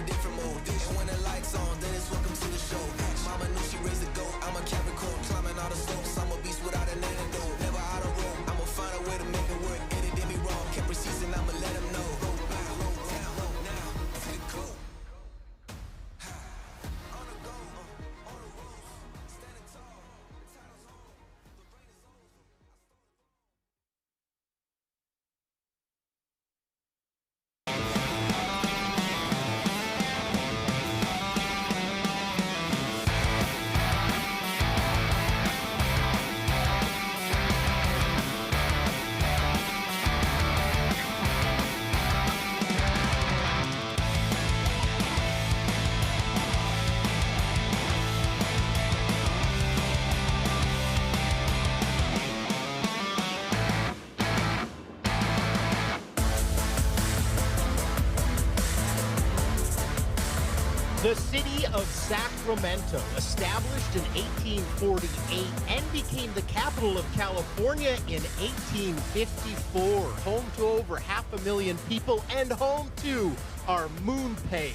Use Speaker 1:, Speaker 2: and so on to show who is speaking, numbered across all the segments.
Speaker 1: a different mode. And when the lights on, then it's welcome to the show. Mama knew she raised a goat. I'm a Capricorn, climbing all the slopes. I'm a beast without an antidote. Never out of road. I'ma find a way to make it work. And it did me wrong. Kept receipts and I'ma let them know.
Speaker 2: The city of Sacramento, established in 1848 and became the capital of California in 1854, home to over 500,000 people and home to our MoonPay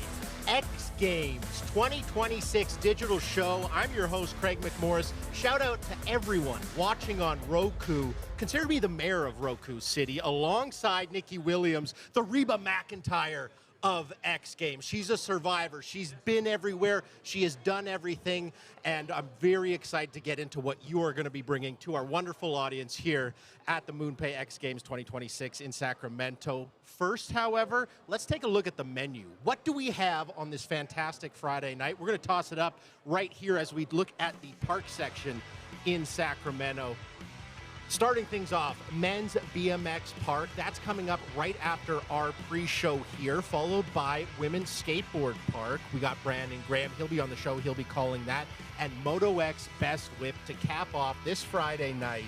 Speaker 2: XGames 2026 digital show. I'm your host, Craig McMorris. Shout out to everyone watching on Roku. Consider me the mayor of Roku City, alongside Nikki Williams, the Reba McEntire of X Games. She's a survivor. She's been everywhere. She has done everything. And I'm very excited to get into what you are going to be bringing to our wonderful audience here at the MoonPay X Games 2026 in Sacramento. First, however, let's take a look at the menu. What do we have on this fantastic Friday night? We're going to toss it up right here as we look at the park section in Sacramento. Starting things off, men's BMX park. That's coming up right after our pre-show here, followed by women's skateboard park. We got Brandon Graham. He'll be on the show. He'll be calling that. And Moto X Best Whip to cap off this Friday night.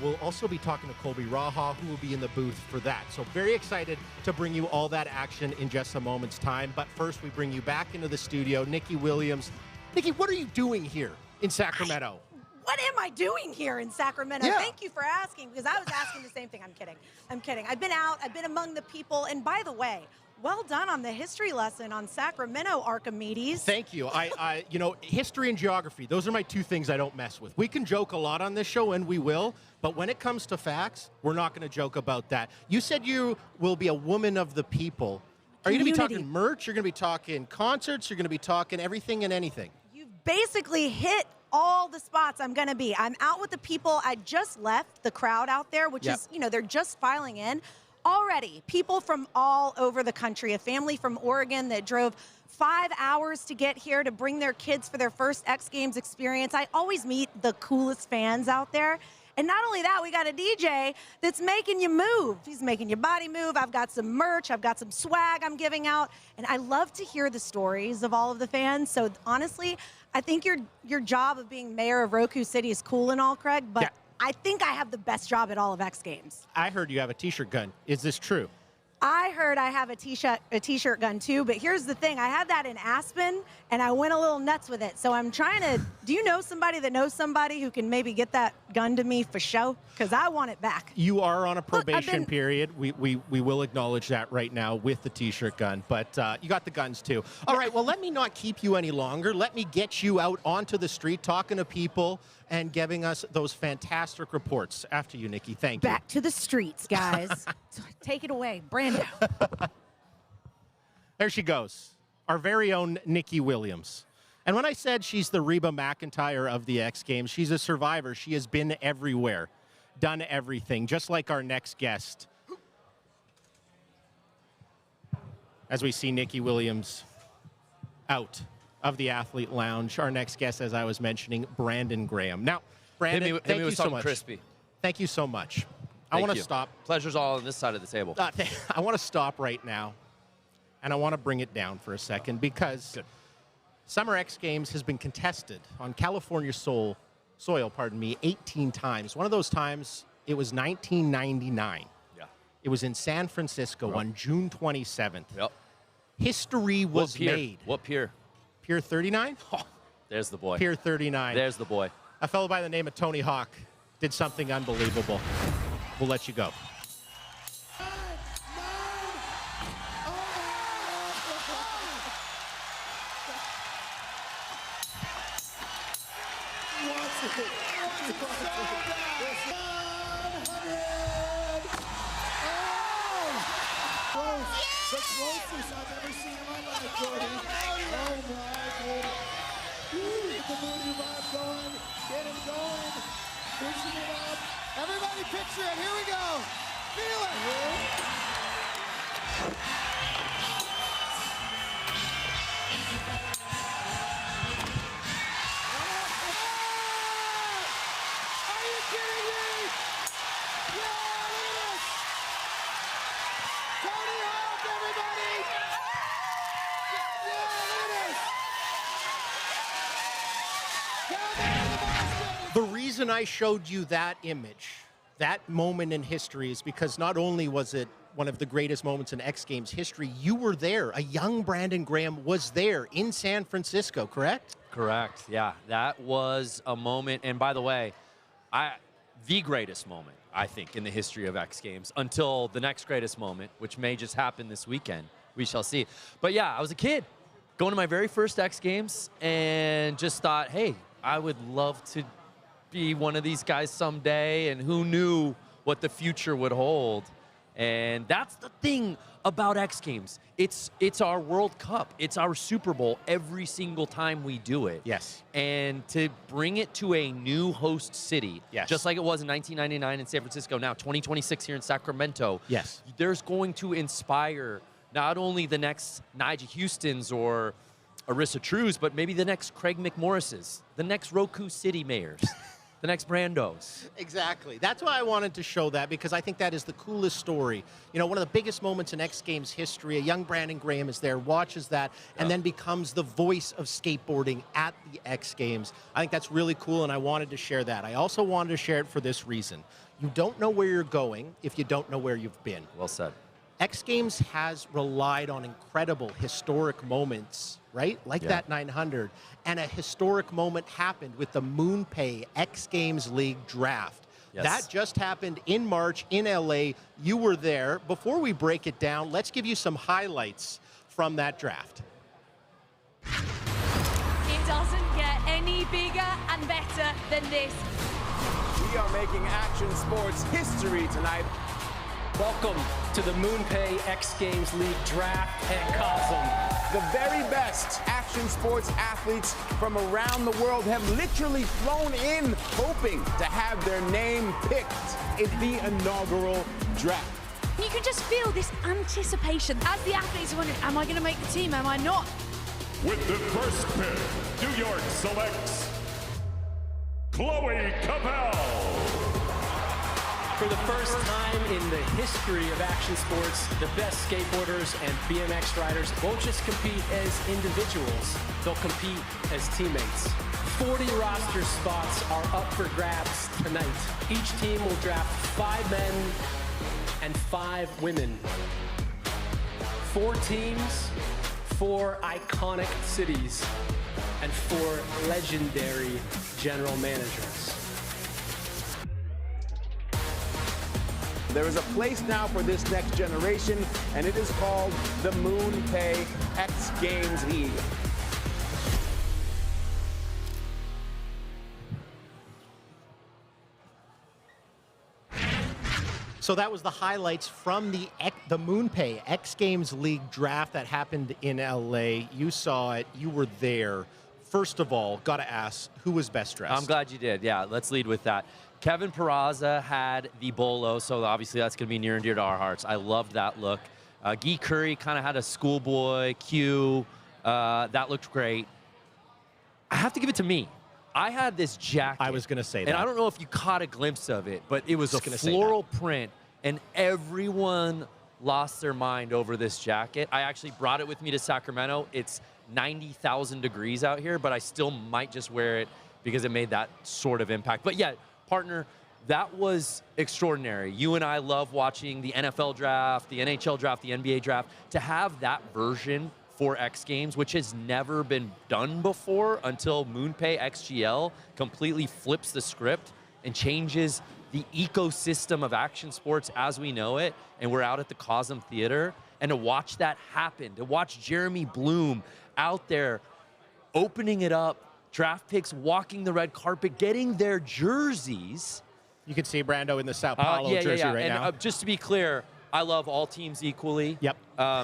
Speaker 2: We'll also be talking to Colby Raha, who will be in the booth for that. So very excited to bring you all that action in just a moment's time. But first, we bring you back into the studio. Nikki Williams. Nikki, what are you doing here in Sacramento?
Speaker 3: What am I doing here in Sacramento?
Speaker 2: Yeah.
Speaker 3: Thank you for asking, because I was asking the same thing. I'm kidding. I'm kidding. I've been out. I've been among the people. And by the way, well done on the history lesson on Sacramento, Archimedes.
Speaker 2: Thank you. You know, history and geography, those are my two things I don't mess with. We can joke a lot on this show, and we will, but when it comes to facts, we're not going to joke about that. You said you will be a woman of the people. Are you going to be talking merch? You're going to be talking concerts? You're going to be talking everything and anything?
Speaker 3: You've basically hit all the spots I'm going to be. I'm out with the people. I just left the crowd out there, which is, you know, they're just filing in. Already, people from all over the country, a family from Oregon that drove 5 hours to get here to bring their kids for their first X Games experience. I always meet the coolest fans out there. And not only that, we got a DJ that's making you move. He's making your body move. I've got some merch. I've got some swag I'm giving out. And I love to hear the stories of all of the fans. So honestly, I think your job of being mayor of Roku City is cool and all, Craig, but I think I have the best job at all of X Games.
Speaker 2: I heard you have a t-shirt gun. Is this true?
Speaker 3: I heard I have a t-shirt gun too, but here's the thing. I had that in Aspen, and I went a little nuts with it. So I'm trying to, do you know somebody that knows somebody who can maybe get that gun to me for show? Because I want it back.
Speaker 2: You are on a probation period. We will acknowledge that right now with the t-shirt gun, but you got the guns too. All right, well, let me not keep you any longer. Let me get you out onto the street, talking to people and giving us those fantastic reports. After you, Nikki. Thank you.
Speaker 3: Back to the streets, guys. Take it away, Brando.
Speaker 2: There she goes, our very own Nikki Williams. And when I said she's the Reba McEntire of the X Games, she's a survivor. She has been everywhere, done everything, just like our next guest. As we see Nikki Williams out of the Athlete Lounge, our next guest, as I was mentioning, Brandon Graham. Now, Brandon, thank you so much.
Speaker 4: Crispy.
Speaker 2: Thank you so much. I want to stop.
Speaker 4: Pleasure's all on this side of the table.
Speaker 2: I want to stop right now, and I want to bring it down for a second, because Summer X Games has been contested on California soil, 18 times. One of those times, it was 1999.
Speaker 4: Yeah.
Speaker 2: It was in San Francisco on June 27th.
Speaker 4: Yep.
Speaker 2: History was made.
Speaker 4: What pier?
Speaker 2: Pier 39?
Speaker 4: Oh, there's the boy.
Speaker 2: Pier 39.
Speaker 4: There's the boy.
Speaker 2: A fellow by the name of Tony Hawk did something unbelievable. We'll let you go.
Speaker 5: The closest I've ever seen in my life, Cody. Oh my goodness. Get the Mooney vibe going. Get him going. Pushing it up. Everybody picture it. Here we go. Feel it. Are you kidding me? Yeah, look at this. Tony Hawk, everybody! Yeah, look at this!
Speaker 2: The reason I showed you that image, that moment in history, is because not only was it one of the greatest moments in X Games history, you were there. A young Brandon Graham was there in San Francisco, correct?
Speaker 4: Correct, yeah. That was a moment, and by the way, the greatest moment, I think, in the history of X Games, until the next greatest moment, which may just happen this weekend. We shall see. But yeah, I was a kid going to my very first X Games and just thought, hey, I would love to be one of these guys someday, and who knew what the future would hold. And that's the thing about X Games. It's our World Cup. It's our Super Bowl every single time we do it.
Speaker 2: Yes.
Speaker 4: And to bring it to a new host city,
Speaker 2: yes,
Speaker 4: just like it was in 1999 in San Francisco, now 2026 here in Sacramento,
Speaker 2: yes,
Speaker 4: there's going to inspire not only the next Nigel Houstons or Arissa Trues, but maybe the next Craig McMorrises, the next Roku City mayors. The next Brandos.
Speaker 2: Exactly. That's why I wanted to show that, because I think that is the coolest story. You know, one of the biggest moments in X Games history, a young Brandon Graham is there, watches that, and then becomes the voice of skateboarding at the X Games. I think that's really cool, and I wanted to share that. I also wanted to share it for this reason. You don't know where you're going if you don't know where you've been.
Speaker 4: Well said.
Speaker 2: X Games has relied on incredible historic moments, right? Like that 900. And a historic moment happened with the MoonPay X Games League draft.
Speaker 4: Yes.
Speaker 2: That just happened in March in LA. You were there. Before we break it down, let's give you some highlights from that draft.
Speaker 6: It doesn't get any bigger and better than this.
Speaker 7: We are making action sports history tonight.
Speaker 8: Welcome to the MoonPay X Games League Draft at Cosm.
Speaker 7: The very best action sports athletes from around the world have literally flown in hoping to have their name picked in the inaugural draft.
Speaker 6: You can just feel this anticipation as the athletes are wondering, am I going to make the team, am I not?
Speaker 9: With the first pick, New York selects Chloe Cabell.
Speaker 8: For the first time in the history of action sports, the best skateboarders and BMX riders won't just compete as individuals, they'll compete as teammates. 40 roster spots are up for grabs tonight. Each team will draft 5 men and 5 women. 4 teams, 4 iconic cities, and 4 legendary general managers.
Speaker 7: There is a place now for this next generation, and it is called the MoonPay X Games League.
Speaker 2: So that was the highlights from the MoonPay X Games League draft that happened in LA. You saw it. You were there. First of all, got to ask, who was best dressed?
Speaker 4: I'm glad you did. Yeah, let's lead with that. Kevin Peraza had the bolo, so obviously that's going to be near and dear to our hearts. I loved that look. Guy Curry kind of had a schoolboy Q. That looked great. I have to give it to me. I had this jacket.
Speaker 2: I was going to say that.
Speaker 4: And I don't know if you caught a glimpse of it, but it was a floral print, and everyone lost their mind over this jacket. I actually brought it with me to Sacramento. It's 90,000 degrees out here, but I still might just wear it because it made that sort of impact. But yeah, partner, that was extraordinary. You and I love watching the NFL draft, the NHL draft, the NBA draft. To have that version for X Games, which has never been done before until MoonPay XGL completely flips the script and changes the ecosystem of action sports as we know it, and we're out at the Cosm Theater, and to watch that happen, to watch Jeremy Bloom out there opening it up, draft picks walking the red carpet, getting their jerseys.
Speaker 2: You can see Brando in the Sao Paulo jersey right now.
Speaker 4: And just to be clear, I love all teams equally.
Speaker 2: Yep.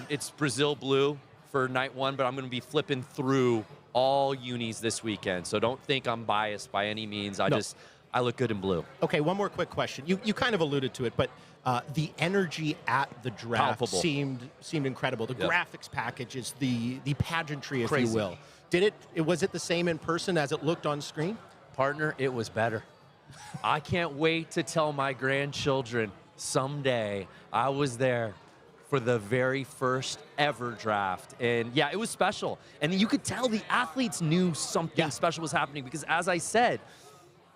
Speaker 4: It's Brazil blue for night one, but I'm going to be flipping through all unis this weekend. So don't think I'm biased by any means. I look good in blue.
Speaker 2: Okay, one more quick question. You kind of alluded to it, but the energy at the draft seemed incredible. The graphics packages, the pageantry, if you will. Was it the same in person as it looked on screen?
Speaker 4: Partner, it was better. I can't wait to tell my grandchildren someday I was there for the very first ever draft. And yeah, it was special. And you could tell the athletes knew something special was happening because, as I said,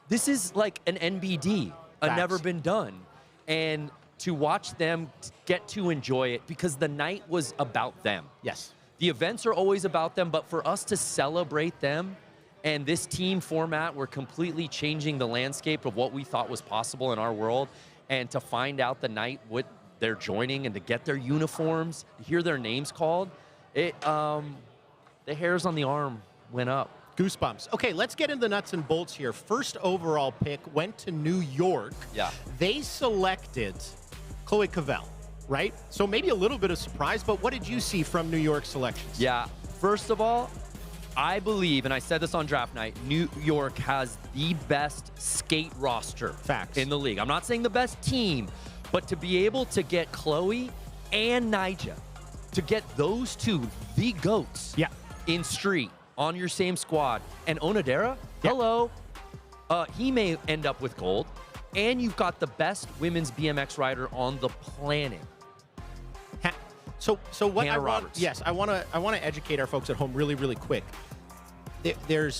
Speaker 4: this is like an NBD, a never been done. And to watch them get to enjoy it because the night was about them.
Speaker 2: Yes.
Speaker 4: The events are always about them, but for us to celebrate them and this team format, we're completely changing the landscape of what we thought was possible in our world. And to find out the night what they're joining and to get their uniforms, to hear their names called, the hairs on the arm went up.
Speaker 2: Goosebumps. Okay, let's get into the nuts and bolts here. First overall pick went to New York.
Speaker 4: Yeah.
Speaker 2: They selected Chloe Cavell, right? So maybe a little bit of surprise, but what did you see from New York selections?
Speaker 4: Yeah, first of all, I believe, and I said this on draft night, New York has the best skate roster in the league. I'm not saying the best team, but to be able to get Chloe and Nigel, to get those two, the GOATs, in street, on your same squad, and Onodera, hello, he may end up with gold, and you've got the best women's BMX rider on the planet.
Speaker 2: So what
Speaker 4: Hannah
Speaker 2: I want,
Speaker 4: Roberts.
Speaker 2: yes, I want to educate our folks at home really, really quick. There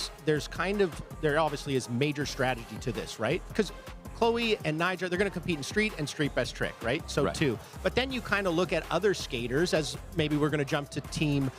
Speaker 2: obviously is major strategy to this, right? Because Chloe and Nigel, they're going to compete in street and street best trick, right? So two. But then you kind of look at other skaters, as maybe we're going to jump to Team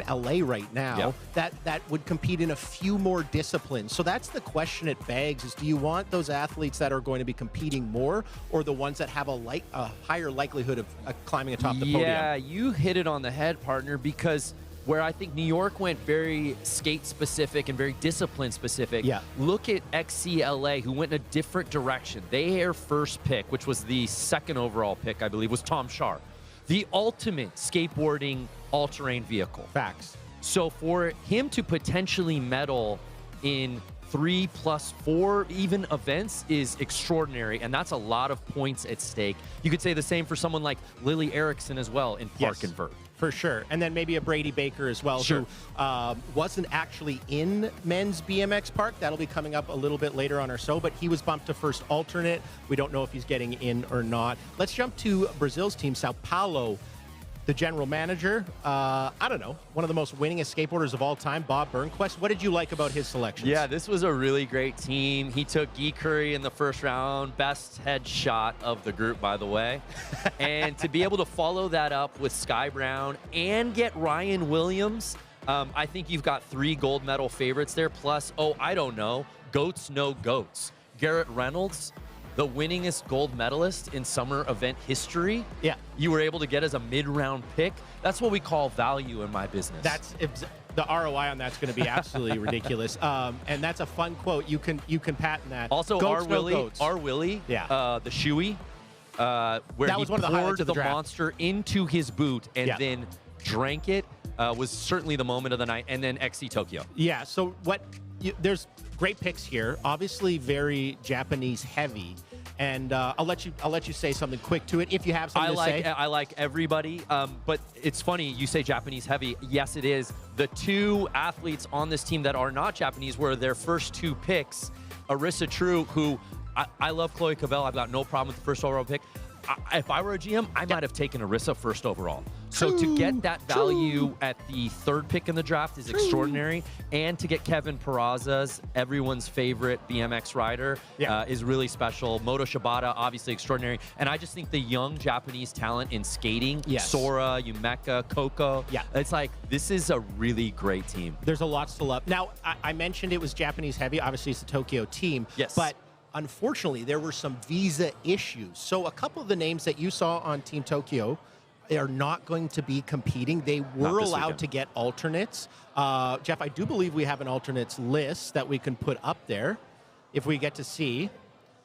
Speaker 2: LA right now, that would compete in a few more disciplines. So that's the question it begs is, do you want those athletes that are going to be competing more or the ones that have a higher likelihood of climbing atop the podium?
Speaker 4: Yeah, you hit it on the head, partner, because where I think New York went very skate-specific and very discipline-specific, look at XCLA, who went in a different direction. Their first pick, which was the second overall pick, I believe, was Tom Schaar, the ultimate skateboarding all-terrain vehicle.
Speaker 2: Facts.
Speaker 4: So for him to potentially medal in 3+4 even events is extraordinary, and that's a lot of points at stake. You could say the same for someone like Lily Erickson as well in Park and Vert.
Speaker 2: For sure. And then maybe a Brady Baker as well, who wasn't actually in men's BMX Park. That'll be coming up a little bit later on our show, but he was bumped to first alternate. We don't know if he's getting in or not. Let's jump to Brazil's team, Sao Paulo. The general manager, I don't know, one of the most winningest skateboarders of all time, Bob Burnquist. What did you like about his selections?
Speaker 4: Yeah, this was a really great team. He took Guy Curry in the first round, best headshot of the group, by the way. And to be able to follow that up with Sky Brown and get Ryan Williams, I think you've got 3 gold medal favorites there. Plus, I don't know, goats no goats. Garrett Reynolds, the winningest gold medalist in summer event history.
Speaker 2: Yeah.
Speaker 4: You were able to get as a mid-round pick. That's what we call value in my business.
Speaker 2: The ROI on that's going to be absolutely ridiculous. And that's a fun quote. You can patent that.
Speaker 4: Also,
Speaker 2: goats,
Speaker 4: our Willie, the shoey, where
Speaker 2: that was one of the highlights of the draft.
Speaker 4: Monster into his boot and then drank it, was certainly the moment of the night. And then XC Tokyo.
Speaker 2: Yeah. So there's great picks here. Obviously, very Japanese heavy. And I'll let you say something quick to it if you have something to say.
Speaker 4: I like everybody, but it's funny you say Japanese heavy. Yes, it is. The 2 athletes on this team that are not Japanese were their first 2 picks. Arissa True, who I love Chloe Cavell. I've got no problem with the first overall pick. If I were a GM, I might have taken Arissa first overall. So to get that value at the 3rd pick in the draft is extraordinary. And to get Kevin Peraza's, everyone's favorite BMX rider, is really special. Moto Shibata, obviously extraordinary. And I just think the young Japanese talent in skating, Sora, Yumeka, Coco, it's like, this is a really great team.
Speaker 2: There's a lot to love. Now, I mentioned it was Japanese heavy. Obviously, it's the Tokyo team.
Speaker 4: Yes.
Speaker 2: But unfortunately, there were some visa issues. So a couple of the names that you saw on Team Tokyo, are not going to be competing. They were allowed to get alternates. Jeff, I do believe we have an alternates list that we can put up there if we get to see.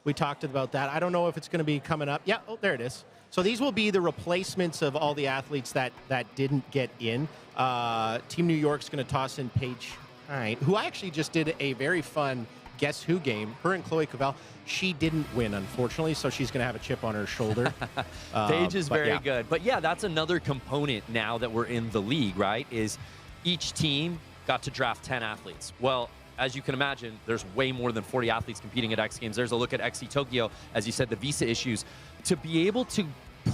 Speaker 2: We talked about that. I don't know if it's going to be coming up. Yeah, oh, there it is. So these will be the replacements of all the athletes that didn't get in. Team New York's going to toss in Paige Hine, who I actually just did a very fun Guess Who game. Her and Chloe Cavell. She didn't win, unfortunately, so she's going to have a chip on her shoulder.
Speaker 4: Paige is very good. But, yeah, that's another component now that we're in the league, right, is each team got to draft 10 athletes. Well, as you can imagine, there's way more than 40 athletes competing at X Games. There's a look at XC Tokyo, as you said, the visa issues. To be able to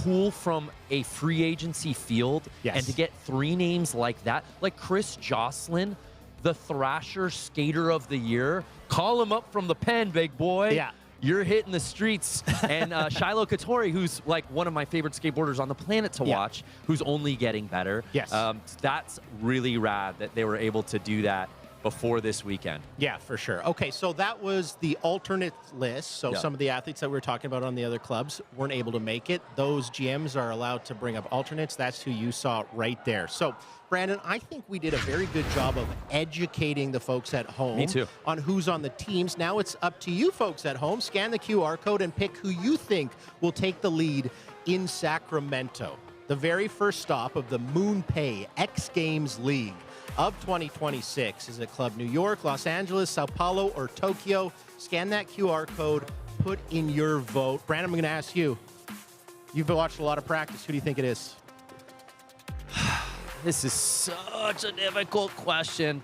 Speaker 4: pull from a free agency field and to get 3 names like that, like Chris Jocelyn, the Thrasher Skater of the Year, call him up from the pen, big boy.
Speaker 2: Yeah.
Speaker 4: You're hitting the streets. And Shiloh Katori, who's like one of my favorite skateboarders on the planet to watch, who's only getting better.
Speaker 2: Yes.
Speaker 4: That's really rad that they were able to do that before this weekend.
Speaker 2: Yeah, for sure. Okay, so that was the alternate list. So some of the athletes that we were talking about on the other clubs weren't able to make it. Those GMs are allowed to bring up alternates. That's who you saw right there. So, Brandon, I think we did a very good job of educating the folks at home on who's on the teams. Now it's up to you folks at home. Scan the QR code and pick who you think will take the lead in Sacramento. The very first stop of the MoonPay X Games League of 2026 is at Club New York, Los Angeles, Sao Paulo, or Tokyo. Scan that QR code, put in your vote. Brandon, I'm going to ask you. You've watched a lot of practice. Who do you think it is?
Speaker 4: This is such a difficult question.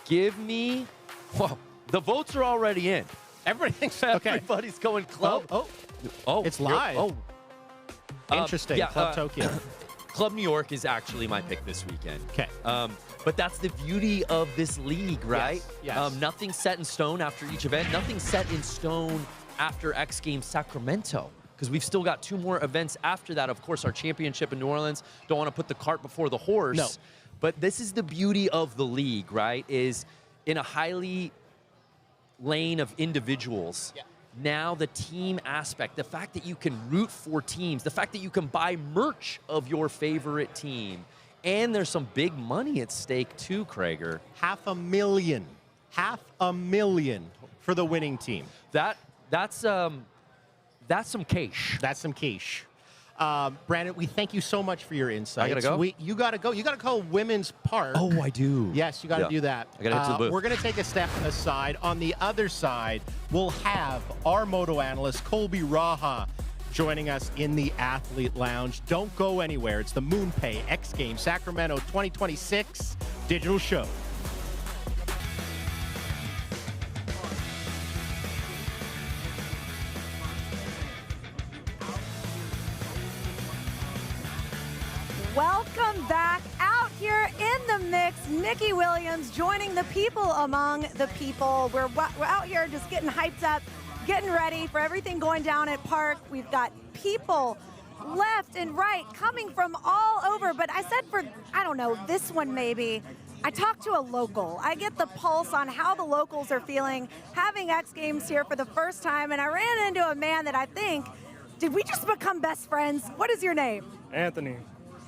Speaker 4: Give me... Whoa, the votes are already in. Everybody's going club.
Speaker 2: Oh, it's live. Interesting. Club Tokyo.
Speaker 4: Club New York is actually my pick this weekend.
Speaker 2: Okay.
Speaker 4: But that's the beauty of this league, right?
Speaker 2: Yes.
Speaker 4: Nothing set in stone after each event. Nothing set in stone after X Games Sacramento, because we've still got 2 more events after that. Of course, our championship in New Orleans. Don't want to put the cart before the horse.
Speaker 2: No.
Speaker 4: But this is the beauty of the league, right? Is in a highly lane of individuals.
Speaker 2: Yeah.
Speaker 4: Now the team aspect, the fact that you can root for teams, the fact that you can buy merch of your favorite team, and there's some big money at stake too, Krager.
Speaker 2: $500,000. $500,000 for the winning team.
Speaker 4: That's some cash.
Speaker 2: That's some cash. Brandon, we thank you so much for your insights.
Speaker 4: I gotta go?
Speaker 2: You gotta go. You gotta call Women's Park.
Speaker 4: Oh, I do.
Speaker 2: Yes, you gotta do that.
Speaker 4: I gotta head to the booth.
Speaker 2: We're gonna take a step aside. On the other side, we'll have our moto analyst, Colby Raha, joining us in the Athlete Lounge. Don't go anywhere. It's the MoonPay X Games Sacramento 2026 digital show.
Speaker 3: Welcome back. Out here in the mix, Nikki Williams joining the people among the people. We're out here just getting hyped up, getting ready for everything going down at Park. We've got people left and right coming from all over. But I said for, I don't know, this one maybe, I talked to a local. I get the pulse on how the locals are feeling having X Games here for the first time. And I ran into a man that I think, did we just become best friends? What is your name?
Speaker 10: Anthony.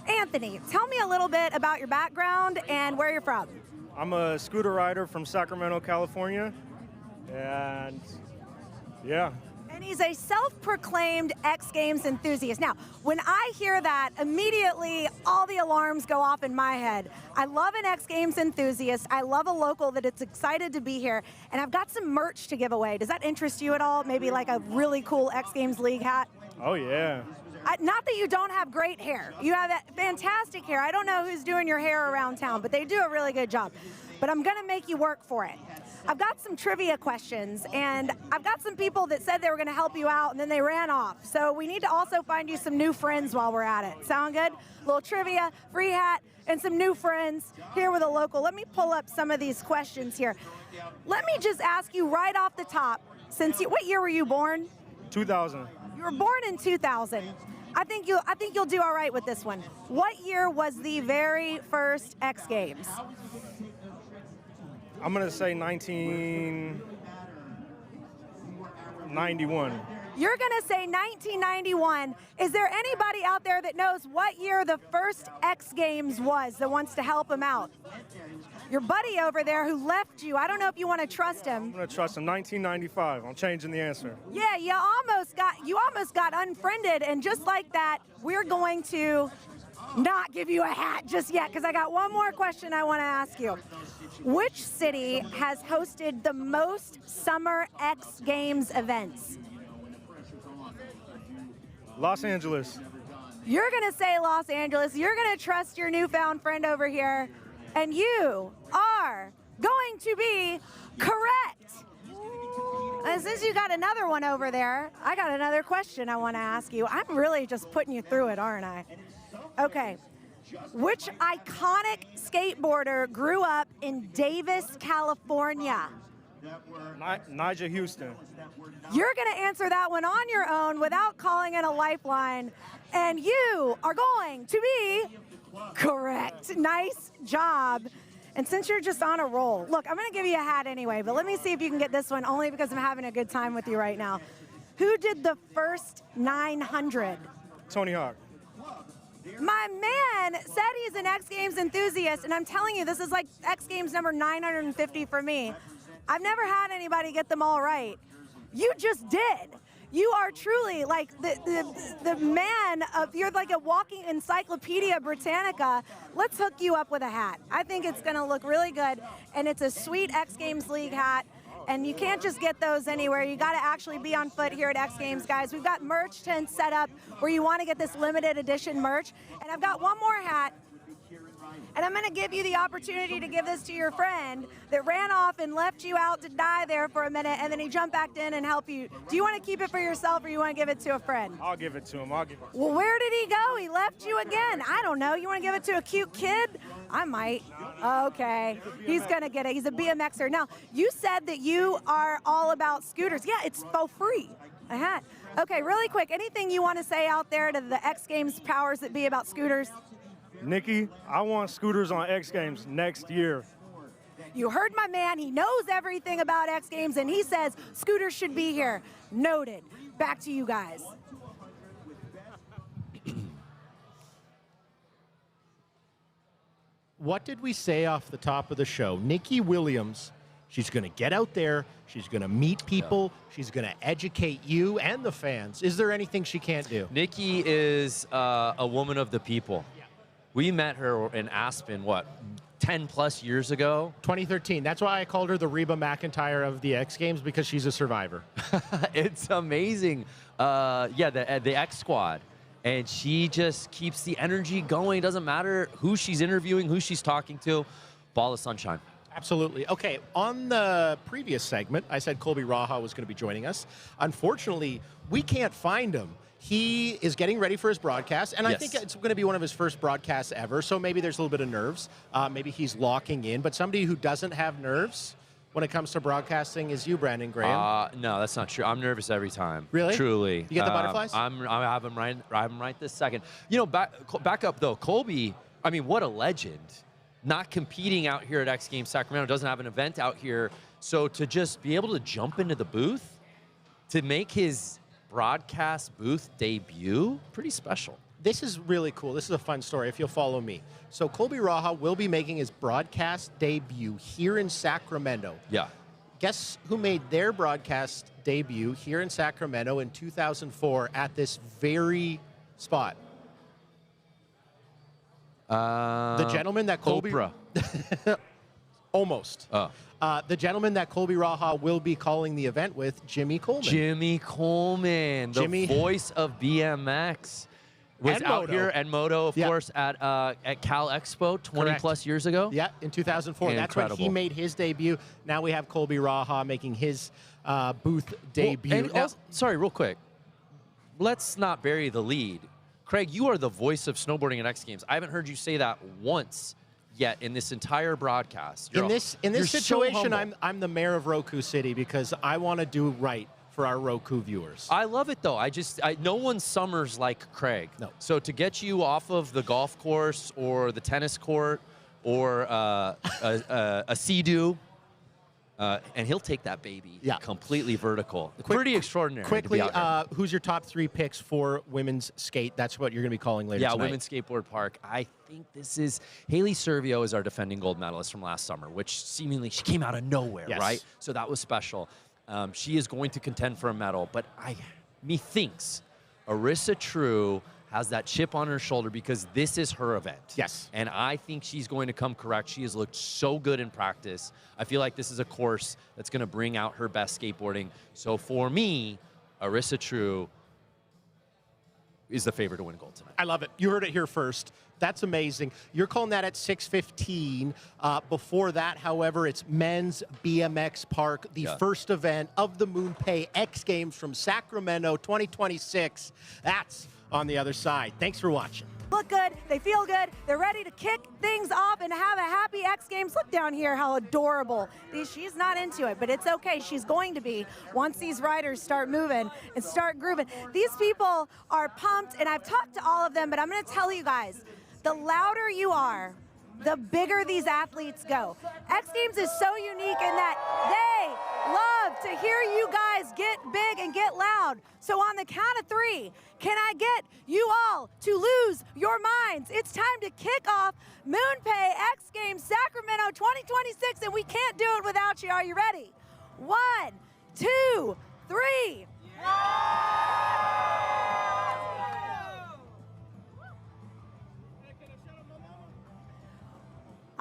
Speaker 3: Anthony, tell me a little bit about your background and where you're from.
Speaker 10: I'm a scooter rider from Sacramento, California, and yeah.
Speaker 3: And he's a self-proclaimed X Games enthusiast. Now, when I hear that, immediately all the alarms go off in my head. I love an X Games enthusiast. I love a local that is excited to be here, and I've got some merch to give away. Does that interest you at all? Maybe like a really cool X Games League hat?
Speaker 10: Oh, yeah.
Speaker 3: Not that you don't have great hair. You have fantastic hair. I don't know who's doing your hair around town, but they do a really good job. But I'm going to make you work for it. I've got some trivia questions, and I've got some people that said they were going to help you out, and then they ran off. So we need to also find you some new friends while we're at it. Sound good? A little trivia, free hat, and some new friends here with a local. Let me pull up some of these questions here. Let me just ask you right off the top, what year were you born?
Speaker 10: 2000.
Speaker 3: You were born in 2000. I think you'll do all right with this one. What year was the very first X Games?
Speaker 10: I'm going to say 1991.
Speaker 3: You're going to say 1991. Is there anybody out there that knows what year the first X Games was that wants to help him out? Your buddy over there who left you, I don't know if you want to trust him.
Speaker 10: I'm going to trust him. 1995. I'm changing the answer.
Speaker 3: Yeah, you almost got unfriended, and just like that, we're going to not give you a hat just yet, because I got one more question I want to ask you. Which city has hosted the most summer X Games events?
Speaker 10: Los Angeles.
Speaker 3: You're going to say Los Angeles. You're going to trust your newfound friend over here, and you are going to be correct. And since you got another one over there, I got another question I want to ask you. I'm really just putting you through it, aren't I? Okay. Which iconic skateboarder grew up in Davis, California?
Speaker 10: Nigel Houston.
Speaker 3: You're going to answer that one on your own without calling in a lifeline, and you are going to be correct. Nice job. And since you're just on a roll, look, I'm going to give you a hat anyway, but let me see if you can get this one, only because I'm having a good time with you right now. Who did the first 900?
Speaker 10: Tony Hawk.
Speaker 3: My man said he's an X Games enthusiast, and I'm telling you, this is like X Games number 950 for me. I've never had anybody get them all right. You just did. You are truly like the man of, you're like a walking Encyclopedia Britannica. Let's hook you up with a hat. I think it's gonna look really good, and it's a sweet X Games League hat. And you can't just get those anywhere. You got to actually be on foot here at X Games, guys. We've got merch tents set up where you want to get this limited edition merch. And I've got one more hat. And I'm going to give you the opportunity to give this to your friend that ran off and left you out to die there for a minute, and then he jumped back in and helped you. Do you want to keep it for yourself, or you want to give it to a friend?
Speaker 10: I'll give it to him.
Speaker 3: Well, where did he go? He left you again. I don't know. You want to give it to a cute kid? I might. Okay. He's going to get it. He's a BMXer. Now, you said that you are all about scooters. Yeah, it's for free. A hat. Okay, really quick. Anything you want to say out there to the X Games powers that be about scooters?
Speaker 10: Nikki, I want scooters on X Games next year.
Speaker 3: You heard my man. He knows everything about X Games, and he says scooters should be here. Noted. Back to you guys.
Speaker 2: What did we say off the top of the show? Nikki Williams, she's going to get out there. She's going to meet people. She's going to educate you and the fans. Is there anything she can't do?
Speaker 4: Nikki is a woman of the people. We met her in Aspen, 10+ years ago?
Speaker 2: 2013. That's why I called her the Reba McEntire of the X Games, because she's a survivor.
Speaker 4: It's amazing. Yeah, the X Squad. And she just keeps the energy going. Doesn't matter who she's interviewing, who she's talking to. Ball of sunshine.
Speaker 2: Absolutely. Okay, on the previous segment, I said Colby Raha was going to be joining us. Unfortunately, we can't find him. He is getting ready for his broadcast, and I think it's going to be one of his first broadcasts ever, so maybe there's a little bit of nerves. Maybe he's locking in, but somebody who doesn't have nerves when it comes to brockcasting is you, Brandon Graham.
Speaker 4: No, that's not true. I'm nervous every time.
Speaker 2: Really?
Speaker 4: Truly.
Speaker 2: You get the butterflies?
Speaker 4: I have him right this second. You know, back up, though. Colby, I mean, what a legend. Not competing out here at X Games Sacramento, doesn't have an event out here. So to just be able to jump into the booth, to make his broadcast booth debut, pretty special.
Speaker 2: This is really cool. This is a fun story if you'll follow me. So Colby Raha will be making his broadcast debut here in Sacramento.
Speaker 4: Yeah.
Speaker 2: Guess who made their broadcast debut here in Sacramento in 2004 at this very spot? The gentleman that Colby...
Speaker 4: Oprah.
Speaker 2: Almost.
Speaker 4: Oh.
Speaker 2: The gentleman that Colby Raha will be calling the event with, Jimmy Coleman.
Speaker 4: Jimmy Coleman, the voice of BMX. Was
Speaker 2: and
Speaker 4: out
Speaker 2: Moto.
Speaker 4: here, and Moto, of course, at Cal Expo 20+ years ago.
Speaker 2: Yeah, in 2004.
Speaker 4: Incredible.
Speaker 2: That's when he made his debut. Now we have Colby Raha making his booth debut.
Speaker 4: Well, and sorry, real quick. Let's not bury the lead. Craig, you are the voice of snowboarding at X Games. I haven't heard you say that once yet in this entire broadcast.
Speaker 2: In this situation,
Speaker 4: so
Speaker 2: I'm the mayor of Roku City because I want to do right for our Roku viewers.
Speaker 4: I love it, though. No one summers like Craig.
Speaker 2: No.
Speaker 4: So to get you off of the golf course or the tennis court or a Sea-Doo, And he'll take that baby completely vertical. Pretty extraordinary.
Speaker 2: Quickly, who's your top 3 picks for women's skate? That's what you're going to be calling later tonight.
Speaker 4: Yeah, women's skateboard park. I think this is Haley Servio is our defending gold medalist from last summer, which seemingly she came out of nowhere, right? So that was special. She is going to contend for a medal, but methinks Arissa True has that chip on her shoulder because this is her event.
Speaker 2: Yes.
Speaker 4: And I think she's going to come correct. She has looked so good in practice. I feel like this is a course that's going to bring out her best skateboarding. So for me, Arissa True is the favorite to win gold tonight.
Speaker 2: I love it. You heard it here first. That's amazing. You're calling that at 6:15. Before that, however, it's men's BMX Park, the first event of the MoonPay X Games from Sacramento 2026. That's on the other side. Thanks for watching.
Speaker 3: Look good, they feel good, they're ready to kick things off and have a happy X Games. Look down here how adorable. She's not into it, but it's okay. She's going to be once these riders start moving and start grooving. These people are pumped, and I've talked to all of them, but I'm gonna tell you guys, the louder you are, the bigger these athletes go. X Games is so unique in that they love to hear you guys get big and get loud. So on the count of 3, can I get you all to lose your minds? It's time to kick off MoonPay X Games Sacramento 2026, and we can't do it without you. Are you ready? 1, 2, 3.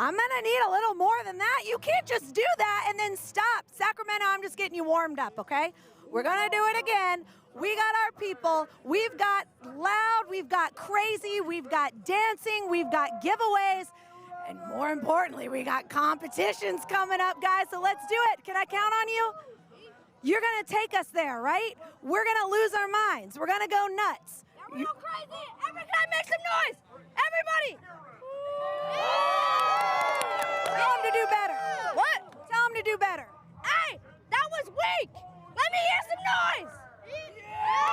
Speaker 3: I'm gonna need a little more than that. You can't just do that and then stop. Sacramento, I'm just getting you warmed up, okay? We're gonna do it again. We got our people. We've got loud, we've got crazy, we've got dancing, we've got giveaways, and more importantly, we got competitions coming up, guys, so let's do it. Can I count on you? You're gonna take us there, right? We're gonna lose our minds. We're gonna go nuts.
Speaker 6: Yeah, we're going crazy. Everybody make some noise. Everybody.
Speaker 3: Tell them to do better. What? Tell them to do better.
Speaker 6: Hey, that was weak. Let me hear some noise.
Speaker 3: Yeah!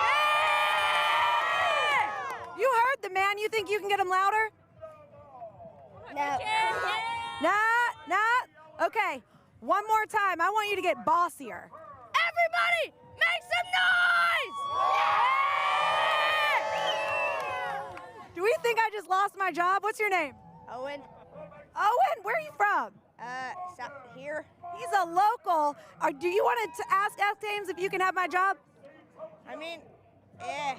Speaker 3: You heard the man. You think you can get him louder?
Speaker 6: No.
Speaker 3: Nah. Okay, one more time. I want you to get bossier.
Speaker 6: Everybody, make some noise.
Speaker 3: Do we think I just lost my job? What's your name?
Speaker 6: Owen.
Speaker 3: Owen, where are you from?
Speaker 6: Here.
Speaker 3: He's a local. Do you want to ask X Games if you can have my job?
Speaker 6: I mean, yeah.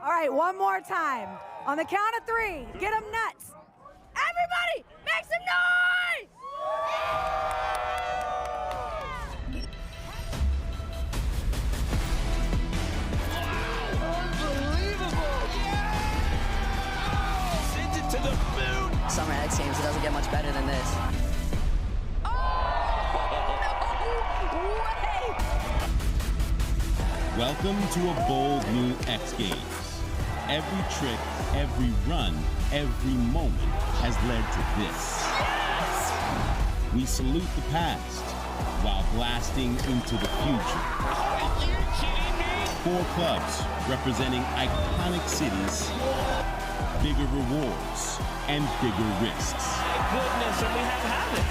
Speaker 3: All right, one more time. On the count of 3, get them nuts.
Speaker 6: Everybody, make some noise!
Speaker 1: To the moon.
Speaker 11: Summer X Games, it doesn't get much better than this.
Speaker 12: Welcome to a bold new X Games. Every trick, every run, every moment has led to this. Yes! We salute the past while blasting into the future.
Speaker 1: Are you kidding me?
Speaker 12: 4 clubs representing iconic cities, bigger rewards, and bigger risks.
Speaker 1: My goodness, and we have it.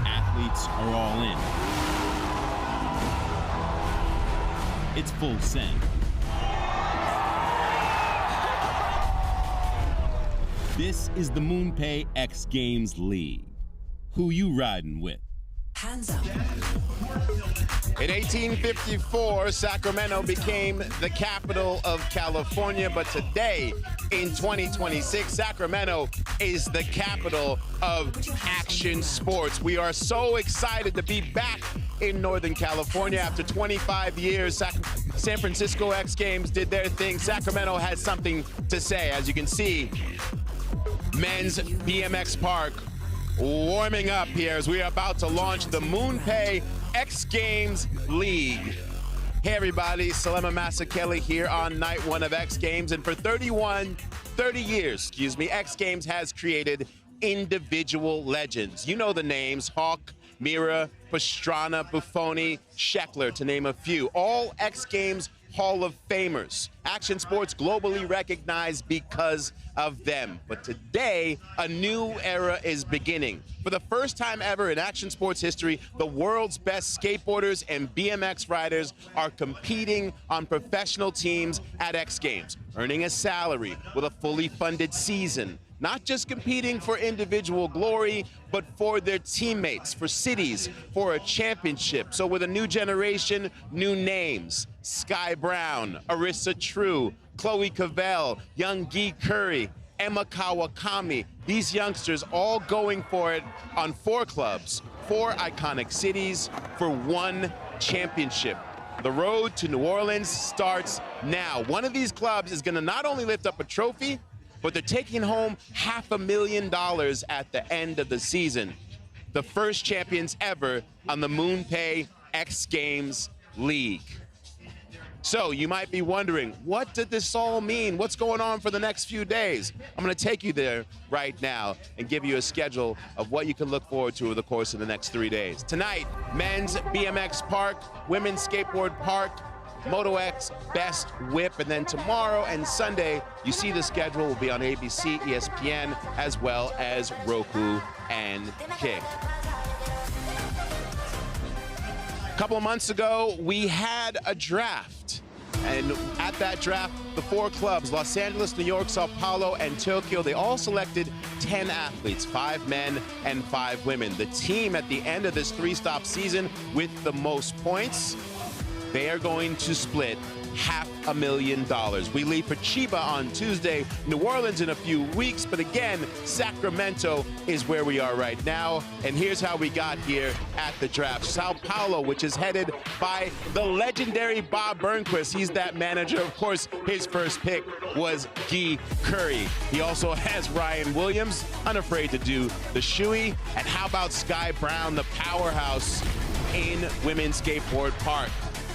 Speaker 12: Athletes are all in. It's full send. This is the MoonPay X Games League. Who you riding with?
Speaker 11: Hands up.
Speaker 7: In 1854, Sacramento became the capital of California, but today, in 2026, Sacramento is the capital of action sports. We are so excited to be back in Northern California. After 25 years, San Francisco X Games did their thing. Sacramento has something to say. As you can see, men's BMX Park warming up here as we are about to launch the MoonPay X Games League. Hey everybody, Salema Masakeli here on night 1 of X Games, and for 30 years, X Games has created individual legends. You know the names: Hawk, Mira, Pastrana, Buffoni, Sheckler, to name a few. All X Games Hall of Famers. Action sports globally recognized because of them. But today, a new era is beginning. For the first time ever in action sports history, the world's best skateboarders and BMX riders are competing on professional teams at X Games, earning a salary with a fully funded season. Not just competing for individual glory, but for their teammates, for cities, for a championship. So with a new generation, new names: Sky Brown, Arissa True, Chloe Cavell, young Guy Curry, Emma Kawakami. These youngsters all going for it on 4 clubs, 4 iconic cities for 1 championship. The road to New Orleans starts now. One of these clubs is gonna not only lift up a trophy, but they're taking home $500,000 at the end of the season. The first champions ever on the MoonPay X Games League. So you might be wondering, what did this all mean? What's going on for the next few days? I'm gonna take you there right now and give you a schedule of what you can look forward to over the course of the next 3 days. Tonight, men's BMX Park, women's Skateboard Park, Moto X Best Whip, and then tomorrow and Sunday, you see the schedule will be on ABC, ESPN, as well as Roku and Kick. A couple of months ago, we had a draft. And at that draft, the 4 clubs, Los Angeles, New York, Sao Paulo, and Tokyo, they all selected 10 athletes, 5 men and 5 women. The team at the end of this 3-stop season with the most points, they are going to split $500,000. We leave for Chiba on Tuesday, New Orleans in a few weeks, but again, Sacramento is where we are right now. And here's how we got here at the draft. Sao Paulo, which is headed by the legendary Bob Burnquist. He's that manager. Of course, his first pick was Guy Curry. He also has Ryan Williams, unafraid to do the shoey. And how about Sky Brown, the powerhouse in women's skateboard park?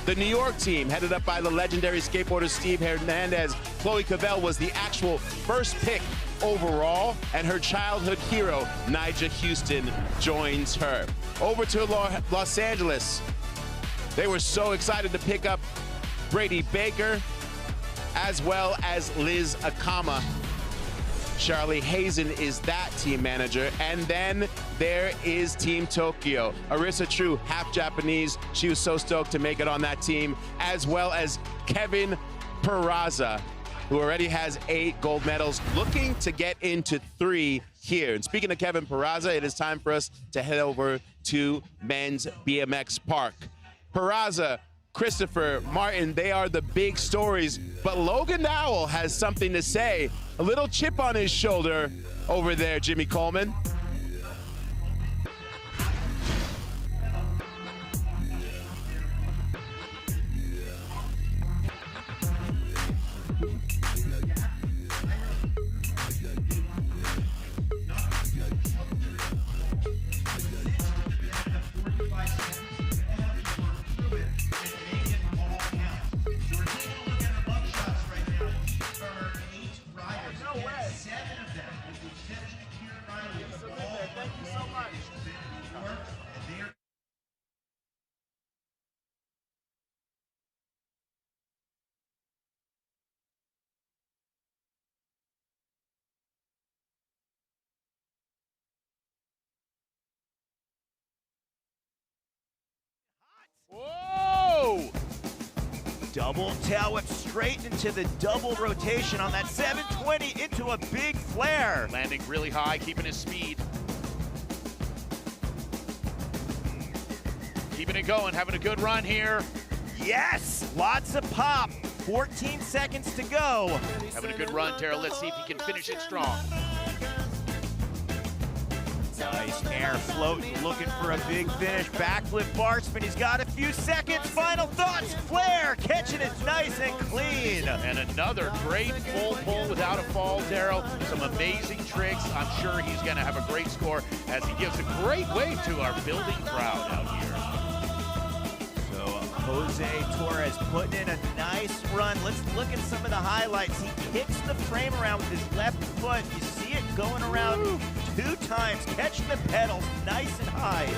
Speaker 7: The New York team, headed up by the legendary skateboarder Steve Hernandez. Chloe Cavell was the actual first pick overall, and her childhood hero, Nigel Houston, joins her. Over to Los Angeles. They were so excited to pick up Brady Baker, as well as Liz Akama. Charlie Hazen is that team manager. And then there is Team Tokyo. Arissa True, half Japanese. She was so stoked to make it on that team, as well as Kevin Peraza, who already has 8 gold medals, looking to get into 3 here. And speaking of Kevin Peraza, it is time for us to head over to men's BMX Park. Peraza, Christopher, Martin, they are the big stories, but Logan Dowell has something to say. A little chip on his shoulder over there, Jimmy Coleman.
Speaker 13: Whoa! Double tail whip straight into the double rotation on that 720 into a big flare.
Speaker 14: Landing really high, keeping his speed. Keeping it going, having a good run here.
Speaker 13: Yes, lots of pop. 14 seconds to go.
Speaker 14: Having a good run, Terrell. Let's see if he can finish it strong.
Speaker 13: Nice air float, looking for a big finish. Backflip bar spin, he's got a few seconds. Final thoughts, flare, catching it nice and clean.
Speaker 14: And another great full pull without a fall, Darryl. Some amazing tricks. I'm sure he's gonna have a great score as he gives a great wave to our building crowd out here.
Speaker 13: So Jose Torres putting in a nice run. Let's look at some of the highlights. He kicks the frame around with his left foot. You see it going around 2 times, catching the pedals nice and high.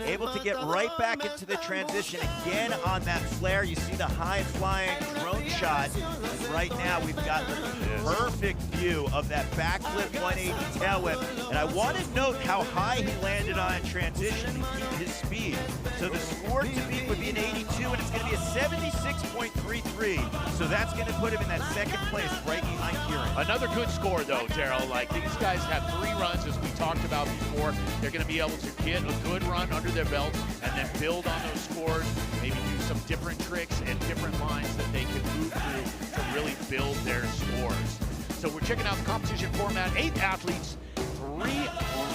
Speaker 13: Able to get right back into the transition again on that flare. You see the high-flying drone shot. And right now, we've got the perfect view of that backflip 180 tail whip. And I want to note how high he landed on transition to keep his speed. So the score to beat would be an 82, and it's going to be a 76.33. So that's going to put him in that second place, right behind Kieran.
Speaker 14: Another good score, though, Daryl. Like, these guys have 3 runs, as we talked about before. They're going to be able to get a good run under their belt and then build on those scores, maybe do some different tricks and different lines that they can move through to really build their scores. So we're checking out the competition format. 8 athletes, 3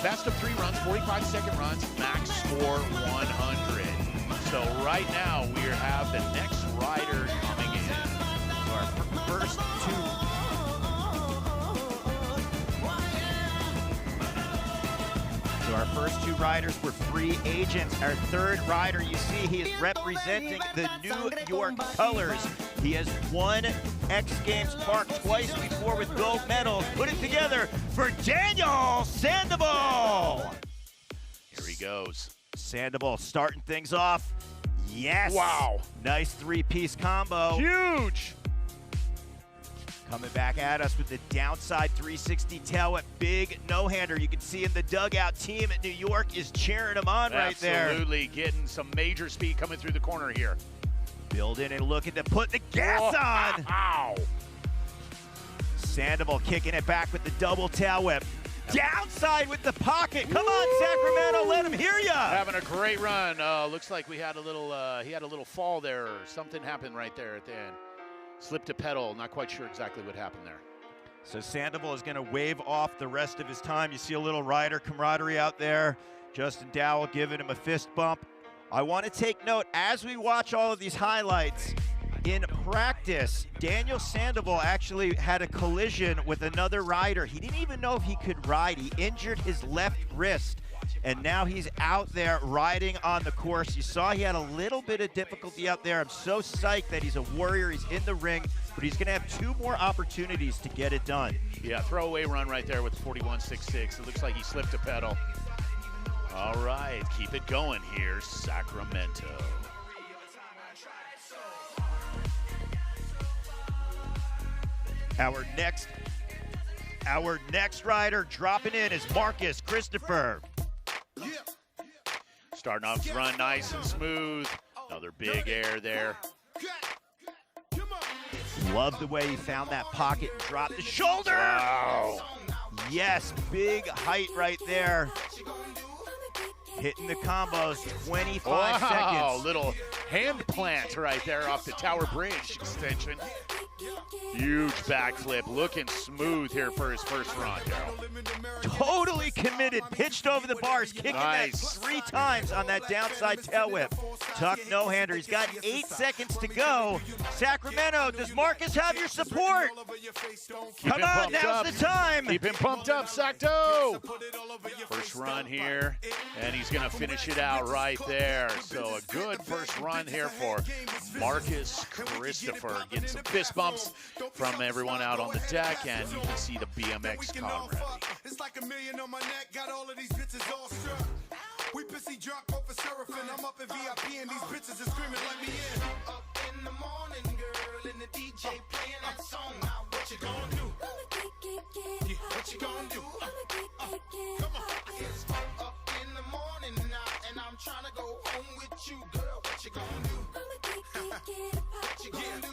Speaker 14: best of 3 runs, 45-second runs, max score 100. So right now we have the next rider coming in. So our first 2.
Speaker 13: So our first 2 riders were free agents. Our third rider, you see, he is representing the New York colors. He has won X Games Park twice before with gold medals. Put it together for Daniel Sandoval.
Speaker 14: Here he goes.
Speaker 13: Sandoval starting things off. Yes.
Speaker 14: Wow.
Speaker 13: Nice 3-piece combo.
Speaker 14: Huge.
Speaker 13: Coming back at us with the downside 360 tail whip, big no-hander. You can see in the dugout, team at New York is cheering him on right there.
Speaker 14: Absolutely, getting some major speed coming through the corner here.
Speaker 13: Build in and looking to put the gas on.
Speaker 14: Ow.
Speaker 13: Sandoval kicking it back with the double tail whip. Downside with the pocket. Come on, Sacramento, let him hear ya.
Speaker 14: Having a great run. Looks like we had a little, he had a little fall there, or something happened right there at the end. Slipped a pedal, not quite sure exactly what happened there.
Speaker 13: So Sandoval is gonna wave off the rest of his time. You see a little rider camaraderie out there. Justin Dowell giving him a fist bump. I wanna take note, as we watch all of these highlights, in practice, Daniel Sandoval actually had a collision with another rider. He didn't even know if he could ride. He injured his left wrist, and now he's out there riding on the course. You saw he had a little bit of difficulty out there. I'm so psyched that he's a warrior. He's in the ring, but he's gonna have 2 more opportunities to get it done.
Speaker 14: Yeah, throwaway run right there with 41.66. It looks like he slipped a pedal. All right, keep it going here, Sacramento.
Speaker 13: Our next rider dropping in is Marcus Christopher.
Speaker 14: Starting off his run nice and smooth. Another big air there.
Speaker 13: Love the way he found that pocket and dropped the shoulder.
Speaker 14: Wow.
Speaker 13: Yes, big height right there. Hitting the combos, 25 seconds.
Speaker 14: Little hand plant right there off the Tower Bridge extension. Huge backflip, looking smooth here for his first run, Daryl.
Speaker 13: Totally committed, pitched over the bars, kicking that 3 times on that downside tail whip. Tuck no-hander, he's got 8 seconds to go. Sacramento, does Marcus have your support? Come on, now's the time.
Speaker 14: Keep him pumped up, Sacto. First run here, and he's gonna finish it out right there. So a good first run here for Marcus Christopher. Getting some fist bumps from everyone out on the deck, and you can see the BMX camaraderie.
Speaker 1: It's like a million on my neck, got all of these bitches all struck. We pissy drunk off a surfing, I'm up in VIP and these bitches are screaming let me in. Up in the morning, girl, and the DJ playing that song. Now what you gonna do? Yeah, what you gonna do? Come on. It's up in the morning now, and I'm trying to go home with you, girl. What you gonna do? What you gonna do?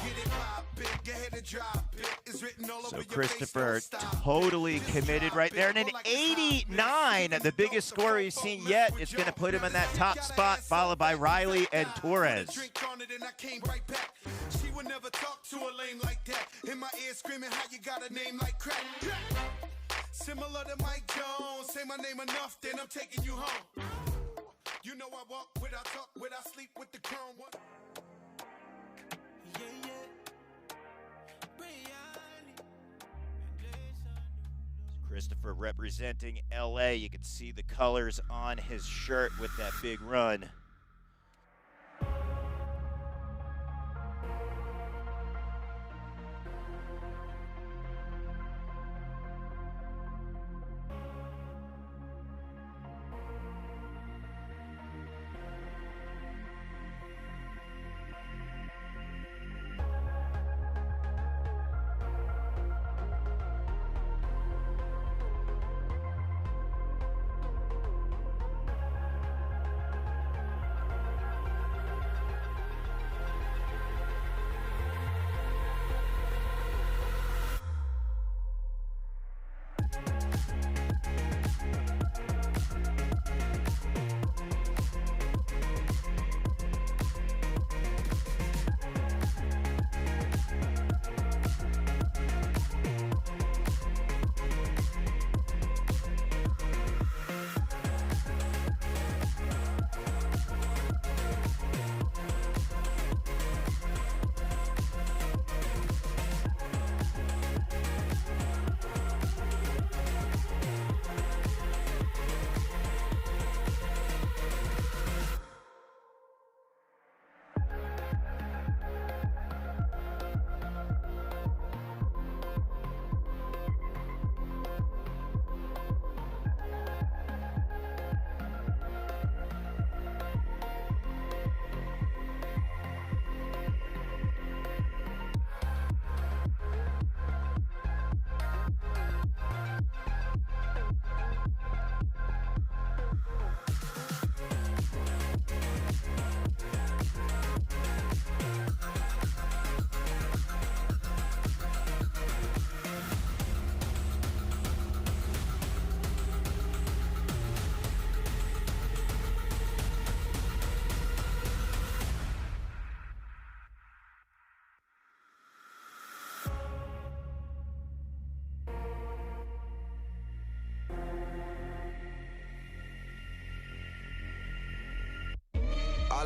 Speaker 1: Get it poppin', get ahead and drop it. It's written all over
Speaker 13: So
Speaker 1: your
Speaker 13: Christopher
Speaker 1: face, don't stop.
Speaker 13: totally committed right there. And an 89, the biggest score we've seen yet. It's going to put him in that top spot, followed by Riley and Torres.
Speaker 1: She would never talk to a lame like that. In my ear screaming how you got a name like crack. Similar to Mike Jones. Say my name enough, then I'm taking you home. You know I walk without talk, without sleep with the crown one.
Speaker 13: Christopher representing LA. You can see the colors on his shirt with that big run.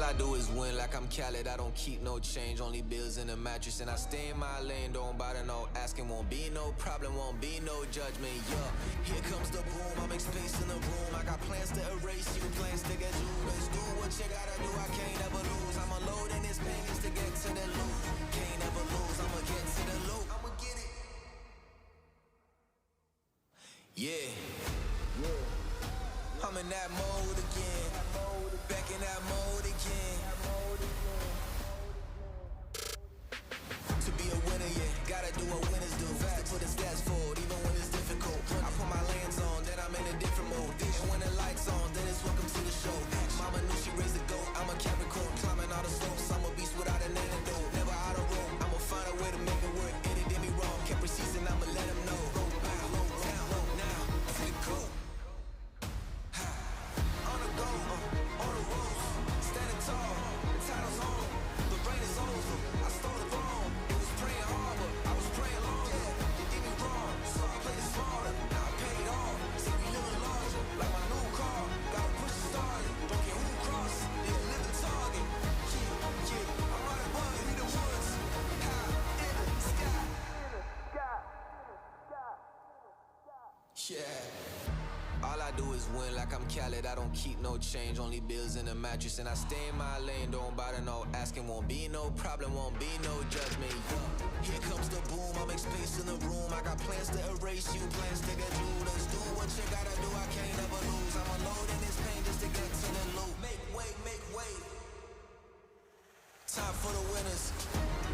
Speaker 1: I do is win like I'm Khaled. I don't keep no change, only bills in a mattress. And I stay in my lane, don't bother no asking. Won't be no problem, won't be no judgment, yeah. Here comes the boom, I make space in the room. I got plans to erase you, plans to get you. Let's do what you gotta do, I can't ever lose. I'm unloading this pain just to get to the loop. Can't ever lose, I'ma get to the loop. I'ma get it. Yeah. I'm in that mode again. Back in that mode again. To be a winner, yeah, gotta do what winners do. Fast to put the stats forward, even when it's difficult. I put my lands on, then I'm in a different mode. And when the lights on, then it's welcome to the show. Mama knew she raised a goat, I'm a Capricorn. Climbing all the slopes, I'm a beast without an antidote. Never out of road, I'ma find a way to make it work. Any did me wrong, kept season, I'ma let him know. Roll back, roll down, roll now, take go. On the go, on the road, standing tall, the title's on, the rain is over, I stole the throne. It was praying hard, but I was praying longer. You did me wrong, so I played it smarter. Now I paid off, see me living larger, like my new car. Gotta push it started, don't care who cross, yeah, live the target. Yeah, I'm right above it, in the woods, high in the sky. Yeah. All I do is win like I'm Khaled. I don't keep no change, only bills in a mattress. And I stay in my lane, don't bother no asking. Won't be no problem, won't be no judgment, yeah. Here comes the boom, I make space in the room. I got plans to erase you, plans to get you. Let's do what you gotta do, I can't ever lose. I'm unloading this pain just to get to the loop. Make way, make way. Time for the winners.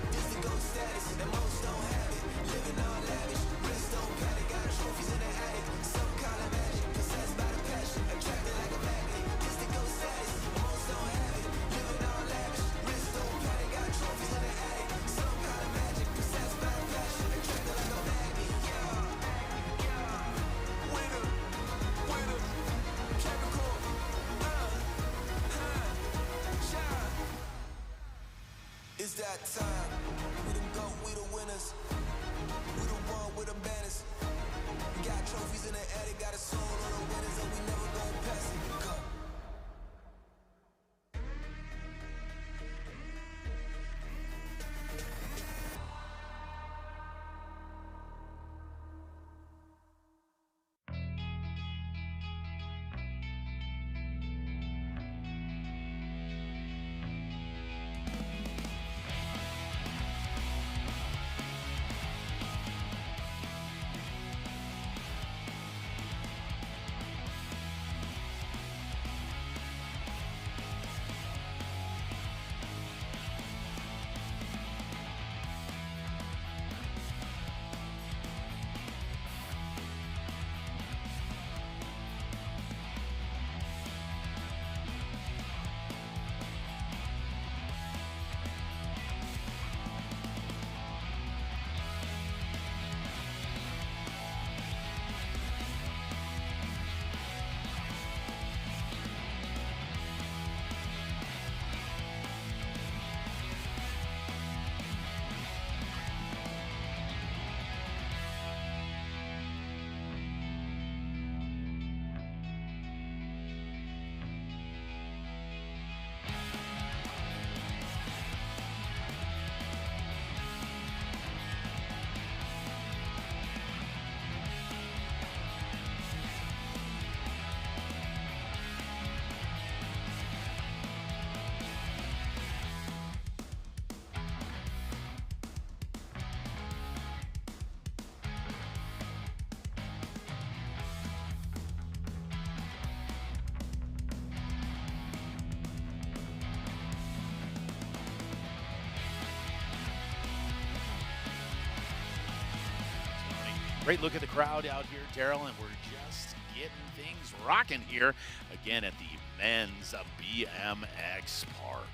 Speaker 1: This the GOAT status, and most don't have it. Living all lavish, wrist don't panic. Got trophies in the attic, some kind of magic. Possessed by the passion, attracted like a magnet. This the GOAT status, most don't have it. Living all lavish, wrist don't panic. Got trophies in the attic, some kind of magic. Possessed by the passion, attracted like a magnet. Yeah, winner, winner, Capricorn, shine. It's that time. We the GOAT, we the winners. We the one with the banners. We got trophies in the attic, got a soul on the winners, and we never gon' pass it. Go.
Speaker 14: Great look at the crowd out here, Daryl, and we're just getting things rocking here again at the men's BMX Park.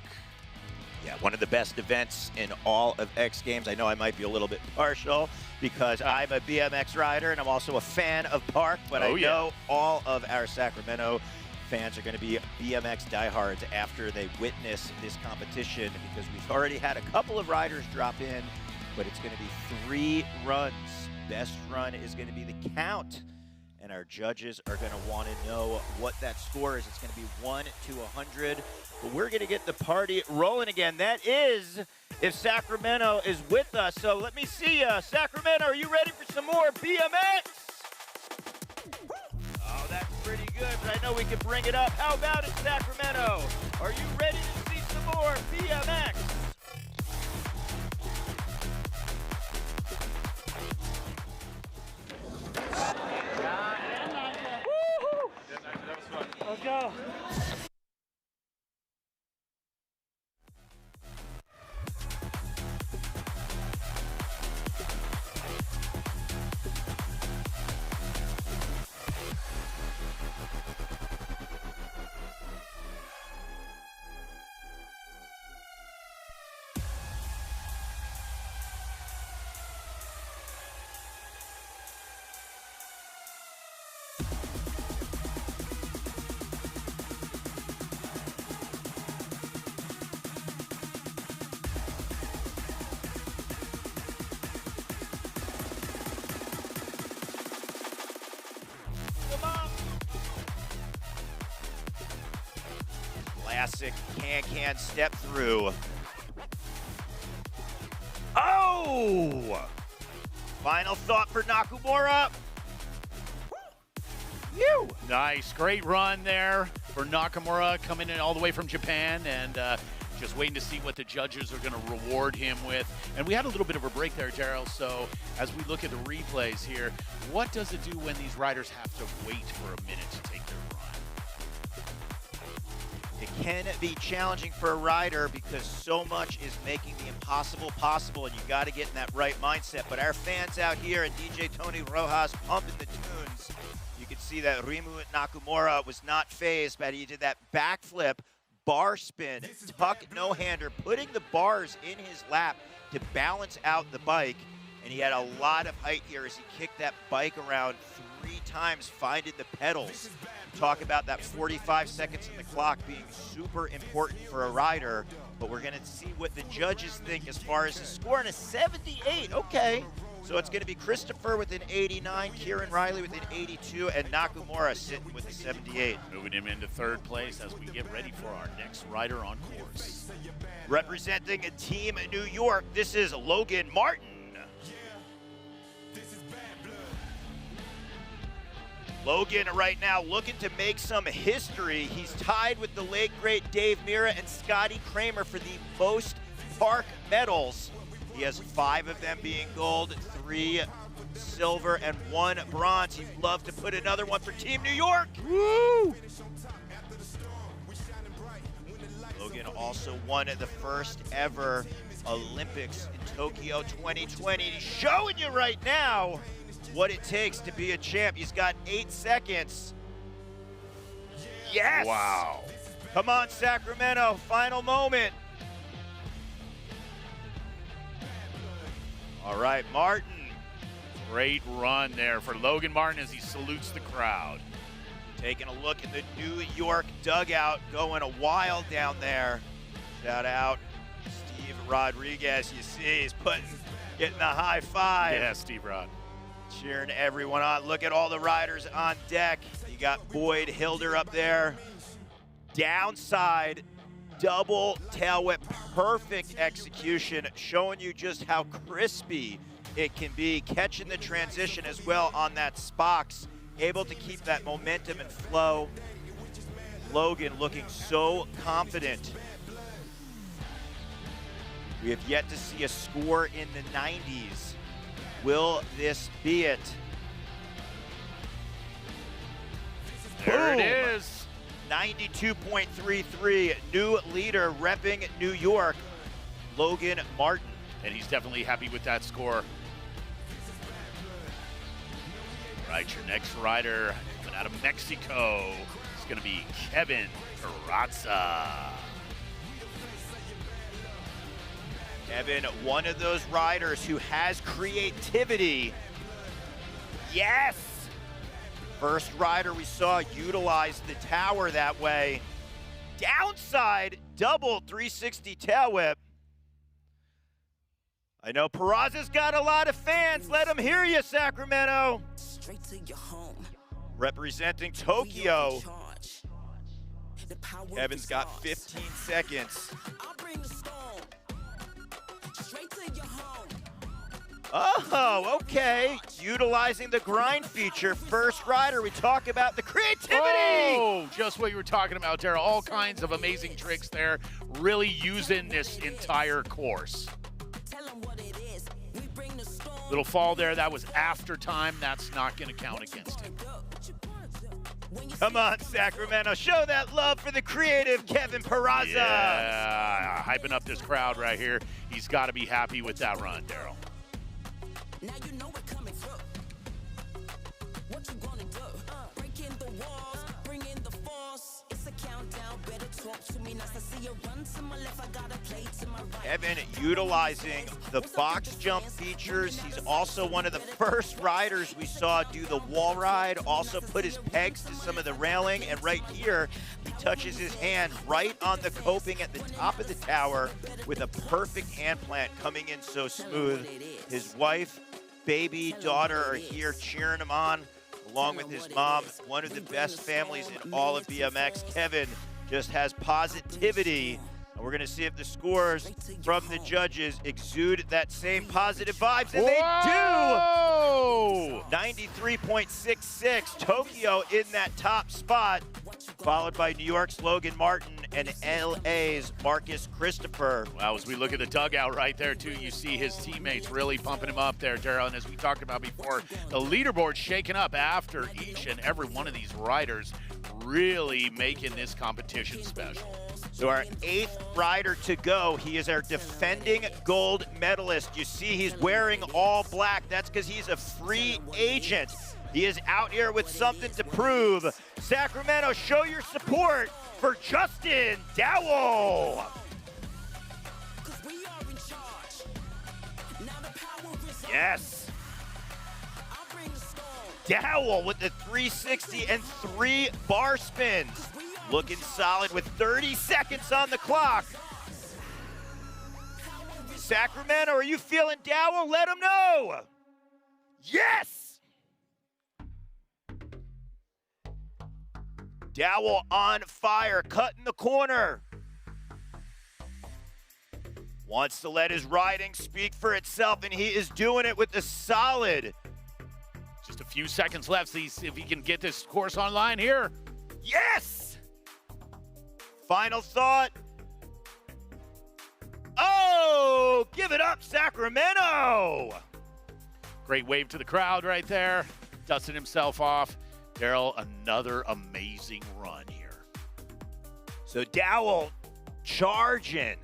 Speaker 13: Yeah, one of the best events in all of X Games. I know I might be a little bit partial because I'm a BMX rider and I'm also a fan of Park, but I know all of our Sacramento fans are going to be BMX diehards after they witness this competition, because we've already had a couple of riders drop in, but it's going to be 3 runs. Best run is going to be the count, and our judges are going to want to know what that score is. It's going to be 1 to 100, but we're going to get the party rolling again. That is if Sacramento is with us. So let me see you. Sacramento, are you ready for some more BMX? Oh, that's pretty good, but I know we can bring it up. How about it, Sacramento? Are you ready to see some more BMX?
Speaker 10: Let's go.
Speaker 13: Classic can step through. Oh! Final thought for Nakamura.
Speaker 14: Phew. Nice, great run there for Nakamura, coming in all the way from Japan, and just waiting to see what the judges are going to reward him with. And we had a little bit of a break there, Daryl, so as we look at the replays here, what does it do when these riders have to wait for a minute to take their run?
Speaker 13: It can be challenging for a rider because so much is making the impossible possible, and you got to get in that right mindset. But our fans out here and DJ Tony Rojas pumping the tunes. You can see that Rimu Nakamura was not phased, but he did that backflip, bar spin, tuck no-hander, putting the bars in his lap to balance out the bike. And he had a lot of height here as he kicked that bike around 3 times, finding the pedals. Talk about that 45 seconds on the clock being super important for a rider, but we're going to see what the judges think as far as his score, and a 78. Okay, so it's going to be Christopher with an 89, Kieran Riley with an 82, and Nakamura sitting with a 78.
Speaker 14: Moving him into 3rd place as we get ready for our next rider on course.
Speaker 13: Representing a team in New York, this is Logan Martin. Logan right now looking to make some history. He's tied with the late great Dave Mira and Scotty Kramer for the most park medals. He has 5 of them being gold, 3 silver, and 1 bronze. He'd love to put another one for Team New York. Woo! Logan also won the first ever Olympics in Tokyo 2020. He's showing you right now what it takes to be a champ. He's got 8 seconds. Yes!
Speaker 14: Wow.
Speaker 13: Come on, Sacramento, final moment. All right, Martin.
Speaker 14: Great run there for Logan Martin as he salutes the crowd.
Speaker 13: Taking a look at the New York dugout, going a while down there. Shout out Steve Rodriguez. You see, he's getting the high five.
Speaker 14: Yeah, Steve Rod.
Speaker 13: Cheering everyone on. Look at all the riders on deck. You got Boyd Hilder up there. Downside, double tail whip, perfect execution, showing you just how crispy it can be. Catching the transition as well on that Spox, able to keep that momentum and flow. Logan looking so confident. We have yet to see a score in the 90s. Will this be it?
Speaker 14: There
Speaker 13: Boom.
Speaker 14: it is.
Speaker 13: 92.33, new leader repping New York, Logan Martin.
Speaker 14: And he's definitely happy with that score. All right, your next rider coming out of Mexico is going to be Kevin Terrazza.
Speaker 13: Kevin, one of those riders who has creativity. Yes! First rider we saw utilize the tower that way. Downside, double 360 tail whip. I know Peraza's got a lot of fans. Let them hear you, Sacramento.
Speaker 11: Straight to your home.
Speaker 13: representing Tokyo. Kevin's got 15 seconds. Oh, okay. Utilizing the grind feature. First rider, we talk about the creativity.
Speaker 14: Oh, just what you were talking about, Daryl. All kinds of amazing tricks there. Really using this entire course. Little fall there. That was after time. That's not going to count against him.
Speaker 13: Come on, Sacramento. Show that love for the creative Kevin Peraza.
Speaker 14: Yeah, hyping up this crowd right here. He's got to be happy with that run, Daryl.
Speaker 1: Now you know it coming through. What you gonna do? Break in the walls, bring in the force. It's a countdown, better talk to me. Nice to see you run to my left, I gotta play to my right.
Speaker 13: Evan utilizing the box jump features. He's also one of the first riders we saw do the wall ride, also put his pegs to some of the railing, and right here, he touches his hand right on the coping at the top of the tower with a perfect hand plant coming in so smooth. His wife, baby, daughter are here cheering him on, along with his mom. One of the best families in all of BMX. Kevin just has positivity, and we're going to see if the scores from the judges exude that same positive vibes, and they do! 93.66, Tokyo in that top spot, followed by New York's Logan Martin and LA's Marcus Christopher.
Speaker 14: Wow, as we look at the dugout right there, too, you see his teammates really pumping him up there, Daryl. And as we talked about before, the leaderboard shaking up after each and every one of these riders, really making this competition special.
Speaker 13: So our 8th rider to go, he is our defending gold medalist. You see he's wearing all black. That's because he's a free agent. He is out here with something to prove. Sacramento, show your support for Justin Dowell. Yes. Dowell with the 360 and 3 bar spins. Looking solid with 30 seconds on the clock. Sacramento, are you feeling Dowell? Let him know. Yes! Dowell on fire, cutting the corner. Wants to let his riding speak for itself, and he is doing it with a solid.
Speaker 14: Just a few seconds left. See if he can get this course online here.
Speaker 13: Yes! Final thought. Oh, give it up, Sacramento!
Speaker 14: Great wave to the crowd right there. Dusting himself off. Daryl, another amazing run here.
Speaker 13: So Dowell charging.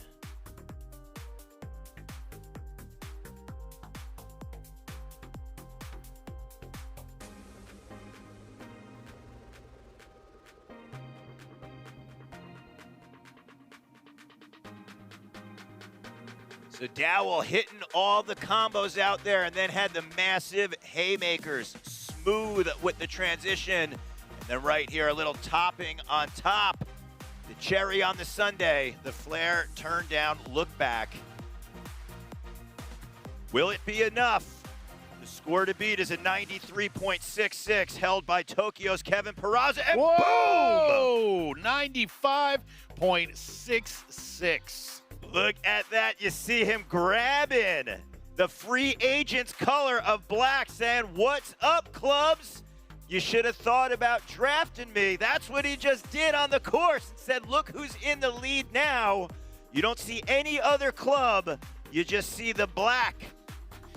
Speaker 13: So Dowell hitting all the combos out there and then had the massive haymakers. Smooth with the transition. And then right here, a little topping on top. The cherry on the sundae. The flare turn down, look back. Will it be enough? The score to beat is a 93.66 held by Tokyo's Kevin Peraza. And
Speaker 14: whoa! Boom! 95.66.
Speaker 13: Look at that. You see him grabbing the free agent's color of black, saying, "What's up, clubs? You should have thought about drafting me." That's what he just did on the course. And said, look who's in the lead now. You don't see any other club. You just see the black.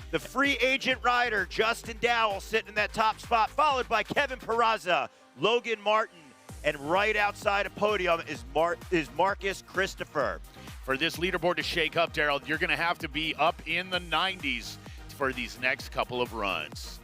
Speaker 13: The free agent rider, Justin Dowell, sitting in that top spot, followed by Kevin Peraza, Logan Martin, and right outside a podium is Marcus Christopher.
Speaker 14: For this leaderboard to shake up, Daryl, you're going to have to be up in the 90s for these next couple of runs.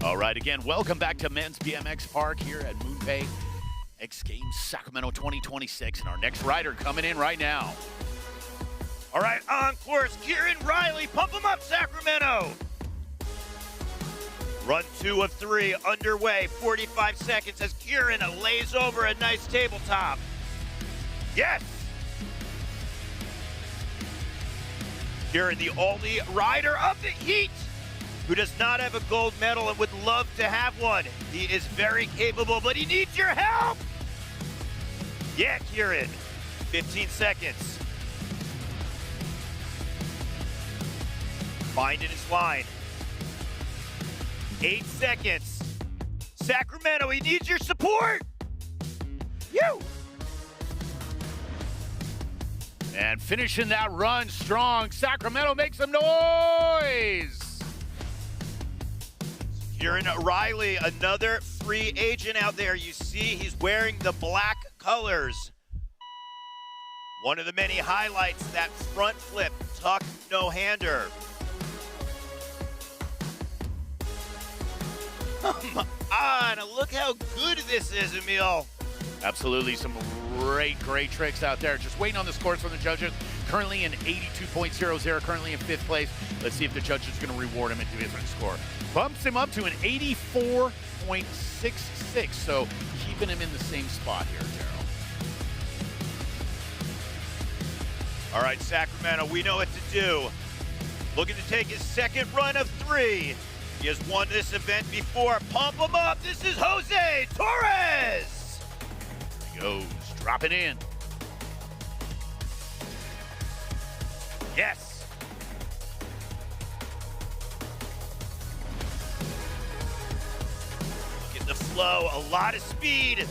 Speaker 14: All right, again, welcome back to Men's BMX Park here at MoonPay X Games Sacramento 2026, and our next rider coming in right now.
Speaker 13: All right, on course, Kieran Riley, pump him up, Sacramento. Run 2 of 3 underway, 45 seconds as Kieran lays over a nice tabletop. Yes! Kieran, the only rider of the heat who does not have a gold medal and would love to have one. He is very capable, but he needs your help! Yeah, Kieran, 15 seconds. Finding his line. 8 seconds. Sacramento, he needs your support! You!
Speaker 14: And finishing that run strong, Sacramento makes some noise!
Speaker 13: Kieran Riley, another free agent out there. You see he's wearing the black colors. One of the many highlights, that front flip, tuck, no-hander. Come on, look how good this is, Emil.
Speaker 14: Absolutely, some great tricks out there. Just waiting on the scores from the judges. Currently in 82.00, currently in 5th place. Let's see if the judge is going to reward him and do a different score. Bumps him up to an 84.66, so keeping him in the same spot here, Daryl.
Speaker 13: All right, Sacramento, we know what to do. Looking to take his second run of 3. He has won this event before. Pump him up. This is Jose Torres.
Speaker 14: There he goes, dropping in.
Speaker 13: Yes. Look at the flow, a lot of speed.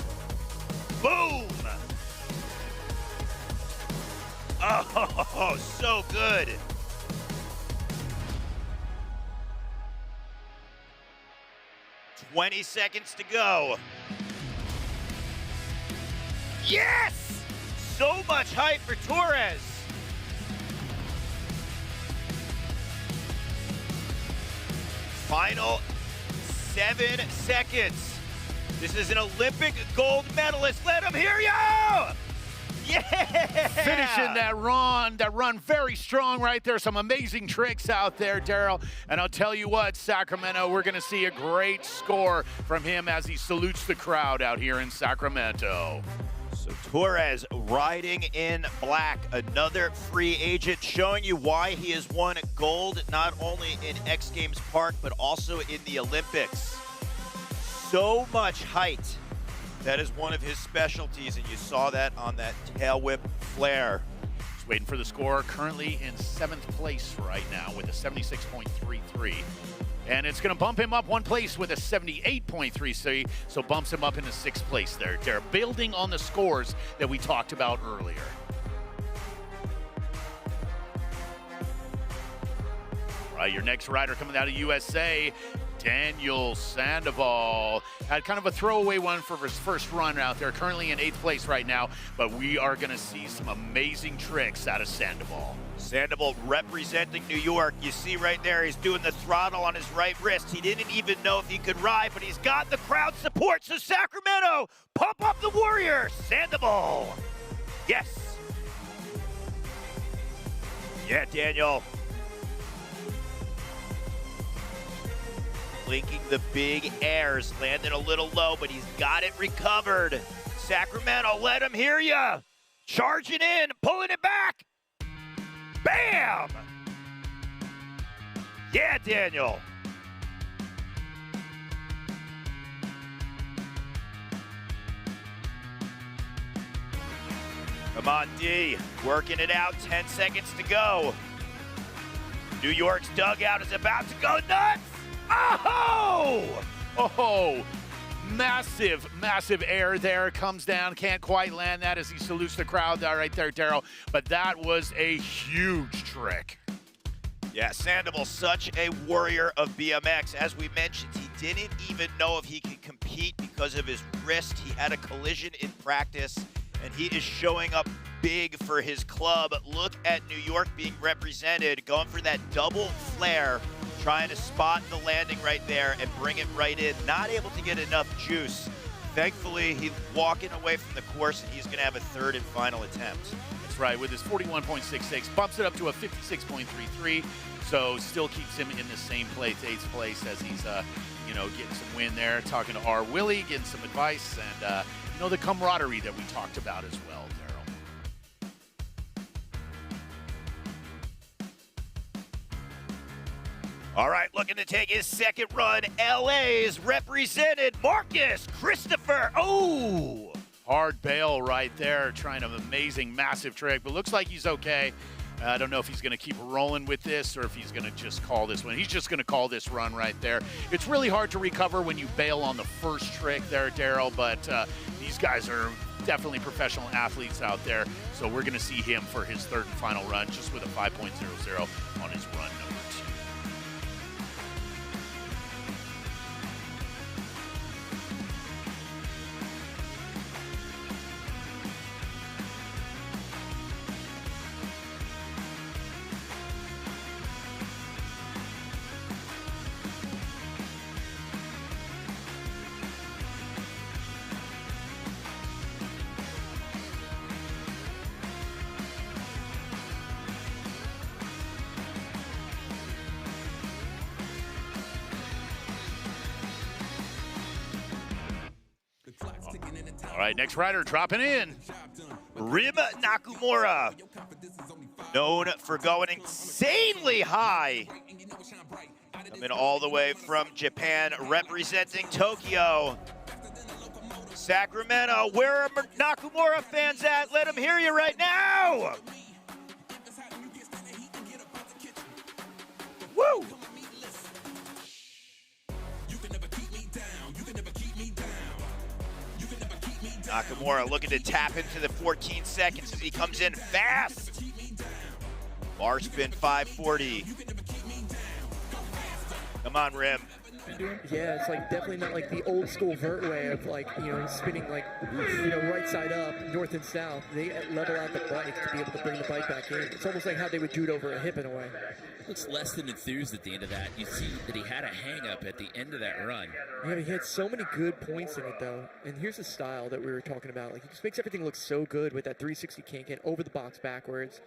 Speaker 13: Boom. Oh, so good. "20 seconds to go. Yes! So much hype for Torres. Final 7 seconds. This is an Olympic gold medalist. Let him hear you! Yeah!
Speaker 14: Finishing that run very strong right there. Some amazing tricks out there, Daryl. And I'll tell you what, Sacramento, we're going to see a great score from him as he salutes the crowd out here in Sacramento.
Speaker 13: So Torres riding in black, another free agent, showing you why he has won gold not only in X Games Park, but also in the Olympics. So much height. That is one of his specialties, and you saw that on that tail whip flare.
Speaker 14: Just waiting for the score. Currently in 7th place right now with a 76.33. And it's going to bump him up 1 place with a 78.33, so bumps him up into 6th place there. They're building on the scores that we talked about earlier. All right, your next rider coming out of USA, Daniel Sandoval had kind of a throwaway one for his first run out there, currently in 8th place right now, but we are going to see some amazing tricks out of Sandoval.
Speaker 13: Sandoval representing New York. You see right there, he's doing the throttle on his right wrist. He didn't even know if he could ride, but he's got the crowd support. So Sacramento, pump up the Warrior. Sandoval. Yes. Yeah, Daniel. Linking the big airs, landed a little low, but he's got it recovered. Sacramento, let him hear ya. Charging in, pulling it back. Bam! Yeah, Daniel. Come on, D. Working it out, 10 seconds to go. New York's dugout is about to go nuts. Oh!
Speaker 14: Oh! Massive, massive air there. Comes down, can't quite land that as he salutes the crowd right there, Daryl. But that was a huge trick.
Speaker 13: Yeah, Sandoval, such a warrior of BMX. As we mentioned, he didn't even know if he could compete because of his wrist. He had a collision in practice, and he is showing up big for his club. Look at New York being represented, going for that double flare, trying to spot the landing right there and bring it right in. Not able to get enough juice. Thankfully, he's walking away from the course, and he's going to have a third and final attempt.
Speaker 14: That's right, with his 41.66, bumps it up to a 56.33, so still keeps him in the same place, 8th place, as he's, getting some win there. Talking to R. Willie, getting some advice, and, the camaraderie that we talked about as well, Daryl.
Speaker 13: All right, looking to take his second run. LA's represented Marcus Christopher. Oh!
Speaker 14: Hard bail right there, trying an amazing, massive trick, but looks like he's okay. I don't know if he's going to keep rolling with this or if he's going to just call this one. He's just going to call this run right there. It's really hard to recover when you bail on the first trick there, Daryl, but these guys are definitely professional athletes out there, so we're going to see him for his third and final run, just with a 5.00 on his run number 2. All right, next rider dropping in.
Speaker 13: Rim Nakamura, known for going insanely high. Coming all the way from Japan, representing Tokyo. Sacramento, where are Nakamura fans at? Let them hear you right now. Woo! Nakamura looking to tap into the 14 seconds as he comes in fast. Bar spin 540. Come on, Rim.
Speaker 15: Yeah, it's like definitely not like the old school vert way of spinning right side up, north and south. They level out the bike to be able to bring the bike back in. It's almost like how they would do it over a hip in a way.
Speaker 16: Looks less than enthused at the end of that. You see that he had a hang up at the end of that run.
Speaker 15: Yeah, he had so many good points in it though. And here's the style that we were talking about. Like, he just makes everything look so good with that 360 cancan over the box backwards.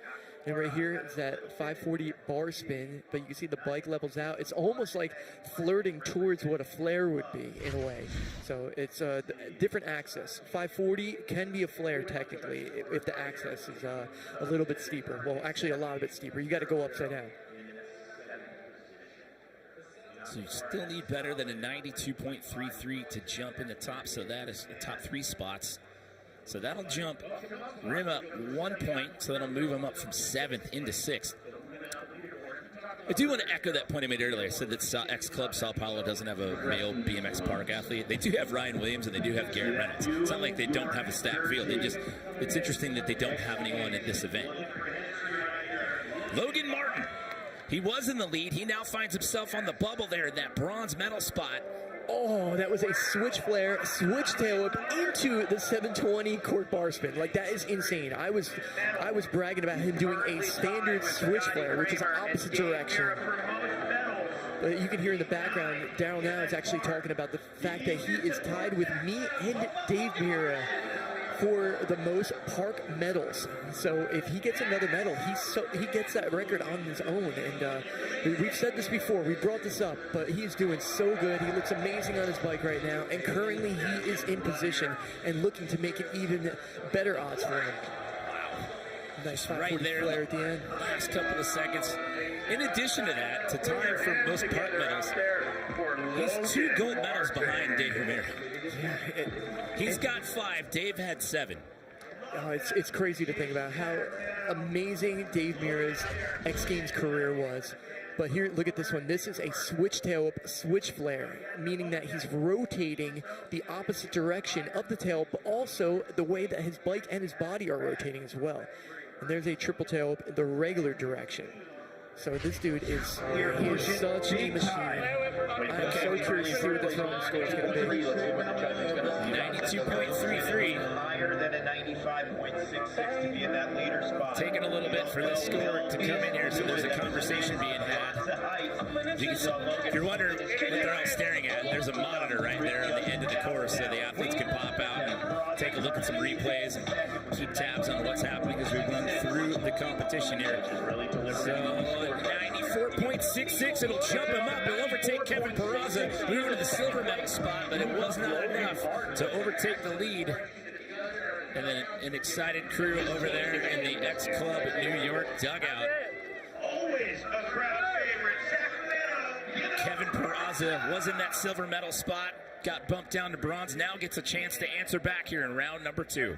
Speaker 15: And right here, it's that 540 bar spin, but you can see the bike levels out. It's almost like flirting towards what a flare would be in a way. So it's a different axis. 540 can be a flare technically if the axis is a little bit steeper. Well, actually a lot bit steeper. You got to go upside down.
Speaker 16: So you still need better than a 92.33 to jump in the top. So that is the top 3 spots. So that'll jump Rim up 1 point, so that'll move him up from 7th into 6th. I do want to echo that point I made earlier. I said that X Club Sao Paulo doesn't have a male BMX park athlete. They do have Ryan Williams and they do have Garrett Reynolds. It's not like they don't have a stacked field. It's interesting that they don't have anyone at this event. Logan Martin. He was in the lead. He now finds himself on the bubble there in that bronze medal spot.
Speaker 15: Oh, that was a switch flare, switch tail whip into the 720 cork bar spin. Like, that is insane. I was bragging about him doing a standard switch flare, which is opposite direction. But you can hear in the background, Daryl now is actually talking about the fact that he is tied with me and Dave Mira for the most park medals. So if he gets another medal, he gets that record on his own. And we've said this before, we brought this up, but he's doing so good. He looks amazing on his bike right now, and currently he is in position and looking to make it even better odds for him. Nice 540
Speaker 16: right there
Speaker 15: flare at the end.
Speaker 16: Last couple of seconds. In addition to that, to tie him for most park medals, he's 2 gold medals behind Dave Rivera. He's got 5. Dave had 7.
Speaker 15: Oh, it's crazy to think about how amazing Dave Mira's X Games career was. But here, look at this one. This is a switch tail whip, switch flare, meaning that he's rotating the opposite direction of the tail, but also the way that his bike and his body are rotating as well. And there's a triple tail whip in the regular direction. So this dude is such a machine. I'm so curious to see what this running score is going to be.
Speaker 16: 92.33.
Speaker 17: Higher than a 95.66 to be in that leader spot.
Speaker 16: Taking a little bit for this score to come in here, so there's a conversation being had. If you're wondering what they're all staring at, there's a monitor right there on the end of the course, so the athletes can pop out and take a look at some replays and keep tabs on what's happening as we run through the competition here. So 94.66, it'll jump him up. He'll overtake Kevin Peraza, moving to the silver medal spot, but it was not enough to overtake the lead. And then an excited crew over there in the X Club New York dugout.
Speaker 17: Always a crowd favorite, Sacramento.
Speaker 16: Kevin Peraza was in that silver medal spot, got bumped down to bronze, now gets a chance to answer back here in round number 2.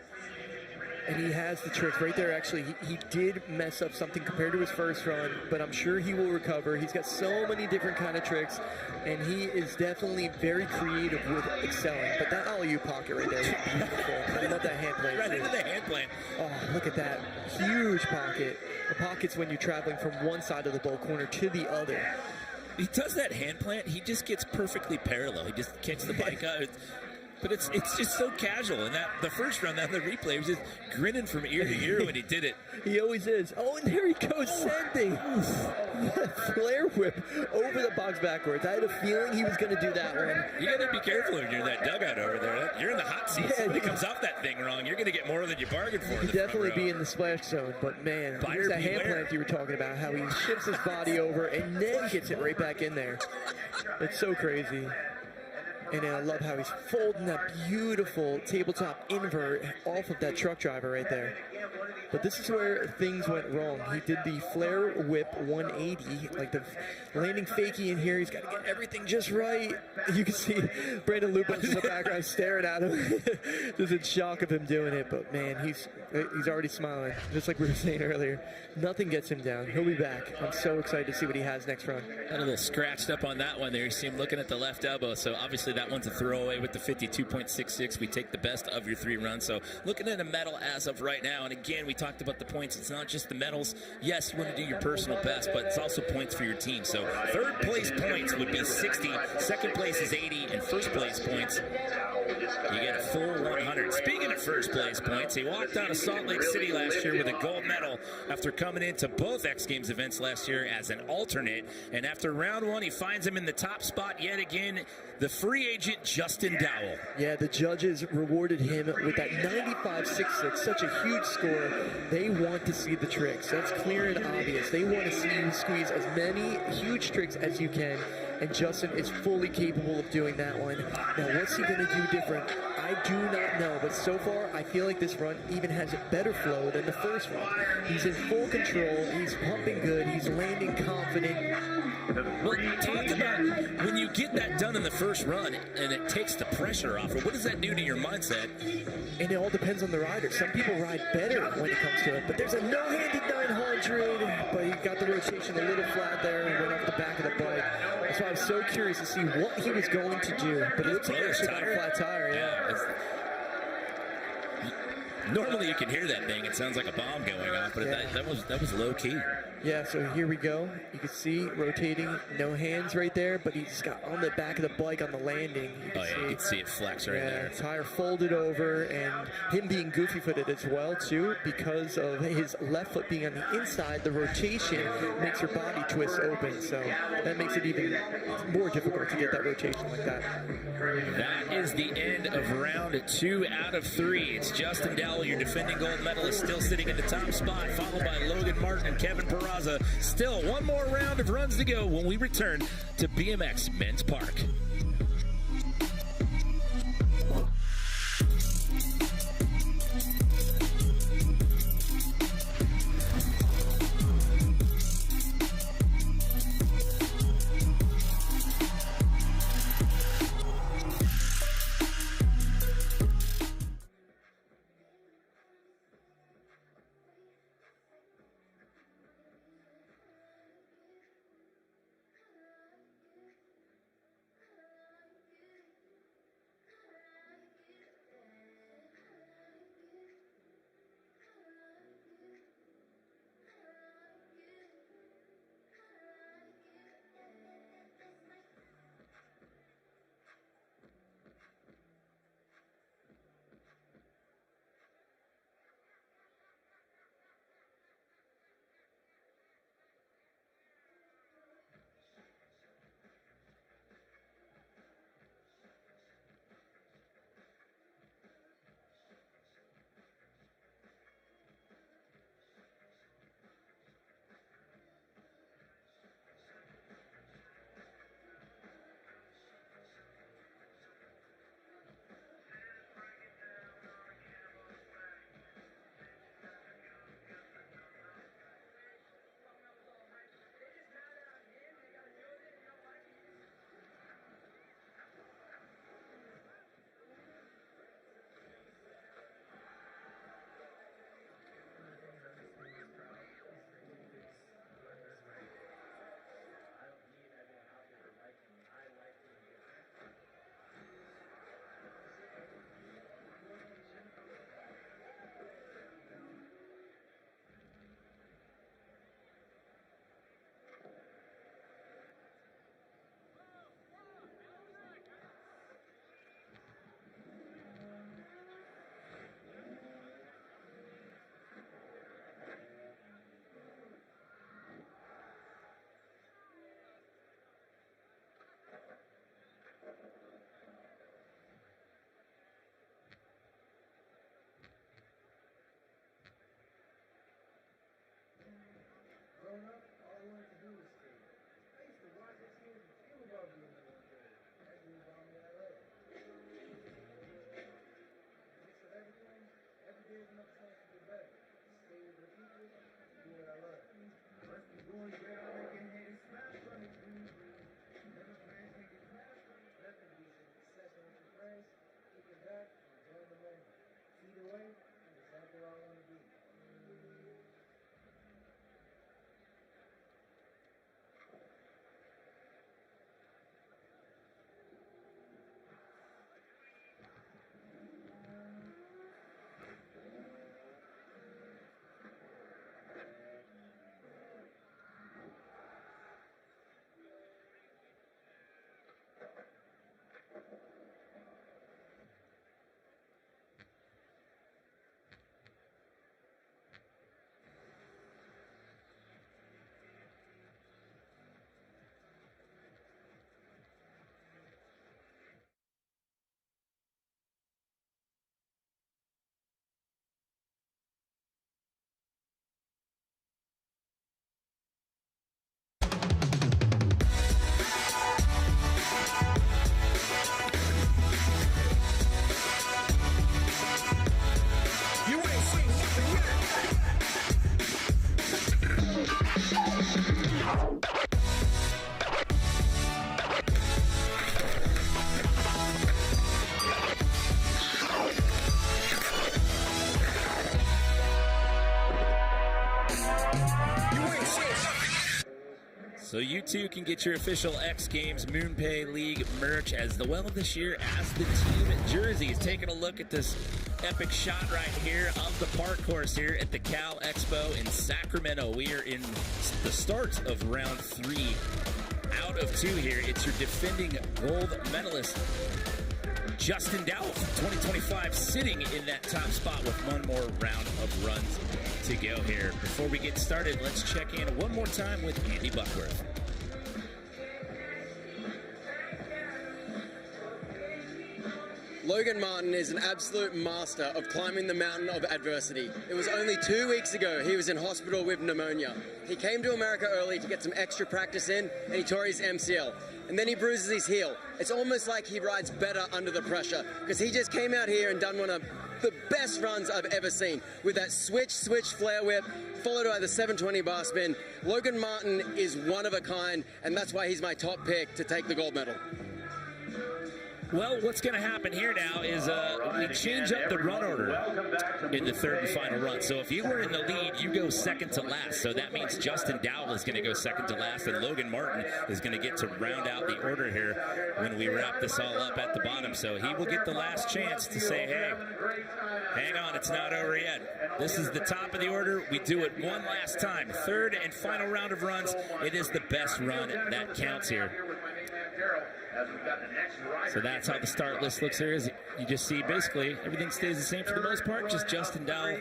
Speaker 15: And he has the trick right there. Actually, he did mess up something compared to his first run, but I'm sure he will recover. He's got so many different kind of tricks, and he is definitely very creative with excelling. But that alley-oop pocket right there is beautiful. I love that hand plant.
Speaker 16: Right into the hand plant.
Speaker 15: Oh, look at that. Huge pocket. The pocket's when you're traveling from one side of the bowl corner to the other.
Speaker 16: He does that hand plant, he just gets perfectly parallel. He just kicks the bike out. But it's just so casual. And the first run, the replay, he was just grinning from ear to ear when he did it.
Speaker 15: He always is. Oh, and there he goes, sending that flare whip over the box backwards. I had a feeling he was going to do that one.
Speaker 16: You got to be careful when you're in that dugout over there. You're in the hot seat.
Speaker 15: Yeah,
Speaker 16: when it comes off that thing wrong, you're going to get more than you bargained for.
Speaker 15: He'd definitely be in the splash zone. But, man, here's that hand plant you were talking about, how he shifts his body over and then gets it right back in there. It's so crazy. And I love how he's folding that beautiful tabletop invert off of that truck driver right there. But this is where things went wrong. He did the flare whip 180, like the landing fakie in here. He's got to get everything just right. You can see Brandon Lupus in the background staring at him, just in shock of him doing it. But man, he's already smiling, just like we were saying earlier. Nothing gets him down. He'll be back. I'm so excited to see what he has next run.
Speaker 16: Got a little scratched up on that one there. You see him looking at the left elbow. So obviously that one's a throwaway with the 52.66. We take the best of your 3 runs. So looking at a medal as of right now. And again, we talked about the points. It's not just the medals. Yes, you want to do your personal best, but it's also points for your team. So third place points would be 60. Second place is 80. And first place points, you get a full 100. Speaking of first place points, he walked out of Salt Lake City last year with a gold medal after coming into both X Games events last year as an alternate. And after round 1, he finds him in the top spot yet again, the free agent Justin Dowell.
Speaker 15: Yeah, the judges rewarded him with that 95.66, such a huge score. They want to see the tricks. That's clear and obvious. They want to see you squeeze as many huge tricks as you can. And Justin is fully capable of doing that one. Now, what's he going to do different? I do not know, but so far, I feel like this run even has a better flow than the first one. He's in full control, he's pumping good, he's landing confident.
Speaker 16: Well, talk about when you get that done in the first run and it takes the pressure off. What does that do to your mindset?
Speaker 15: And it all depends on the rider. Some people ride better when it comes to it, but there's a no-handed 900, but he got the rotation a little flat there and went off the back of the bike. That's why I was so curious to see what he was going to do. But it looks like he actually got a flat tire.
Speaker 16: Yeah. Normally you can hear that thing. It sounds like a bomb going off, but that was low key.
Speaker 15: Yeah, so here we go. You can see rotating, no hands right there, but he's got on the back of the bike on the landing. You
Speaker 16: can see it flex right there.
Speaker 15: Tire folded over, and him being goofy-footed as well, too, because of his left foot being on the inside, the rotation makes your body twist open, so that makes it even more difficult to get that rotation like that.
Speaker 16: That is the end of round 2 out of 3. It's Justin Dowell, your defending gold medalist, still sitting in the top spot, followed by Logan Martin and Kevin Peraza. Still one more round of runs to go when we return to BMX Men's Park.
Speaker 5: Growing up, all I wanted to do was skate. I used to watch X-Games and feel about being in the day. That's when we brought me to LA. Mix of everything, every day is enough chance to get better. Stay with the people, do what I love. Must be going down, making haters smile from me. Never friends make it smash. Nothing beats an obsession with your friends. Keep it back and enjoy the moment. Either way, it's exactly where I want to be.
Speaker 16: So you too can get your official X Games MoonPay League merch as well this year as the team jerseys. Taking a look at this epic shot right here of the park course here at the Cal Expo in Sacramento. We are in the start of round 3 out of 2 here. It's your defending gold medalist, Justin Dowell from 2025, sitting in that top spot with one more round of runs to go here. Before we get started, let's check in one more time with Andy Buckworth.
Speaker 18: Logan Martin is an absolute master of climbing the mountain of adversity. It was only 2 weeks ago he was in hospital with pneumonia. He came to America early to get some extra practice in, and he tore his MCL. And then he bruises his heel. It's almost like he rides better under the pressure, because he just came out here and done one of the best runs I've ever seen with that switch flare whip, followed by the 720 bar spin. Logan Martin is one of a kind, and that's why he's my top pick to take the gold medal.
Speaker 16: Well, what's going to happen here now is we change up the run order in the third and final run. So if you were in the lead, you go second to last. So that means Justin Dowell is going to go second to last, and Logan Martin is going to get to round out the order here when we wrap this all up at the bottom. So he will get the last chance to say, hey, hang on, it's not over yet. This is the top of the order. We do it one last time. Third and final round of runs. It is the best run that counts here. So that's how the start list looks here. Is you just see basically everything stays the same for the most part. Just Justin Dowell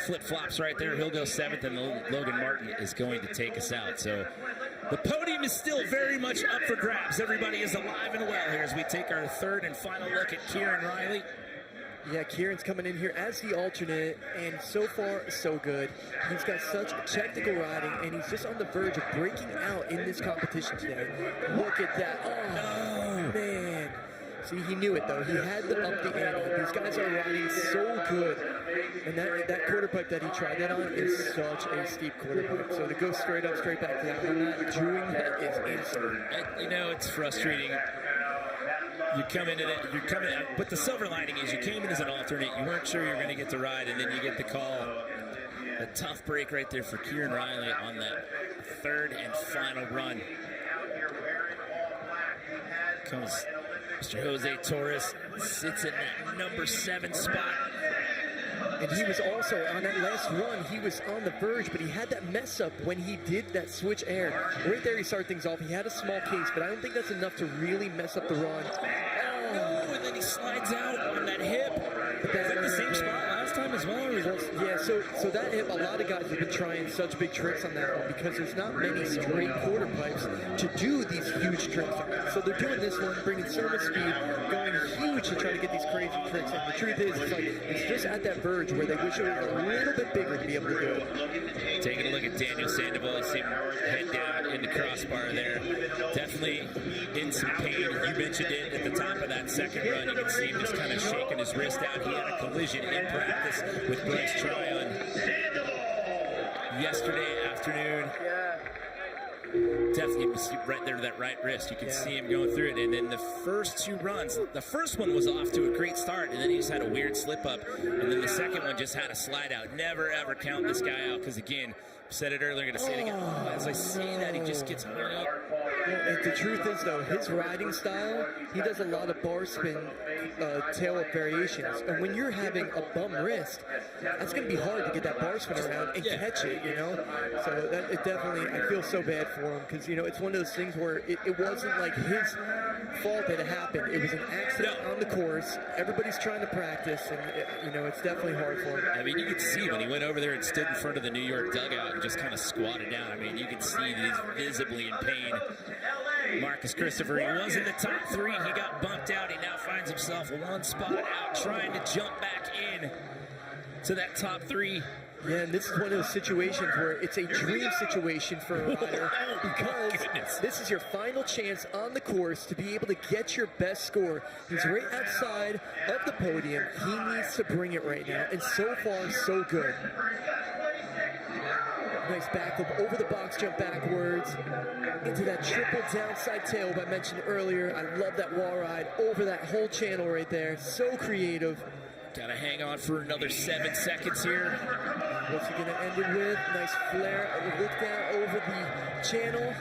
Speaker 16: flip-flops right there. He'll go 7th, and Logan Martin is going to take us out. So the podium is still very much up for grabs. Everybody is alive and well here as we take our third and final look at Kieran Riley.
Speaker 15: Yeah, Kieran's coming in here as the alternate, and so far, so good. He's got such technical riding, and he's just on the verge of breaking out in this competition today. Look at that. Oh, man. See, he knew it, though. He had to up the ante. These guys are riding so good. And that quarter pipe that he tried that on is such a steep quarter pipe. So to go straight up, straight back down on that, doing that is insane.
Speaker 16: You know, it's frustrating. You come into that, you're coming in, but the silver lining is you came in as an alternate, you weren't sure you were going to get to ride, and then you get the call. A tough break right there for Kieran Riley on that third and final run. Comes Mr. Jose Torres, sits in that number 7 spot.
Speaker 15: And he was also, on that last run, he was on the verge, but he had that mess up when he did that switch air. Right there he started things off. He had a small case, but I don't think that's enough to really mess up the run.
Speaker 16: Oh, and then he slides out on that hip. But that's the same spot last time as well?
Speaker 15: Yeah, so that hip, a lot of guys have been trying such big tricks on that one because there's not many straight quarter pipes to do these huge tricks on that. So they're doing this one, bringing so much speed, going huge to try to get these crazy tricks. And the truth is, it's just at that verge where they wish it was a little bit bigger to be able to do it.
Speaker 16: Taking a look at Daniel Sandoval, I see him head down in the crossbar there. Definitely in some pain. You mentioned it at the top of that second run. You can see him just kind of shaking his wrist out. He had a collision in practice with Bryce Tryon yesterday afternoon. Definitely right there to that right wrist. You can see him going through it. And then the first 2 runs, the first one was off to a great start, and then he just had a weird slip up. And then the second one just had a slide out. Never, ever count this guy out because, again, said it earlier, going to say it again. Oh, as I see that, he just gets hung up.
Speaker 15: Well, the truth is, though, his riding style, he does a lot of bar spin, tail up variations. And when you're having a bum wrist, that's going to be hard to get that bar spin around and catch it, you know? So it definitely, I feel so bad for him because, you know, it's one of those things where it wasn't like his fault that it happened. It was an accident on the course. Everybody's trying to practice, and, you know, it's definitely hard for him.
Speaker 16: I mean, you could see when he went over there and stood in front of the New York dugout and just kind of squatted down. I mean, you could see that he's visibly in pain. Marcus Christopher, he was in the top 3. He got bumped out. He now finds himself 1 spot out, trying to jump back in to that top 3.
Speaker 15: Yeah, and this is one of those situations where it's a dream situation for a rider because this is your final chance on the course to be able to get your best score. He's right outside of the podium. He needs to bring it right now, and so far, so good. Nice backflip over the box jump backwards into that triple downside tail I mentioned earlier. I love that wall ride over that whole channel right there. So creative.
Speaker 16: Gotta hang on for another 7 seconds here.
Speaker 15: What's he gonna end it with? Nice flare. A look down over the channel.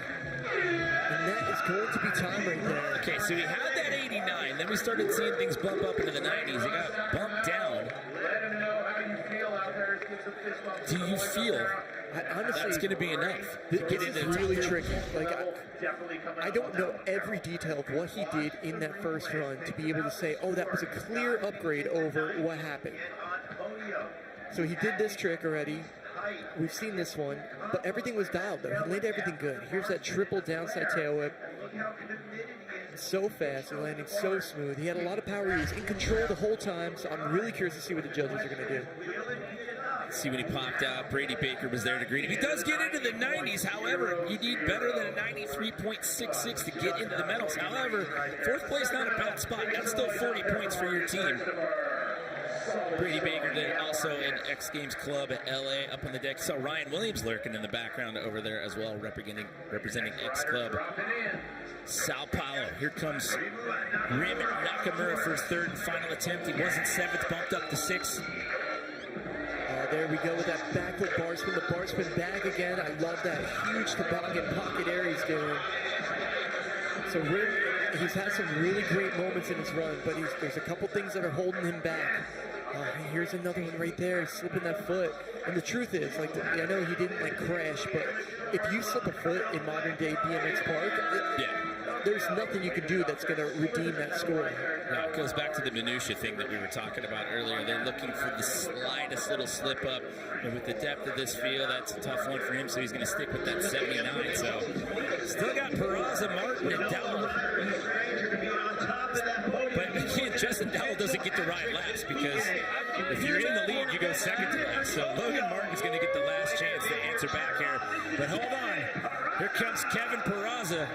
Speaker 15: And that is going to be time right there.
Speaker 16: Okay, so he had that 89. Then we started seeing things bump up into the 90s. It got bumped down. Do you feel
Speaker 15: honestly,
Speaker 16: that's going to be enough to get into the
Speaker 15: really tricky? Like, I don't know every detail of what he did in that first run to be able to say, oh, that was a clear upgrade over what happened. So he did this trick already. We've seen this one, but everything was dialed though. He landed everything good. Here's that triple downside tail whip. So fast and landing so smooth. He had a lot of power. He was in control the whole time, so I'm really curious to see what the judges are going to do.
Speaker 16: See when he popped out, Brady Baker was there to greet him. He does get into the 90s, however, you need better than a 93.66 to get into the medals. However, fourth place, not a bad spot. That's still 40 points for your team. Brady Baker did also in X Games Club at LA up on the deck. So Ryan Williams lurking in the background over there as well, representing X Club. Sao Paulo. Here comes Rim Nakamura for his third and final attempt. He wasn't seventh, bumped up to sixth.
Speaker 15: There we go with that backflip bar spin. The bar spin back again. I love that huge toboggan pocket air he's doing. So Rim, he's had some really great moments in his run, but there's a couple things that are holding him back. Here's another one right there, slipping that foot. And the truth is, like, I know he didn't like crash, but if you slip a foot in modern day BMX park, there's nothing you can do that's going to redeem that score.
Speaker 16: Yeah, it goes back to the minutia thing that we were talking about earlier. They're looking for the slightest little slip up, and with the depth of this field, that's a tough one for him. So he's going to stick with that 79. So still got Peraza, Martin, and Dowell. But Justin Dowell doesn't get to ride last because if you're in the lead, you go second to last. So Logan Martin's going to get the last chance to answer back here. But hold on, here comes Kevin Peraza.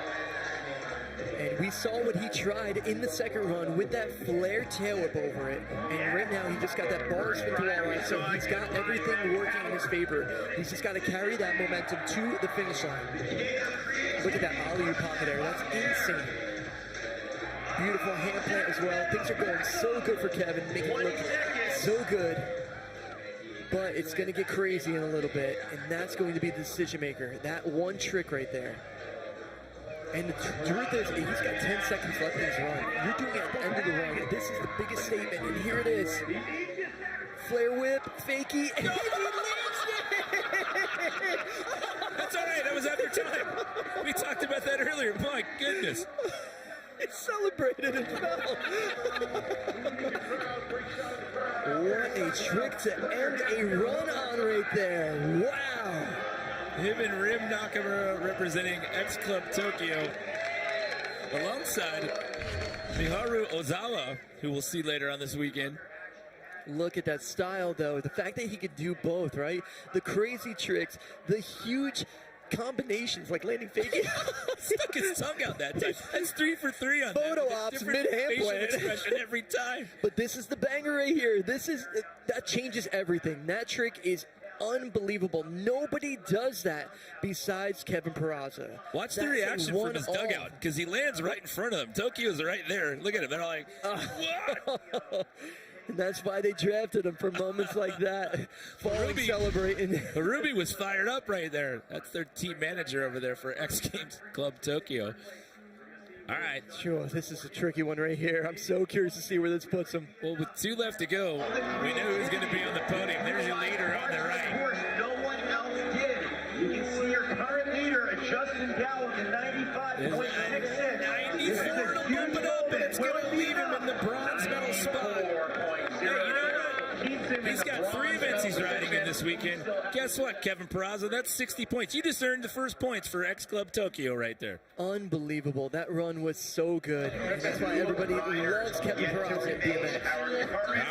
Speaker 15: And we saw what he tried in the second run with that flare tail whip over it. And right now he just got that bar spin to all right. So he's got everything working in his favor. He's just got to carry that momentum to the finish line. Look at that alley-oop pocket air. That's insane. Beautiful hand plant as well. Things are going so good for Kevin, making it look so good. But it's going to get crazy in a little bit, and that's going to be the decision maker. That one trick right there. And the truth is, he's got 10 seconds left in his run. You're doing it at the end of the run, and this is the biggest statement, and here it is. Flare whip, fakie, and he lands it!
Speaker 16: That's all right, that was after time. We talked about that earlier. My goodness.
Speaker 15: He celebrated and fell. What a trick to end a run on right there. Wow.
Speaker 16: Him and Rim Nakamura representing X Club Tokyo alongside Miharu Ozawa, who we'll see later on this weekend.
Speaker 15: Look at that style, though. The fact that he could do both, right? The crazy tricks, the huge combinations, like landing fake.
Speaker 16: Stuck his tongue out that time. That's 3 for 3 on
Speaker 15: photo ops, mid-hand
Speaker 16: expression every time.
Speaker 15: But this is the banger right here. That changes everything. That trick is unbelievable. Nobody does that besides Kevin Peraza.
Speaker 16: Watch the reaction from his dugout, because he lands right in front of them. Tokyo's right there. Look at him. They're all like, what?
Speaker 15: And that's why they drafted him for moments like that. Ruby celebrating.
Speaker 16: Ruby was fired up right there. That's their team manager over there for X Games Club Tokyo. All right.
Speaker 15: Sure, this is a tricky one right here. I'm so curious to see where this puts him.
Speaker 16: Well, with 2 left to go, we know who's going to be on the podium. There's your leader on the right.
Speaker 17: No one else did. You can see your current leader, Justin Dowell, at 95.66.
Speaker 16: 94 to bump it up, and it's going to leave him in the bronze medal spot. Hey, you know what? He's got 3 events he's riding in this weekend. Guess what, Kevin Peraza? That's 60 points. You just earned the first points for X Club Tokyo right there.
Speaker 15: Unbelievable. That run was so good. And that's why everybody loves Kevin Peraza at BMX.
Speaker 16: All right.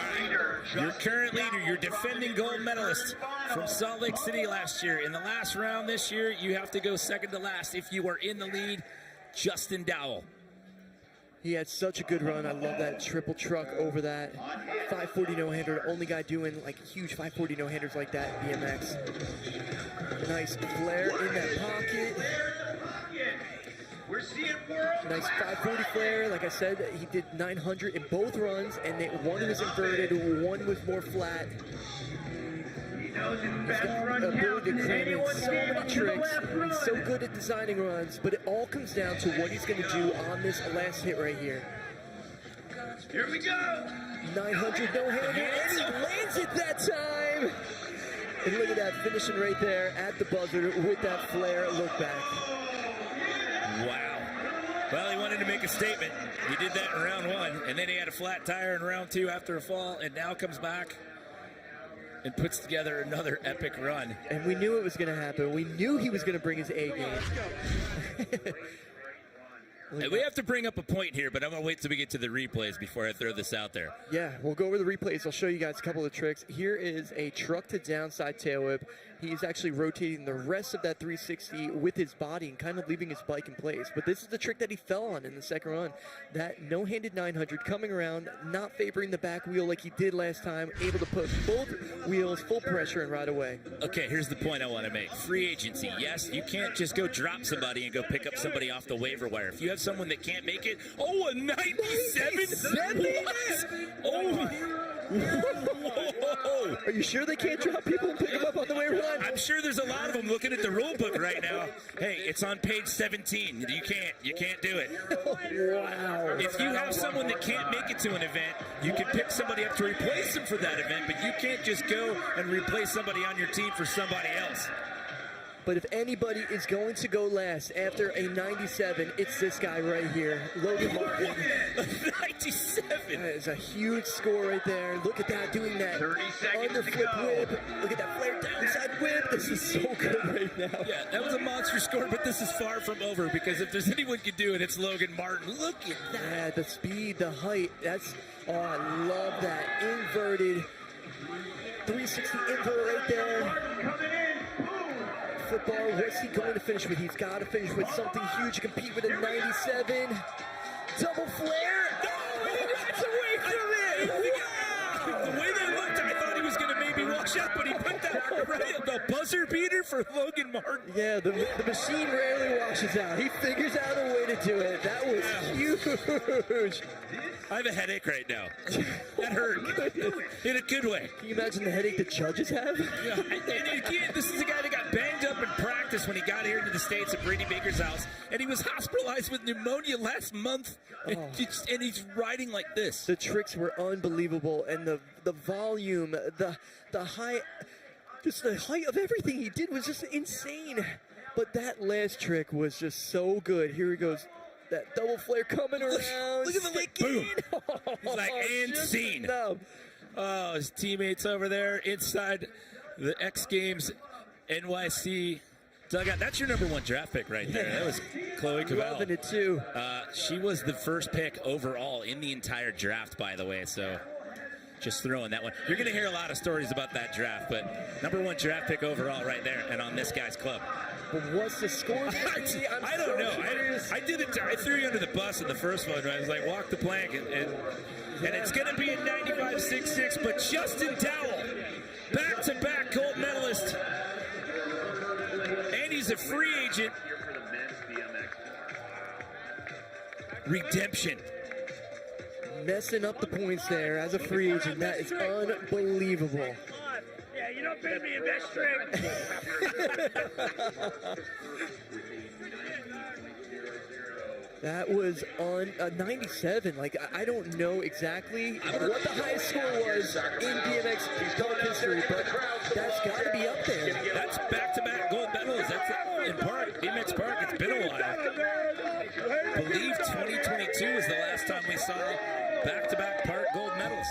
Speaker 16: Your current leader, your defending gold medalist from Salt Lake City last year. In the last round this year, you have to go second to last if you are in the lead. Justin Dowell.
Speaker 15: He had such a good run. I love that triple truck over that 540 no-hander. Only guy doing like huge 540 no-handers like that in BMX. Nice flare in that pocket. Nice 540 flare. Like I said, he did 900 in both runs, and one was inverted, one was more flat. He's got the ability to cram in so many tricks. He's so good at designing runs, but it all comes down to what he's going to do on this last hit right here.
Speaker 17: Here we go.
Speaker 15: 900 no-hander, and he lands it that time. And look at that, finishing right there at the buzzer with that flare look back.
Speaker 16: Wow. Well, he wanted to make a statement. He did that in round 1, and then he had a flat tire in round 2 after a fall, and now comes back and puts together another epic run.
Speaker 15: And we knew it was going to happen. We knew he was going to bring his A game.
Speaker 16: And we have to bring up a point here, but I'm going to wait till we get to the replays before I throw this out there.
Speaker 15: Yeah, we'll go over the replays. I'll show you guys a couple of tricks. Here is a truck to downside tail whip. He's actually rotating the rest of that 360 with his body and kind of leaving his bike in place. But this is the trick that he fell on in the second run. That no-handed 900 coming around, not favoring the back wheel like he did last time, able to put both wheels full pressure and right away.
Speaker 16: Okay, here's the point I want to make. Free agency, yes, you can't just go drop somebody and go pick up somebody off the waiver wire. If you have someone that can't make it, oh, a 97? What? Oh,
Speaker 15: are you sure they can't drop people and pick them up on the waiver line?
Speaker 16: I'm sure there's a lot of them looking at the rule book right now. Hey, it's on page 17. You can't do it.
Speaker 15: Wow.
Speaker 16: If you have someone that can't make it to an event, you can pick somebody up to replace them for that event, but you can't just go and replace somebody on your team for somebody else.
Speaker 15: But if anybody is going to go last after a 97, it's this guy right here, Logan Martin.
Speaker 16: 97!
Speaker 15: That is a huge score right there. Look at that, doing that underflip whip. Look at that flare downside whip. This is so good right now.
Speaker 16: Yeah, that was a monster score, but this is far from over because if there's anyone who can do it, it's Logan Martin. Look at that.
Speaker 15: Yeah, the speed, the height. Oh, I love that. Inverted 360 invert right there. Football, what's he going to finish with? He's got to finish with something huge to compete with a 97. Double flare. No, he gets away from it.
Speaker 16: Wow. The way they looked, I thought he was going to maybe wash out, but he put that right, the buzzer beater for Logan Martin.
Speaker 15: Yeah, the machine rarely washes out. He figures out a way to do it. That was huge.
Speaker 16: I have a headache right now. That hurt in a good way.
Speaker 15: Can you imagine the headache the judges have?
Speaker 16: Yeah, and again, this is a guy that got banged up in practice when he got here to the States at Brady Baker's house, and he was hospitalized with pneumonia last month, and he's riding like this.
Speaker 15: The tricks were unbelievable, and the volume, the high, just the height of everything he did was just insane. But that last trick was just so good. Here he goes. That double flare coming around.
Speaker 16: Look at the boom. He's like, and scene. Oh, his teammates over there inside the XGames NYC dugout. That's your number 1 draft pick right there. That was Chloe Cabell.
Speaker 15: Loving it too.
Speaker 16: She was the first pick overall in the entire draft, by the way. So just throwing that one. You're going to hear a lot of stories about that draft, but number 1 draft pick overall right there and on this guy's club.
Speaker 15: But what's the score?
Speaker 16: I don't know. I did it. I threw you under the bus in the first one. I was like, walk the plank, and it's going to be a 95.66. But Justin Dowell, back-to-back gold medalist, and he's a free agent. Redemption.
Speaker 15: Messing up the points there as a free agent. That is unbelievable.
Speaker 17: Yeah, you don't pay me in best trick.
Speaker 15: That was on a 97. Like, I don't know exactly what the highest score was in BMX dunk history, but that's got to be up there.
Speaker 16: That's back-to-back gold medals. That's in Park, BMX Park. It's been a while. I believe 2022 was the last time we saw back-to-back Park gold medals.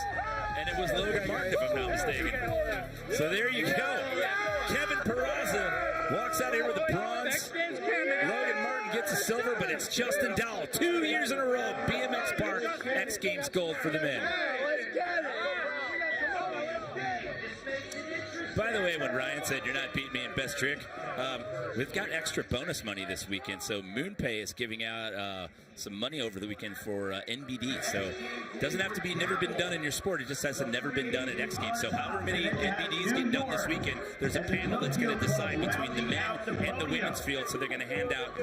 Speaker 16: And it was Logan Martin, if I'm not mistaken. So there you go. Kevin Peraza walks out here with a bronze. Logan Martin gets a silver, but it's Justin Dowell. 2 years in a row, BMX Park, X Games gold for the men. By the way, when Ryan said you're not beating me in best trick, we've got extra bonus money this weekend. So MoonPay is giving out some money over the weekend for NBD. So it doesn't have to be never been done in your sport. It just has to never been done at X Games. So however many NBDs get done this weekend, there's a panel that's going to decide between the men and the women's field. So they're going to hand out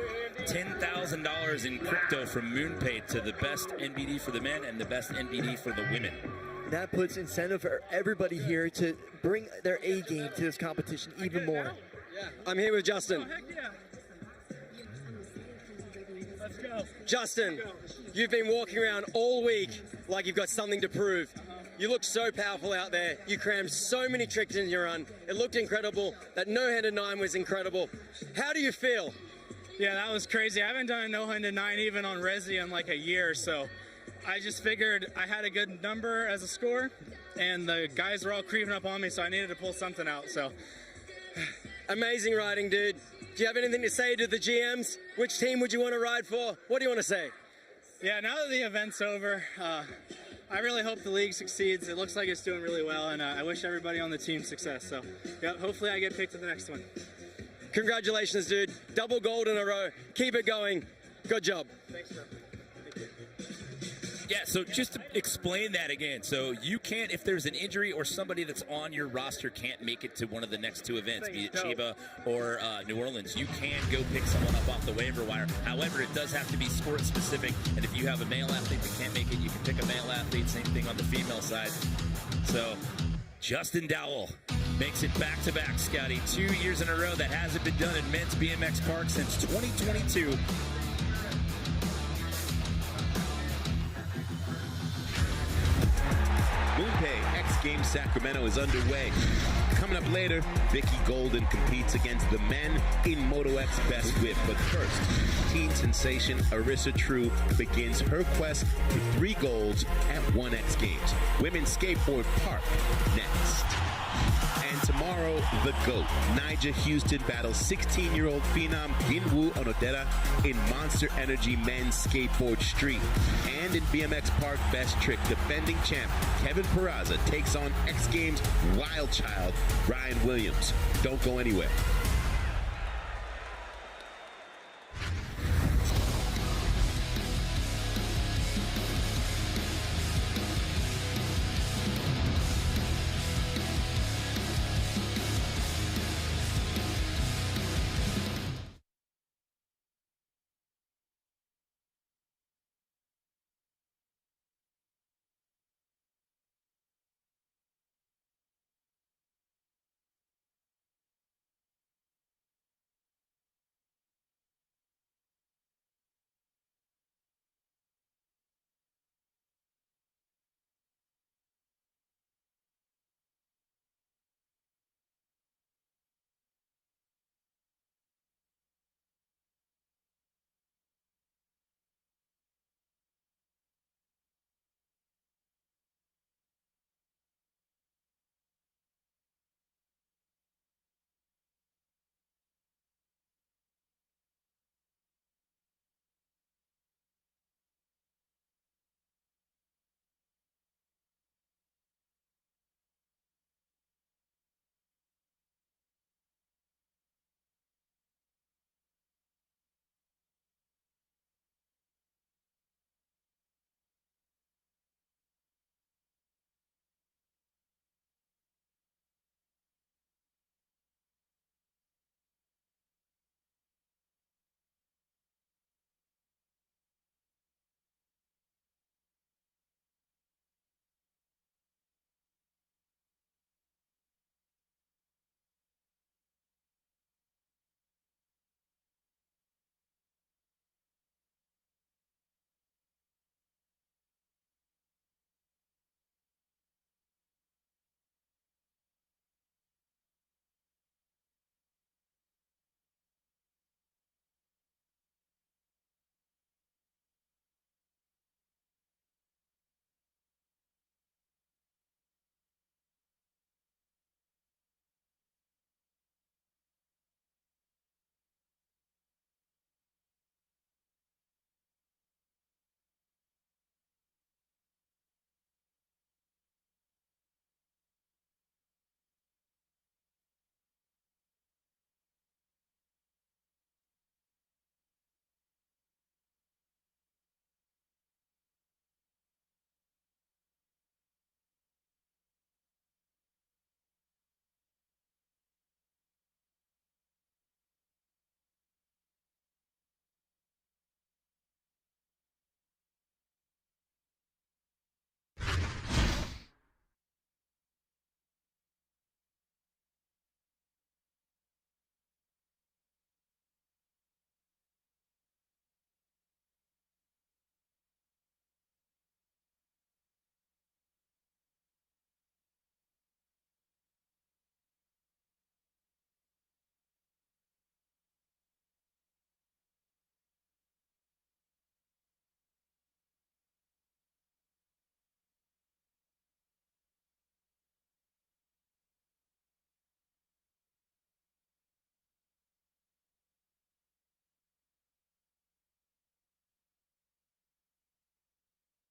Speaker 16: $10,000 in crypto from MoonPay to the best NBD for the men and the best NBD for the women.
Speaker 15: That puts incentive for everybody here to bring their A game to this competition even more.
Speaker 18: I'm here with Justin. Let's go. Justin, you've been walking around all week like you've got something to prove. You look so powerful out there. You crammed so many tricks in your run. It looked incredible. That no-handed 9 was incredible. How do you feel?
Speaker 19: Yeah, that was crazy. I haven't done a no-handed 9 even on Resi in like a year, so I just figured I had a good number as a score, and the guys were all creeping up on me, so I needed to pull something out, so.
Speaker 18: Amazing riding, dude. Do you have anything to say to the GMs? Which team would you want to ride for? What do you want to say?
Speaker 19: Yeah, now that the event's over, I really hope the league succeeds. It looks like it's doing really well, and I wish everybody on the team success. So, yeah, hopefully I get picked to the next one.
Speaker 18: Congratulations, dude. Double gold in a row. Keep it going. Good job.
Speaker 19: Thanks, bro.
Speaker 16: Yeah, so just to explain that again. So you can't, if there's an injury or somebody that's on your roster can't make it to one of the next 2 events, be it Chiba or New Orleans, you can go pick someone up off the waiver wire. However, it does have to be sport specific, and if you have a male athlete that can't make it, you can pick a male athlete. Same thing on the female side. So Justin Dowell makes it back-to-back, Scotty. 2 years in a row. That hasn't been done in men's BMX Park since 2022.
Speaker 12: MoonPay XGames Sacramento is underway. Coming up later, Vicky Golden competes against the men in Moto X Best Whip. But first, teen sensation Arissa True begins her quest for 3 golds at 1X Games. Women's Skateboard Park next. And tomorrow, the GOAT, Nigel Houston, battles 16-year-old phenom Ginwoo Onodera in Monster Energy Men's Skateboard Street. And in BMX Park Best Trick, defending champ Kevin Peraza takes on X Games Wild Child Ryan Williams. Don't go anywhere.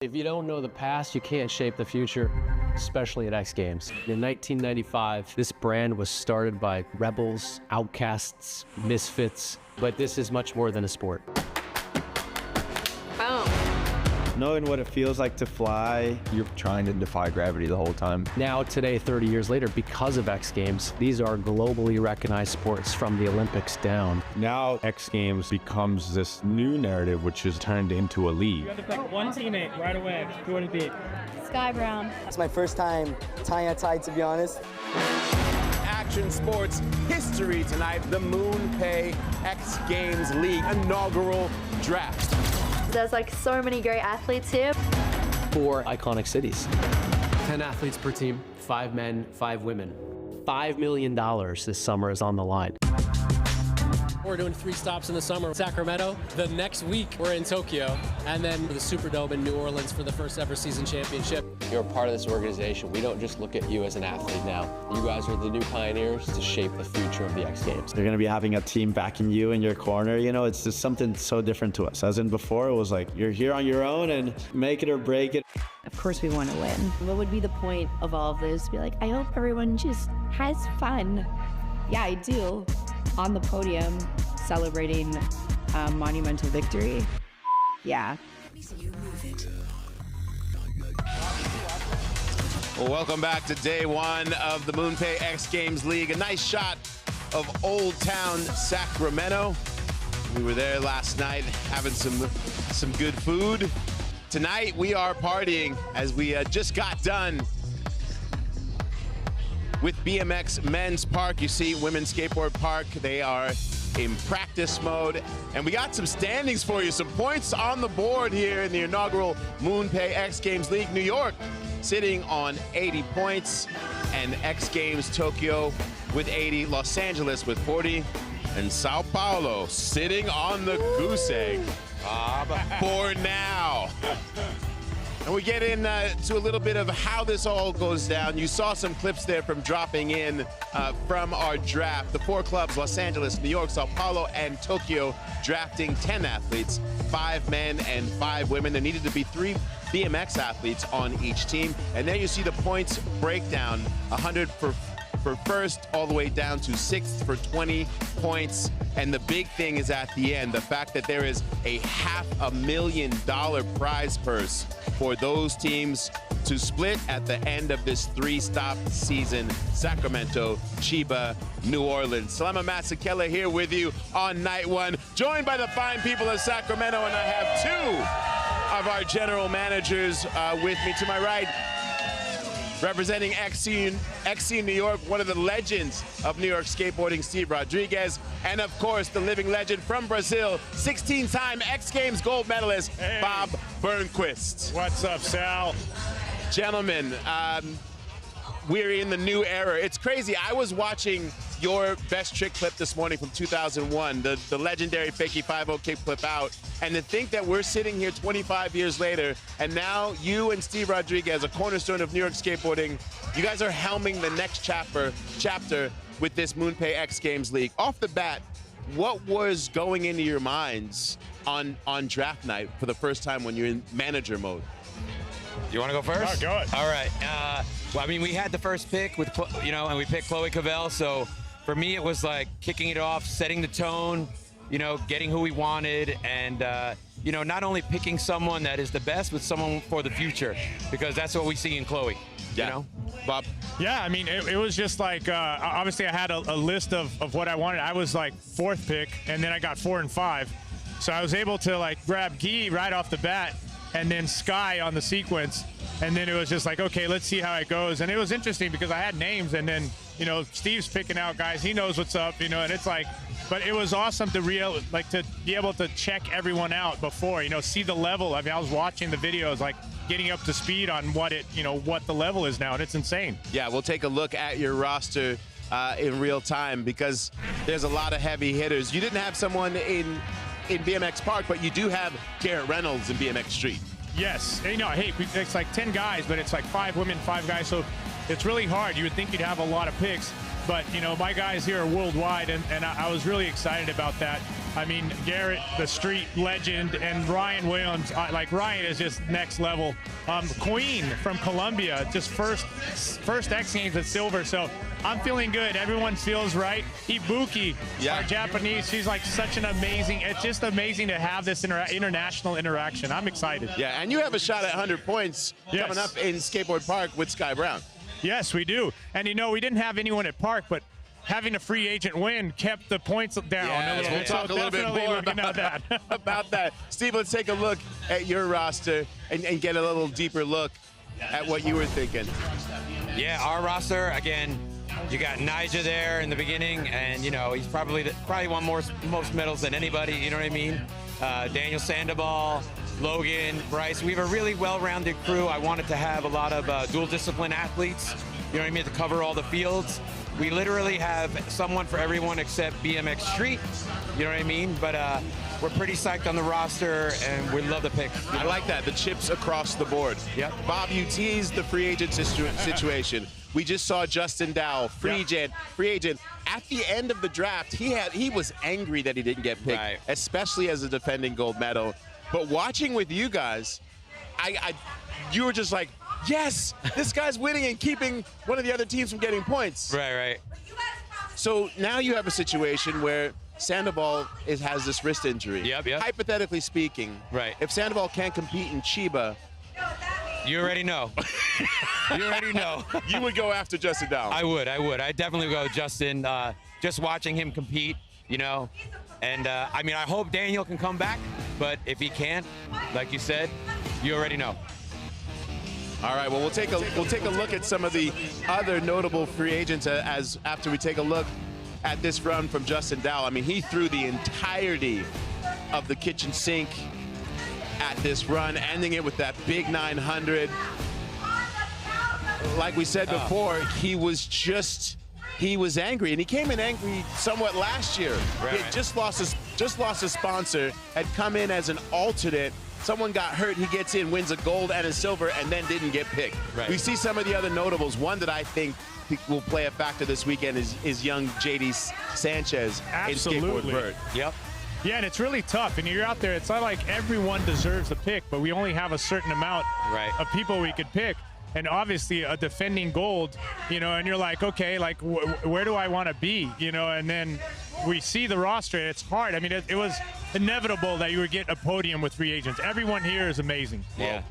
Speaker 8: If you don't know the past, you can't shape the future, especially at X Games. In 1995, this brand was started by rebels, outcasts, misfits, but this is much more than a sport.
Speaker 20: Knowing what it feels like to fly, you're trying to defy gravity the whole time.
Speaker 8: Now, today, 30 years later, because of X Games, these are globally recognized sports from the Olympics down.
Speaker 20: Now, X Games becomes this new narrative, which is turned into a league.
Speaker 10: You have to pick one teammate right away. Who would it be?
Speaker 21: Sky Brown. It's my first time tying a tie, to be honest.
Speaker 7: Action sports history tonight, the MoonPay X Games League inaugural draft.
Speaker 21: There's like so many great athletes here.
Speaker 8: 4 iconic cities. 10 athletes per team, 5 men, 5 women. $5 million this summer is on the line.
Speaker 22: We're doing 3 stops in the summer. Sacramento. The next week, we're in Tokyo. And then the Superdome in New Orleans for the first ever season championship.
Speaker 23: You're a part of this organization. We don't just look at you as an athlete now. You guys are the new pioneers to shape the future of the X Games.
Speaker 20: You're going to be having a team backing you in your corner. You know, it's just something so different to us. As in before, it was like, you're here on your own and make it or break it.
Speaker 24: Of course we want to win. What would be the point of all of this? Be like, I hope everyone just has fun. Yeah, I do. On the podium, celebrating a monumental victory. Yeah.
Speaker 7: Well, welcome back to day 1 of the MoonPay X Games League. A nice shot of Old Town Sacramento. We were there last night having some good food. Tonight we are partying as we just got done with BMX Men's Park. You see Women's Skateboard Park. They are in practice mode. And we got some standings for you, some points on the board here in the inaugural MoonPay X Games League. New York sitting on 80 points, and X Games Tokyo with 80, Los Angeles with 40, and Sao Paulo sitting on the goose egg for now. And we get into a little bit of how this all goes down. You saw some clips there from dropping in from our draft. The 4 clubs, Los Angeles, New York, Sao Paulo, and Tokyo, drafting 10 athletes, 5 men and 5 women. There needed to be 3 BMX athletes on each team. And there you see the points breakdown, 100 for first, all the way down to 6th for 20 points. And the big thing is at the end, the fact that there is a $500,000 prize purse for those teams to split at the end of this 3-stop season. Sacramento, Chiba, New Orleans. Salama Masekela here with you on night 1, joined by the fine people of Sacramento, and I have 2 of our general managers with me. To my right, representing XC New York, one of the legends of New York skateboarding, Steve Rodriguez, and of course the living legend from Brazil, 16-time X Games gold medalist, Bob Burnquist.
Speaker 25: What's up, Sal?
Speaker 7: Gentlemen, we're in the new era. It's crazy. I was watching your best trick clip this morning from 2001, the legendary fakie 5-0 kick flip out, and to think that we're sitting here 25 years later, and now you and Steve Rodriguez, a cornerstone of New York skateboarding, you guys are helming the next chapter with this MoonPay X Games League. Off the bat, what was going into your minds on draft night for the first time when you're in manager mode?
Speaker 26: You want to go first?
Speaker 25: No, go ahead.
Speaker 26: All right. Well, I mean, we had the first pick with, and we picked Chloe Cavell. So for me, it was like kicking it off, setting the tone, getting who we wanted, and not only picking someone that is the best, but someone for the future, because that's what we see in Chloe.
Speaker 7: Yeah. Bob?
Speaker 25: Yeah, I mean, it was just like, obviously I had a list of what I wanted. I was like 4th pick, and then I got 4 and 5. So I was able to like grab Guy right off the bat, and then Sky on the sequence. And then it was just like, okay, let's see how it goes. And it was interesting because I had names, and then, Steve's picking out guys. He knows what's up, and it's like, but it was awesome to be able to check everyone out before, see the level. I mean, I was watching the videos, like getting up to speed on what the level is now, and it's insane.
Speaker 7: Yeah, we'll take a look at your roster in real time, because there's a lot of heavy hitters. You didn't have someone in BMX Park, but you do have Garrett Reynolds in BMX Street.
Speaker 25: Yes, and, hey, it's like 10 guys, but it's like 5 women, 5 guys, so it's really hard. You would think you'd have a lot of picks, but my guys here are worldwide, and I was really excited about that. I mean, Garrett, the street legend, and Ryan Williams, like Ryan is just next level. Queen from Colombia, just first X Games at silver. So I'm feeling good. Everyone feels right. Ibuki, our Japanese, she's like such an amazing, it's just amazing to have this international interaction. I'm excited.
Speaker 7: Yeah, and you have a shot at 100 points coming up in Skateboard Park with Sky Brown.
Speaker 25: Yes, we do. And you know, we didn't have anyone at Park, but having a free agent win kept the points down a little
Speaker 7: we'll
Speaker 25: bit.
Speaker 7: talk a little bit more about
Speaker 25: that.
Speaker 7: about that. Steve, let's take a look at your roster and get a little deeper look at what you were thinking.
Speaker 26: Yeah, our roster, again, you got Nigel there in the beginning, and, you know, he's probably won most medals than anybody, you know what I mean? Daniel Sandoval, Logan, Bryce. We have a really well-rounded crew. I wanted to have a lot of dual discipline athletes, you know what I mean, to cover all the fields. We literally have someone for everyone except BMX Street, you know what I mean? But we're pretty psyched on the roster, and we love the pick.
Speaker 7: I like that, the chips across the board.
Speaker 26: Yep.
Speaker 7: Bob, you teased the free agent situation. We just saw Justin Dow, free agent. At the end of the draft, he was angry that he didn't get picked, especially as a defending gold medal. But watching with you guys, you were just like, yes, this guy's winning and keeping one of the other teams from getting points.
Speaker 26: Right.
Speaker 7: So now you have a situation where Sandoval has this wrist injury.
Speaker 26: Yep.
Speaker 7: Hypothetically speaking, if Sandoval can't compete in Chiba,
Speaker 26: you already know. You already know.
Speaker 7: You would go after Justin Dow.
Speaker 26: I would. I'd definitely go Justin. Just watching him compete, you know. And I mean, I hope Daniel can come back, but if he can't, like you said, you already know.
Speaker 7: All right, well, we'll take a look at some of the other notable free agents after we take a look at this run from Justin Dow. I mean, he threw the entirety of the kitchen sink at this run, ending it with that big 900. Like we said before, he was angry, and he came in angry somewhat last year. He had just lost a sponsor, had come in as an alternate. Someone got hurt, he gets in, wins a gold and a silver, and then didn't get picked. We see some of the other notables. One that I think will play a factor this weekend is young JD Sanchez in Skateboard Vert.
Speaker 26: Yep.
Speaker 25: Yeah, and it's really tough. And you're out there, it's not like everyone deserves a pick, but we only have a certain amount of people we could pick. And obviously a defending gold, you know, and you're like, okay, like where do I want to be, you know? And then we see the roster, it's hard. I mean, it was inevitable that you would get a podium with free agents. Everyone here is amazing.
Speaker 7: Yeah.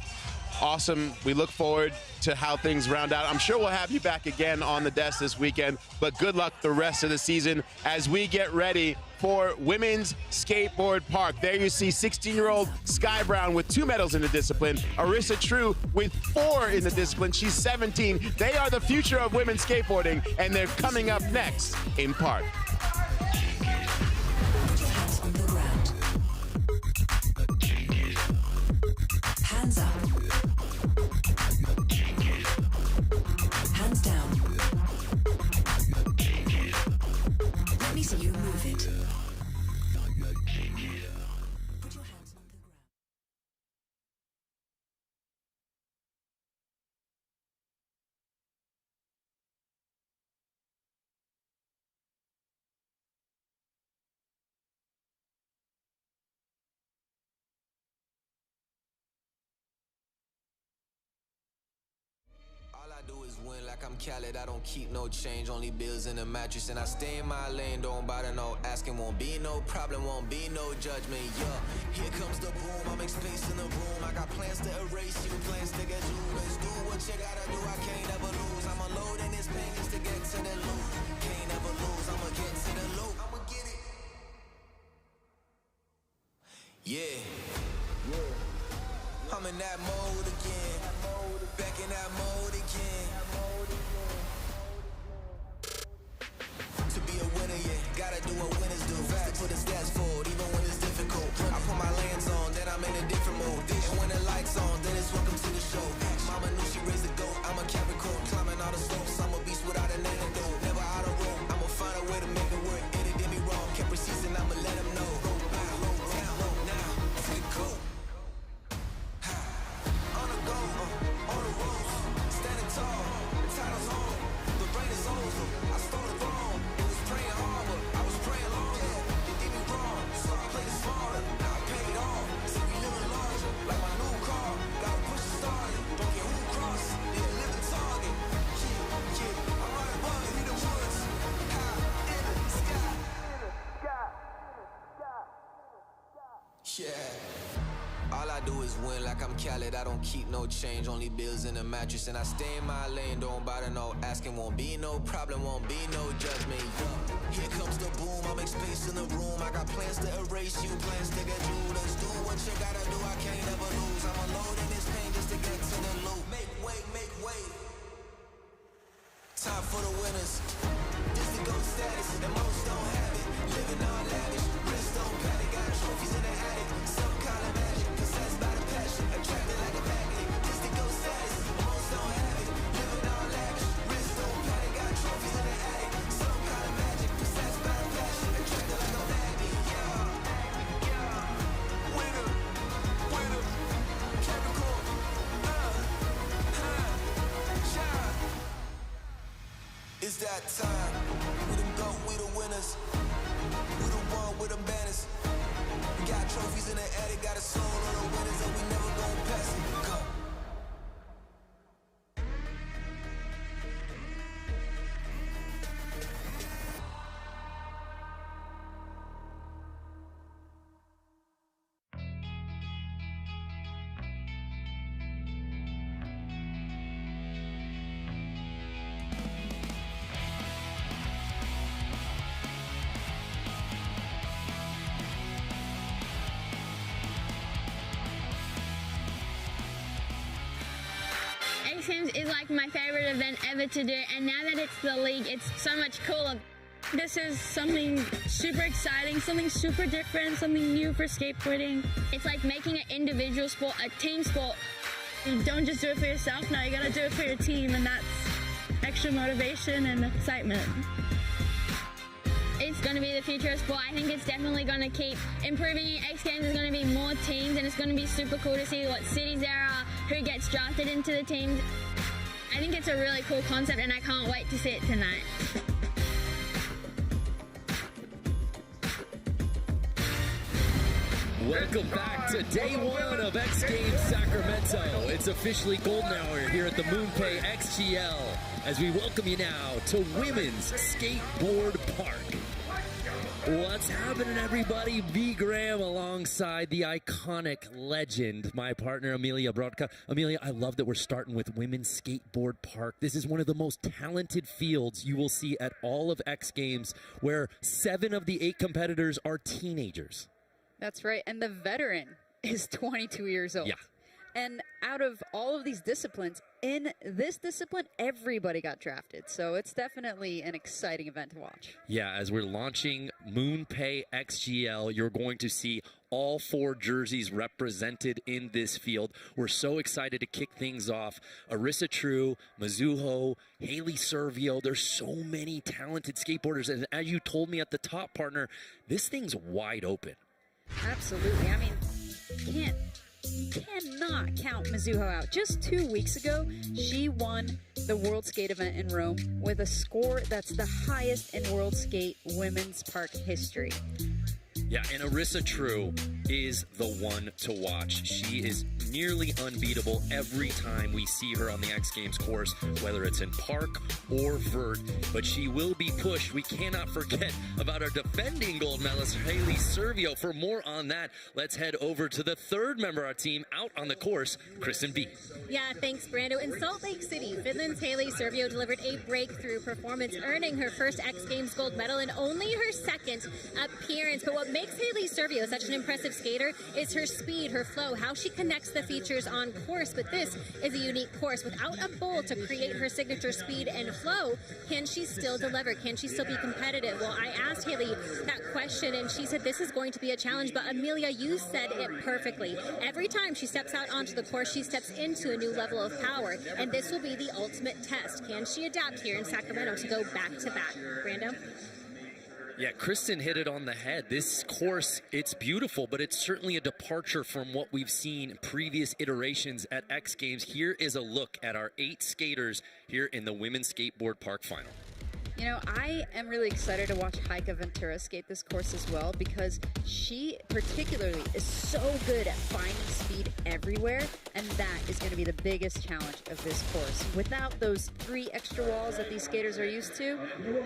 Speaker 7: Awesome. We look forward to how things round out. I'm sure we'll have you back again on the desk this weekend, but good luck the rest of the season as we get ready for Women's Skateboard Park. There you see 16-year-old Sky Brown with 2 medals in the discipline, Arissa True with 4 in the discipline. She's 17. They are the future of women's skateboarding, and they're coming up next in Park.
Speaker 1: Hands up. Hands down. Let me see you move it. Put your hands on the ground. All I do is win like I'm Khaled. I don't keep no change, only bills in the mattress. And I stay in my lane, don't bother no asking. Won't be no problem, won't be no judgment, yeah. Here comes the boom, I make space in the room. I got plans to erase you, plans to get you. Let's do what you gotta do, I can't ever lose. I'm unloading this pain just to get to the loop. Can't ever lose, I'ma get to the loop. I'ma get it. Yeah. I'm in that mode again. Back in that mode again. To be a winner, yeah, gotta do what winners do. Fast to put the stats forward, even when it's difficult. I put my lands on, then I'm in a different mode. And when the lights on, then it's welcome to the show. Mama knew she raised a goat, I'm a Capricorn. Climbing all the slopes, I'm a beast without an antidote. Never out of road, I'ma find a way to make it work. And it did me wrong, kept persisting, I'ma let him know. Low, down, low, now, let's get go. like I'm Khaled. I don't keep no change, only bills in a mattress. And I stay in my lane, don't bother no asking. Won't be no problem, won't be no judgment. Here comes the boom, I make space in the room. I got plans to erase you, plans to get you. Let's do what you gotta do, I can't ever lose. I'm alone in this pain just to get to the loop. Make way, make way. Time for the winners. This the GOAT status, and most don't have it. Living all lavish, wrist don't panic. Got trophies in the attic, some kind of magic. Possessed by the passion, attracted like a magnet. This the GOAT status, most don't have it. Living all lavish, wrist don't panic. Got trophies in the attic, some kind of magic. Possessed by the passion, attracted like a magnet. Winner, winner, Capricorn, it's that time. We them GOAT, we the winners. We the one with them banners. We got trophies in the attic, got a soul on the winners, and we never gon' pass it. Go.
Speaker 2: XGames is like my favorite event ever to do, and now that it's the league, it's so much cooler. This is something super exciting, something super different, something new for skateboarding. It's like making an individual sport a team sport. You don't just do it for yourself, now you gotta do it for your team, and that's extra motivation and excitement. It's going to be the future of sport. I think it's definitely going to keep improving. XGames is going to be more teams, and it's going to be super cool to see what cities there are, who gets drafted into the teams. I think it's a really cool concept, and I can't wait to see it tonight.
Speaker 3: Welcome back to day one of XGames Sacramento. It's officially golden hour here at the MoonPay XGL as we welcome you now to Women's Skateboard Park. What's happening, everybody? V. Graham alongside the iconic legend, my partner Amelia Brodka. Amelia, I love that we're starting with Women's Skateboard Park. This is one of the most talented fields you will see at all of X Games, where 7 of the 8 competitors are teenagers.
Speaker 4: That's right, and the veteran is 22 years old.
Speaker 3: Yeah.
Speaker 4: And out of all of these disciplines, in this discipline, everybody got drafted. So it's definitely an exciting event to watch.
Speaker 3: Yeah, as we're launching MoonPay XGL, you're going to see all 4 jerseys represented in this field. We're so excited to kick things off. Arissa True, Mizuho, Haley Servio. There's so many talented skateboarders. And as you told me at the top, partner, this thing's wide open.
Speaker 4: Absolutely. I mean, you cannot count Mizuho out. Just 2 weeks ago, she won the World Skate event in Rome with a score that's the highest in World Skate women's park history.
Speaker 3: Yeah, and Arissa True is the one to watch. She is nearly unbeatable every time we see her on the X Games course, whether it's in park or vert, but she will be pushed. We cannot forget about our defending gold medalist, Haley Servio. For more on that, let's head over to the 3rd member of our team out on the course, Kristen B.
Speaker 6: Yeah, thanks, Brando. In Salt Lake City, Finland's Haley Servio delivered a breakthrough performance, earning her first X Games gold medal and only her 2nd appearance. But what makes Haley Servio such an impressive skater is her speed, her flow, how she connects the features on course. But this is a unique course. Without a bowl to create her signature speed and flow, can she still deliver? Can she still be competitive? Well, I asked Haley that question, and she said this is going to be a challenge. But Amelia, you said it perfectly. Every time she steps out onto the course, she steps into a new level of power, and this will be the ultimate test. Can she adapt here in Sacramento to go back-to-back? Brando?
Speaker 3: Yeah, Kristen hit it on the head. This course, it's beautiful, but it's certainly a departure from what we've seen in previous iterations at X Games. Here is a look at our 8 skaters here in the Women's Skateboard Park Final.
Speaker 4: You know, I am really excited to watch Heike Ventura skate this course as well, because she particularly is so good at finding speed everywhere, and that is going to be the biggest challenge of this course. Without those 3 extra walls that these skaters are used to,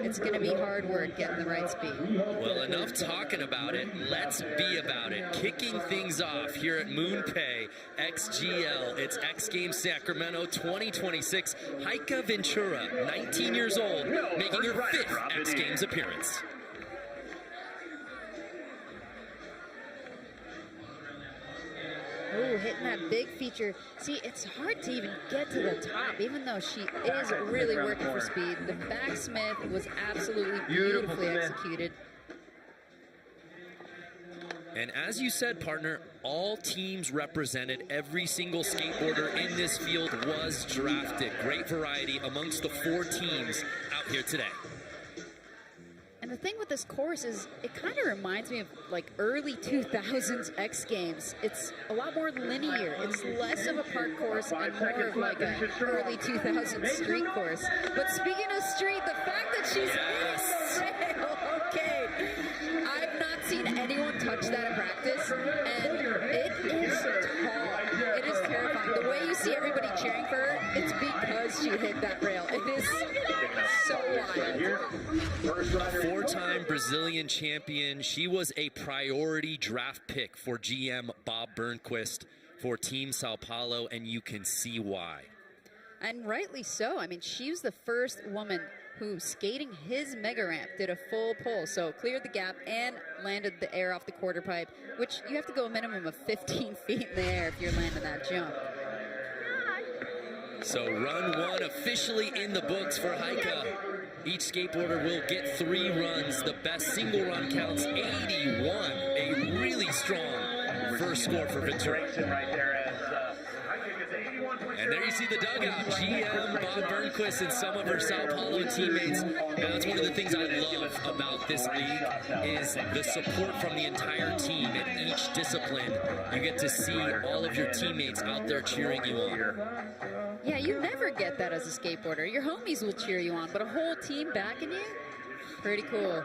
Speaker 4: it's going to be hard work getting the right speed.
Speaker 3: Well, enough talking about it. Let's be about it. Kicking things off here at MoonPay XGL. It's X Games Sacramento 2026. Heike Ventura, 19 years old, making her 5th X Games appearance.
Speaker 4: Ooh, hitting that big feature. See, it's hard to even get to the top, even though she is really working for speed. The backsmith was absolutely beautifully executed.
Speaker 3: And as you said, partner, all teams represented. Every single skateboarder in this field was drafted. Great variety amongst the 4 teams out here today.
Speaker 4: And the thing with this course is it kind of reminds me of like early 2000s X Games. It's a lot more linear. It's less of a park course and more of like an early 2000s street course. But speaking of street, the fact that she's hitting the rail, okay. I've not seen anyone touch that in practice, and it is tall. It is terrifying. The way you see everybody cheering for her, it's because she hit that rail. It is so wild.
Speaker 3: 4-time Brazilian champion. She was a priority draft pick for GM Bob Burnquist for Team Sao Paulo, and you can see why.
Speaker 4: And rightly so. I mean, she was the first woman who, skating his mega ramp, did a full pull. So cleared the gap and landed the air off the quarter pipe, which you have to go a minimum of 15 feet in the air if you're landing that jump.
Speaker 3: So run 1 officially in the books for Heike. Each skateboarder will get 3 runs. The best single run counts 81. A really strong first score for Ventura. And there you see the dugout. GM Bob Burnquist and some of her Sao Paulo teammates. And that's one of the things I love about this league is the support from the entire team in each discipline. You get to see all of your teammates out there cheering you on.
Speaker 4: Yeah, you never get that as a skateboarder. Your homies will cheer you on, but a whole team backing you? Pretty cool.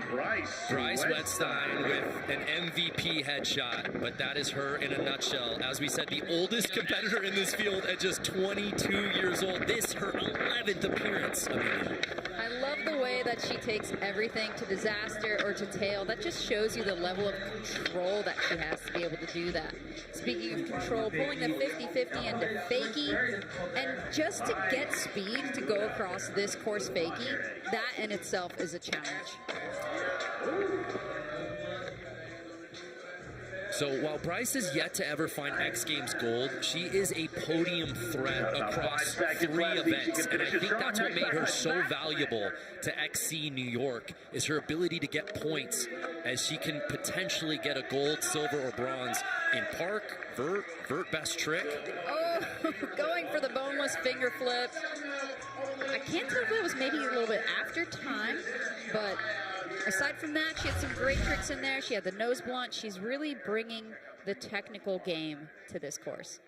Speaker 3: Bryce Wetstein with an MVP headshot, but that is her in a nutshell. As we said, the oldest competitor in this field at just 22 years old. This her 11th appearance.
Speaker 4: I love the way that she takes everything to disaster or to tail. That just shows you the level of control that she has to be able to do that. Speaking of control, pulling the 50-50 into fakie, and just to get speed to go across this course fakie, that in itself is a challenge.
Speaker 3: So while Bryce is yet to ever find X Games gold, she is a podium threat across 3 events. And I think that's what made her so valuable to XC New York, is her ability to get points, as she can potentially get a gold, silver, or bronze in park, vert best trick.
Speaker 4: Oh, going for the boneless finger flip. I can't tell if it was maybe a little bit after time, but aside from that, she had some great tricks in there. She had the nose blunt. She's really bringing the technical game to this course.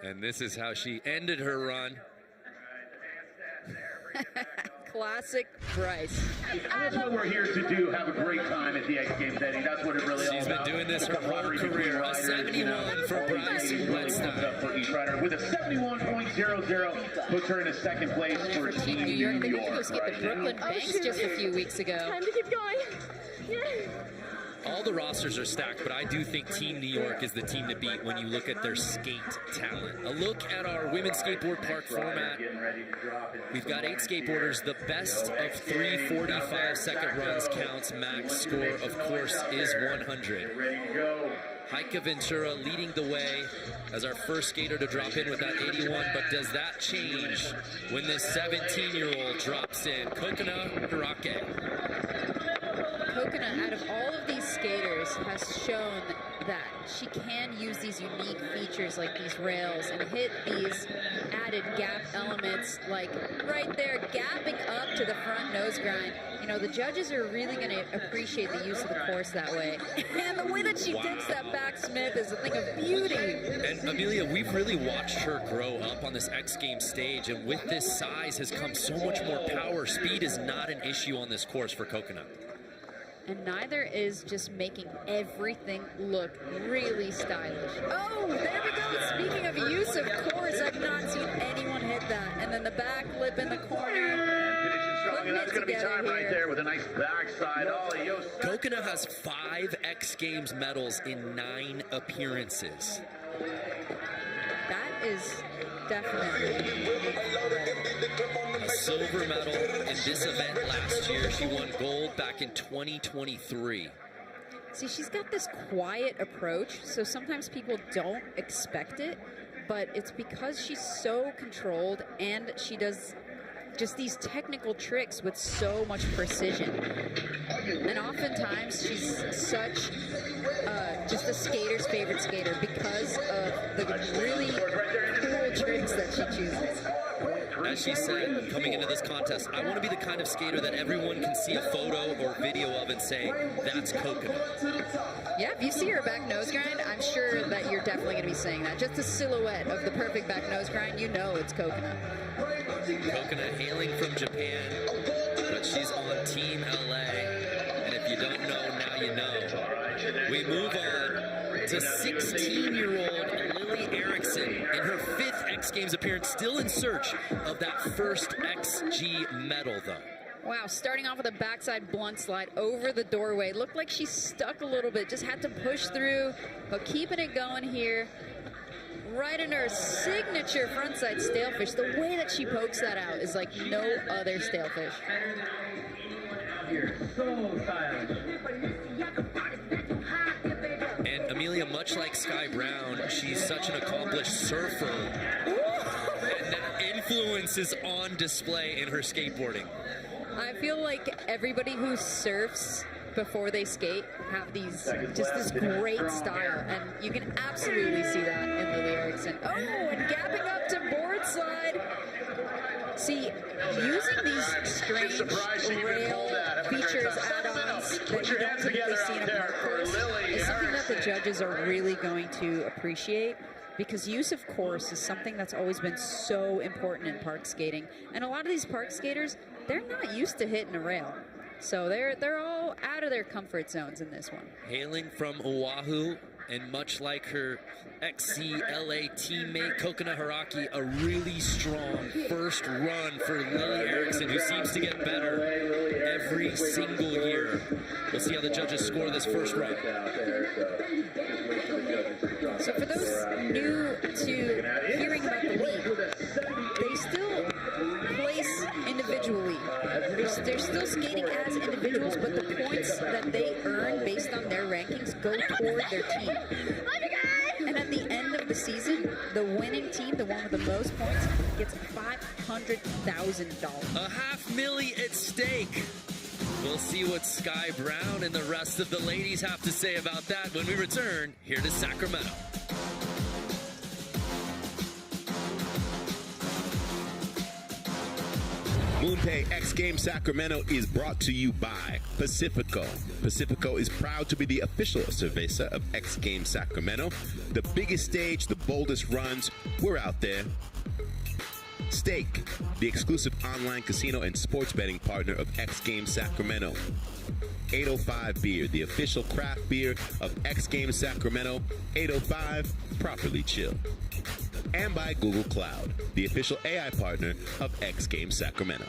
Speaker 3: And this is how she ended her run.
Speaker 4: Classic Bryce.
Speaker 5: That's what we're here to do, have a great time at the X Games, Eddie. That's what it really all about.
Speaker 3: She's been doing this her whole career. A 71 for Bryce Wetstein.
Speaker 5: For each rider with a 71.00 puts her in a 2nd place for Team New York.
Speaker 4: They went to go skate the Brooklyn Banks just a few weeks ago.
Speaker 2: Time to keep going. Yeah.
Speaker 3: All the rosters are stacked, but I do think Team New York is the team to beat when you look at their skate talent. A look at our women's skateboard park format. We've got 8 skateboarders. The best of 3 45-second runs counts. Max score, of course, is 100. Heike Ventura leading the way as our first skater to drop in with that 81, but does that change when this 17-year-old drops in? Kokona Hirake.
Speaker 4: Coconut, out of all of these skaters, has shown that she can use these unique features like these rails and hit these added gap elements, like right there, gapping up to the front nose grind. You know, the judges are really going to appreciate the use of the course that way. And the way that she dips that back Smith is a thing of beauty.
Speaker 3: And Amelia, we've really watched her grow up on this X Games stage, and with this size has come so much more power. Speed is not an issue on this course for Coconut.
Speaker 4: And neither is just making everything look really stylish. Oh, there we go. Speaking of use of course, I've not seen anyone hit that. And then the back lip in the corner.
Speaker 5: And that's going to be time right there with a nice backside ollie.
Speaker 3: Coconut has 5 X Games medals in 9 appearances.
Speaker 4: That is definitely
Speaker 3: a silver medal in this event last year. She won gold back in 2023.
Speaker 4: See, she's got this quiet approach, so sometimes people don't expect it, but it's because she's so controlled and she does just these technical tricks with so much precision. And oftentimes she's such just a skater's favorite skater because of the really cool tricks that she chooses.
Speaker 3: As she said, coming into this contest, I want to be the kind of skater that everyone can see a photo or video of and say, that's Coconut.
Speaker 4: Yeah, if you see her back nose grind, I'm sure that you're definitely going to be saying that. Just a silhouette of the perfect back nose grind, you know it's Coconut.
Speaker 3: Coconut hailing from Japan, but she's on Team LA. And if you don't know, now you know. We move on to 16-year-old Lily Erickson in her 5th X Games appearance, still in search of that first XG medal, though.
Speaker 4: Wow, starting off with a backside blunt slide over the doorway. Looked like she stuck a little bit, just had to push through, but keeping it going here. Right in her signature frontside stalefish. The way that she pokes that out is like no other stalefish.
Speaker 3: And Amelia, much like Sky Brown, she's such an accomplished surfer. And that influence is on display in her skateboarding.
Speaker 4: I feel like everybody who surfs before they skate have these, just this great style, and you can absolutely see that in Lily Erickson. Oh, and gapping up to board slide. See, using these strange rail features, add-ons that you don't typically see in a park course is something that the judges are really going to appreciate, because use of course is something that's always been so important in park skating. And a lot of these park skaters, they're not used to hitting a rail. So they're all out of their comfort zones in this one.
Speaker 3: Hailing from Oahu, and much like her XCLA teammate Coconut Haraki, a really strong first run for Lily Erickson, who seems to get better every single year. We'll see how the judges score this first run.
Speaker 4: So for those new to hearing about the league, they still place individually. They're still skating as individuals, but the points that they earn based on their rankings go toward their team. And at the end of the season, the winning team, the one with the most points, gets $500,000.
Speaker 3: $500,000 at stake. We'll see what Sky Brown and the rest of the ladies have to say about that when we return here to Sacramento.
Speaker 7: MoonPay X Games Sacramento is brought to you by Pacifico. Pacifico is proud to be the official cerveza of X Games Sacramento. The biggest stage, the boldest runs, we're out there. Stake, the exclusive online casino and sports betting partner of X Games Sacramento. 805 Beer, the official craft beer of X Games Sacramento. 805, properly chill. And by Google Cloud, the official AI partner of X Games Sacramento.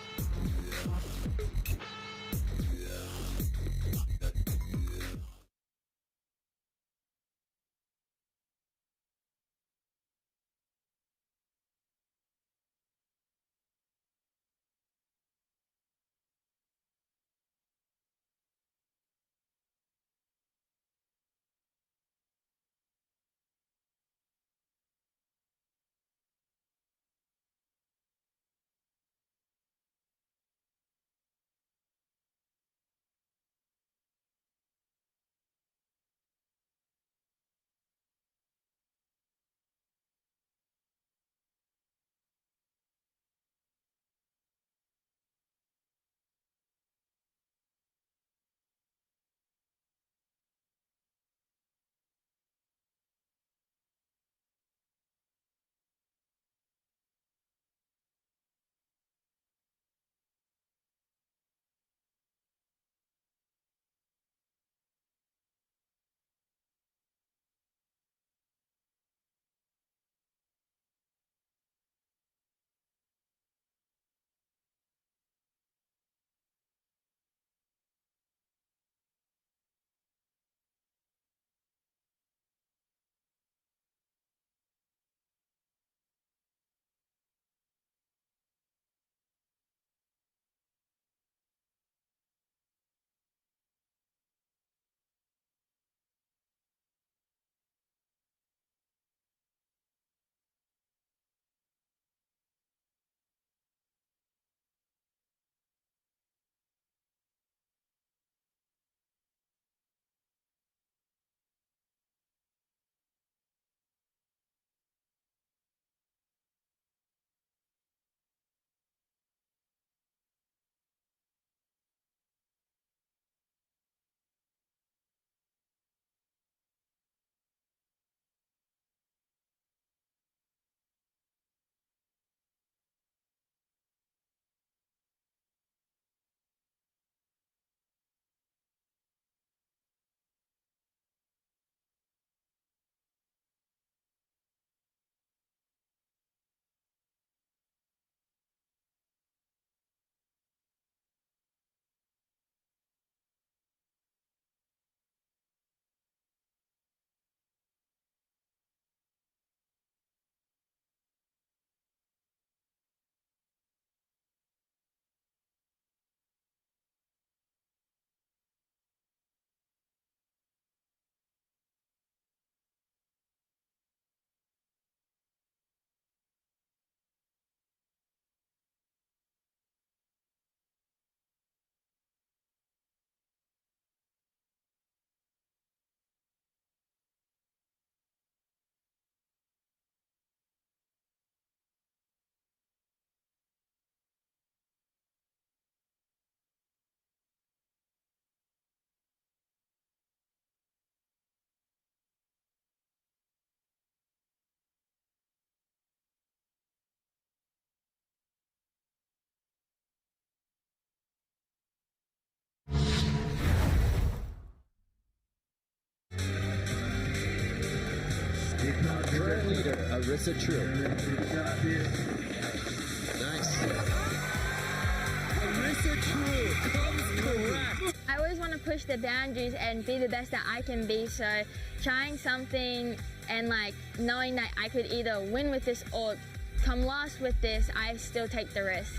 Speaker 3: leader, Arissa True. Nice. Arissa True comes correct.
Speaker 2: I always want to push the boundaries and be the best that I can be, so trying something and like knowing that I could either win with this or come last with this, I still take the risk.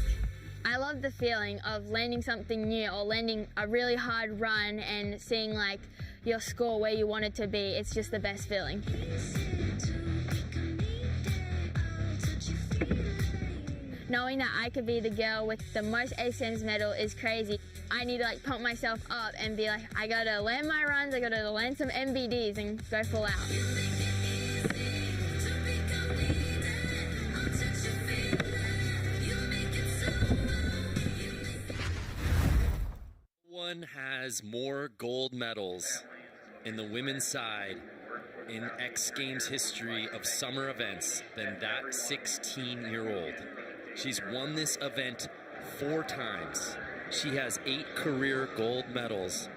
Speaker 2: I love the feeling of landing something new or landing a really hard run and seeing like your score where you want it to be. It's just the best feeling. Knowing that I could be the girl with the most XGames medal is crazy. I need to like pump myself up and be like, I gotta land my runs, I gotta land some MVDs and go full out.
Speaker 3: One has more gold medals in the women's side in X Games history of summer events than that 16-year-old. She's won this event 4 times. She has 8 career gold medals.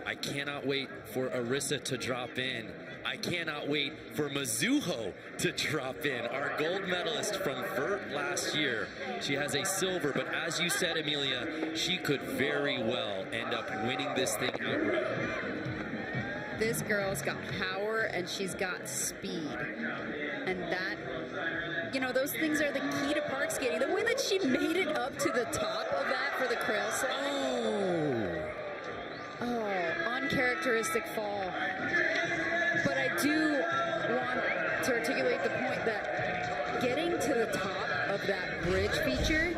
Speaker 3: I cannot wait for Arissa to drop in. I cannot wait for Mizuho to drop in, our gold medalist from Vert last year. She has a silver, but as you said, Amelia, she could very well end up winning this thing outright.
Speaker 4: This girl's got power and she's got speed. And that, you know, those things are the key to park skating. The way that she made it up to the top of that for the crail slide. Oh, uncharacteristic fall. But I do want to articulate the point that getting to the top of that bridge feature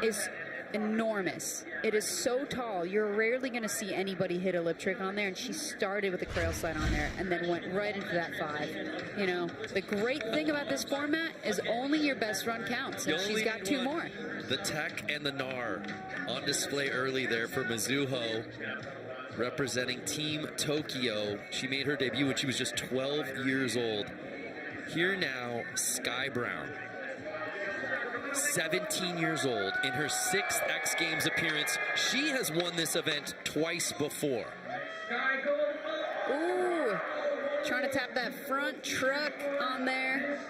Speaker 4: is enormous. It is so tall. You're rarely going to see anybody hit a lip trick on there, and she started with a crail slide on there and then went right into that 5. You know, the great thing about this format is only your best run counts, and she's got 2 more.
Speaker 3: The tech and the NAR on display early there for Mizuho, representing Team Tokyo. She made her debut when she was just 12 years old. Here now, Sky Brown. 17 years old, in her 6th X Games appearance. She has won this event twice before.
Speaker 4: Ooh, trying to tap that front truck on there.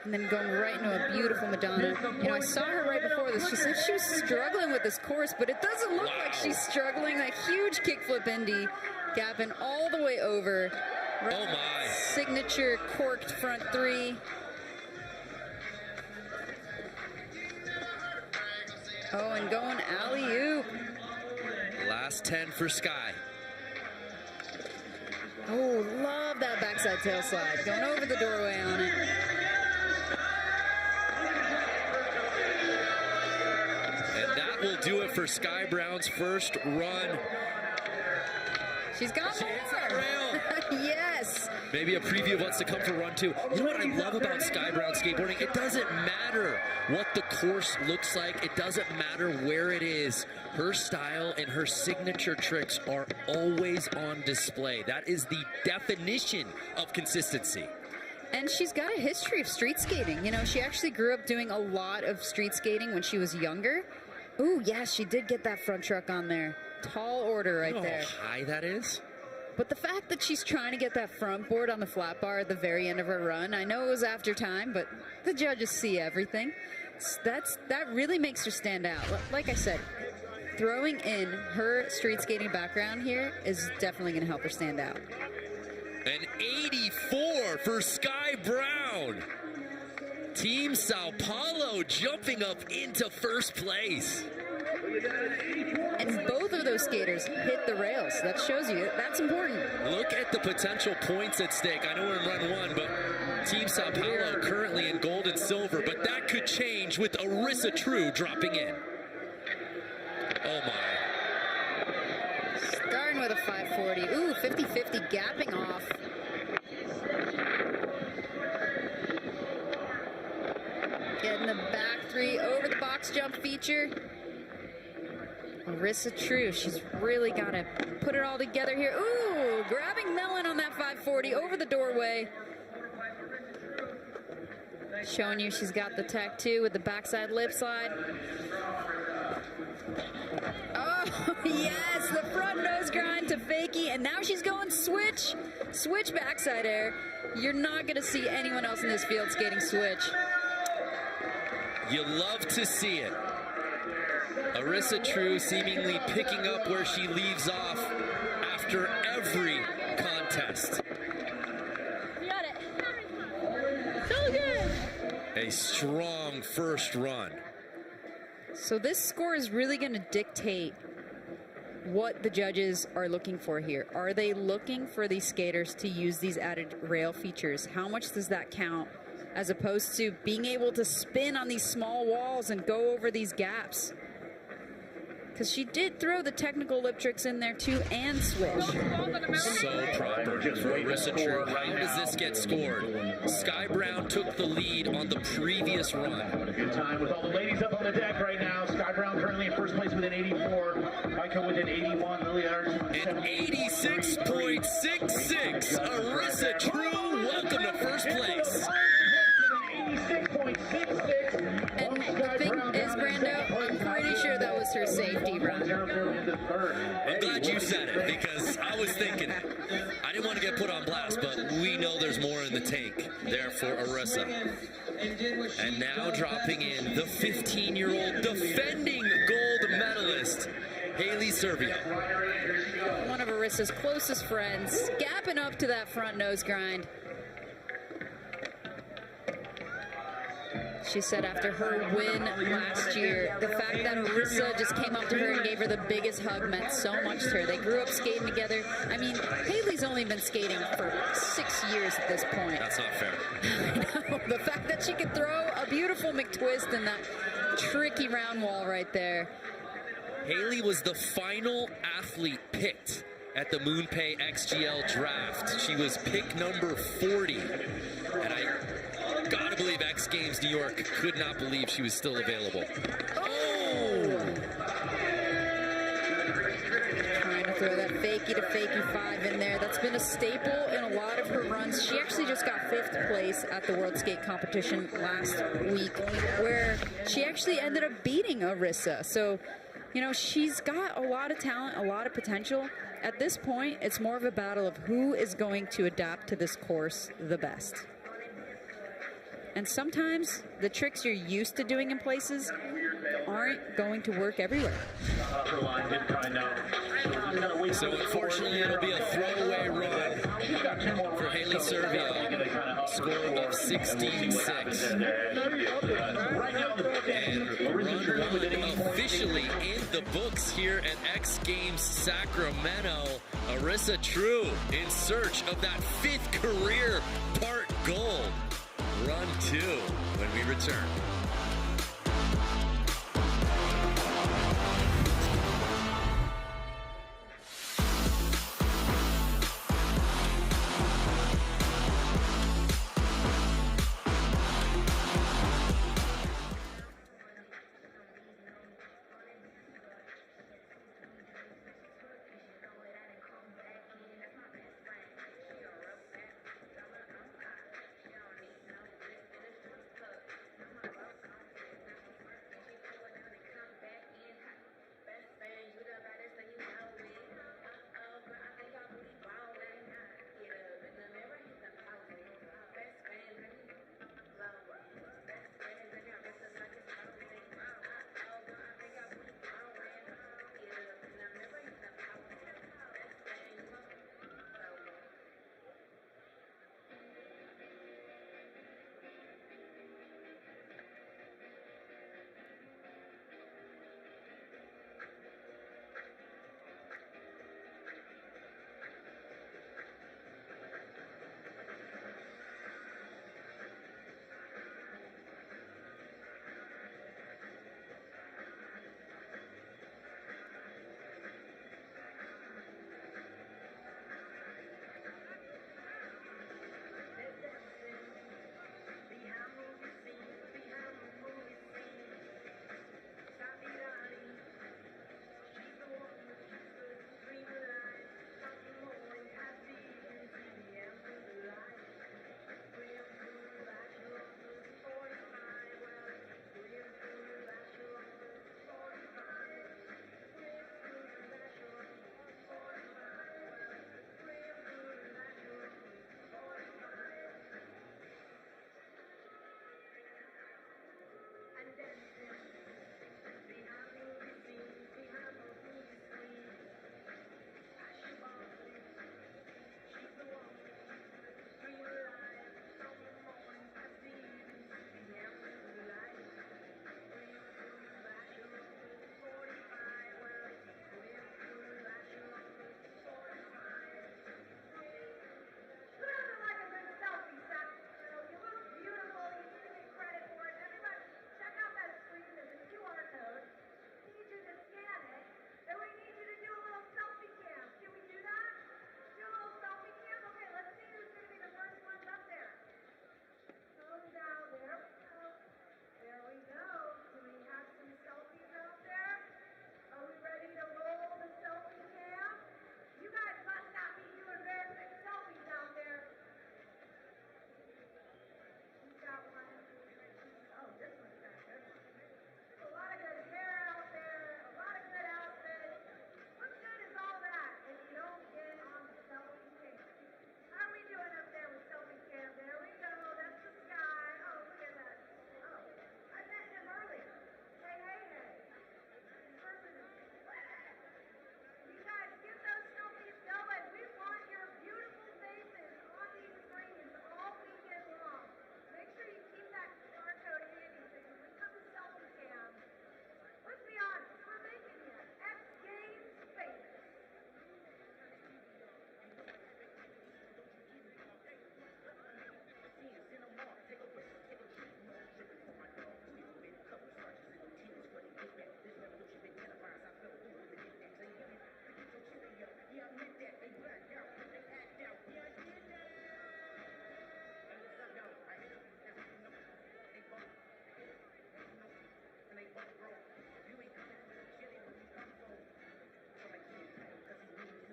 Speaker 4: And then going right into a beautiful Madonna. You know, I saw her right before this. She said she was struggling with this course, but it doesn't look like she's struggling. That huge kickflip Indy, gapping all the way over. Right, oh my. Signature corked front 3. Oh, and going alley-oop.
Speaker 3: Last 10 for Sky.
Speaker 4: Oh, love that backside tail slide. Going over the doorway on it.
Speaker 3: And that will do it for Sky Brown's first run.
Speaker 4: She's got more. Yes.
Speaker 3: Maybe a preview of what's to come for run 2. You know what I love about Sky Brown skateboarding? It doesn't matter what the course looks like. It doesn't matter where it is. Her style and her signature tricks are always on display. That is the definition of consistency.
Speaker 4: And she's got a history of street skating. You know, she actually grew up doing a lot of street skating when she was younger. Ooh, yeah, she did get that front truck on there. Tall order right there.
Speaker 3: How high that is?
Speaker 4: But the fact that she's trying to get that front board on the flat bar at the very end of her run, I know it was after time, but the judges see everything. That really makes her stand out. Like I said, throwing in her street skating background here is definitely going to help her stand out.
Speaker 3: An 84 for Sky Brown. Team Sao Paulo jumping up into first place.
Speaker 4: And both of those skaters hit the rails. That shows you that's important.
Speaker 3: Look at the potential points at stake. I know we're in run 1, but Team Sao Paulo currently in gold and silver, but that could change with Arissa True dropping in. Oh my.
Speaker 4: Starting with a 540. Ooh, 50-50 gapping off. Getting the back 3 over the box jump feature. Arissa True, she's really got to put it all together here. Ooh, grabbing Melon on that 540 over the doorway. Showing you she's got the tech too with the backside lip slide. Oh, yes, the front nose grind to fakie, and now she's going switch. Switch backside air. You're not going to see anyone else in this field skating switch.
Speaker 3: You love to see it. Arissa True seemingly picking up where she leaves off after every contest.
Speaker 2: You got it. So good.
Speaker 3: A strong first run.
Speaker 4: So this score is really going to dictate what the judges are looking for here. Are they looking for these skaters to use these added rail features? How much does that count as opposed to being able to spin on these small walls and go over these gaps? Because she did throw the technical lip tricks in there too and switch.
Speaker 3: So proper for Arissa True. How does this get scored? Sky Brown took the lead on the previous run.
Speaker 5: Good time with all the ladies up on the deck right now. Sky Brown currently in first place with an 84. Micah with an 81. Lily Anderson with
Speaker 3: an 86.66. Arissa True, welcome to first place.
Speaker 4: And the thing is, Brando, I'm pretty sure that was her safety run.
Speaker 3: I'm glad you said it because I was thinking it. I didn't want to get put on blast, but we know there's more in the tank there for Arissa. And now dropping in the 15-year-old defending gold medalist, Haley Servio.
Speaker 4: One of Arissa's closest friends, gapping up to that front nose grind. She said after her win last year, the fact that Arissa just came up to her and gave her the biggest hug meant so much to her. They grew up skating together. I mean, Haley's only been skating for 6 years at this point.
Speaker 3: That's not fair.
Speaker 4: I know. The fact that she could throw a beautiful McTwist in that tricky round wall right there.
Speaker 3: Haley was the final athlete picked at the MoonPay XGL draft. She was pick number 40. And I gotta believe X Games New York could not believe she was still available.
Speaker 4: Oh! Trying to throw that fakie to fakie 5 in there. That's been a staple in a lot of her runs. She actually just got 5th place at the World Skate Competition last week, where she actually ended up beating Arissa. So, you know, she's got a lot of talent, a lot of potential. At this point, it's more of a battle of who is going to adapt to this course the best. And sometimes the tricks you're used to doing in places aren't going to work everywhere.
Speaker 3: So unfortunately, it'll be a throwaway run for Haley Servio, score of 16.6. And run 1 officially in the books here at X Games Sacramento. Arissa True in search of that 5th career part gold. Run 2 when we return.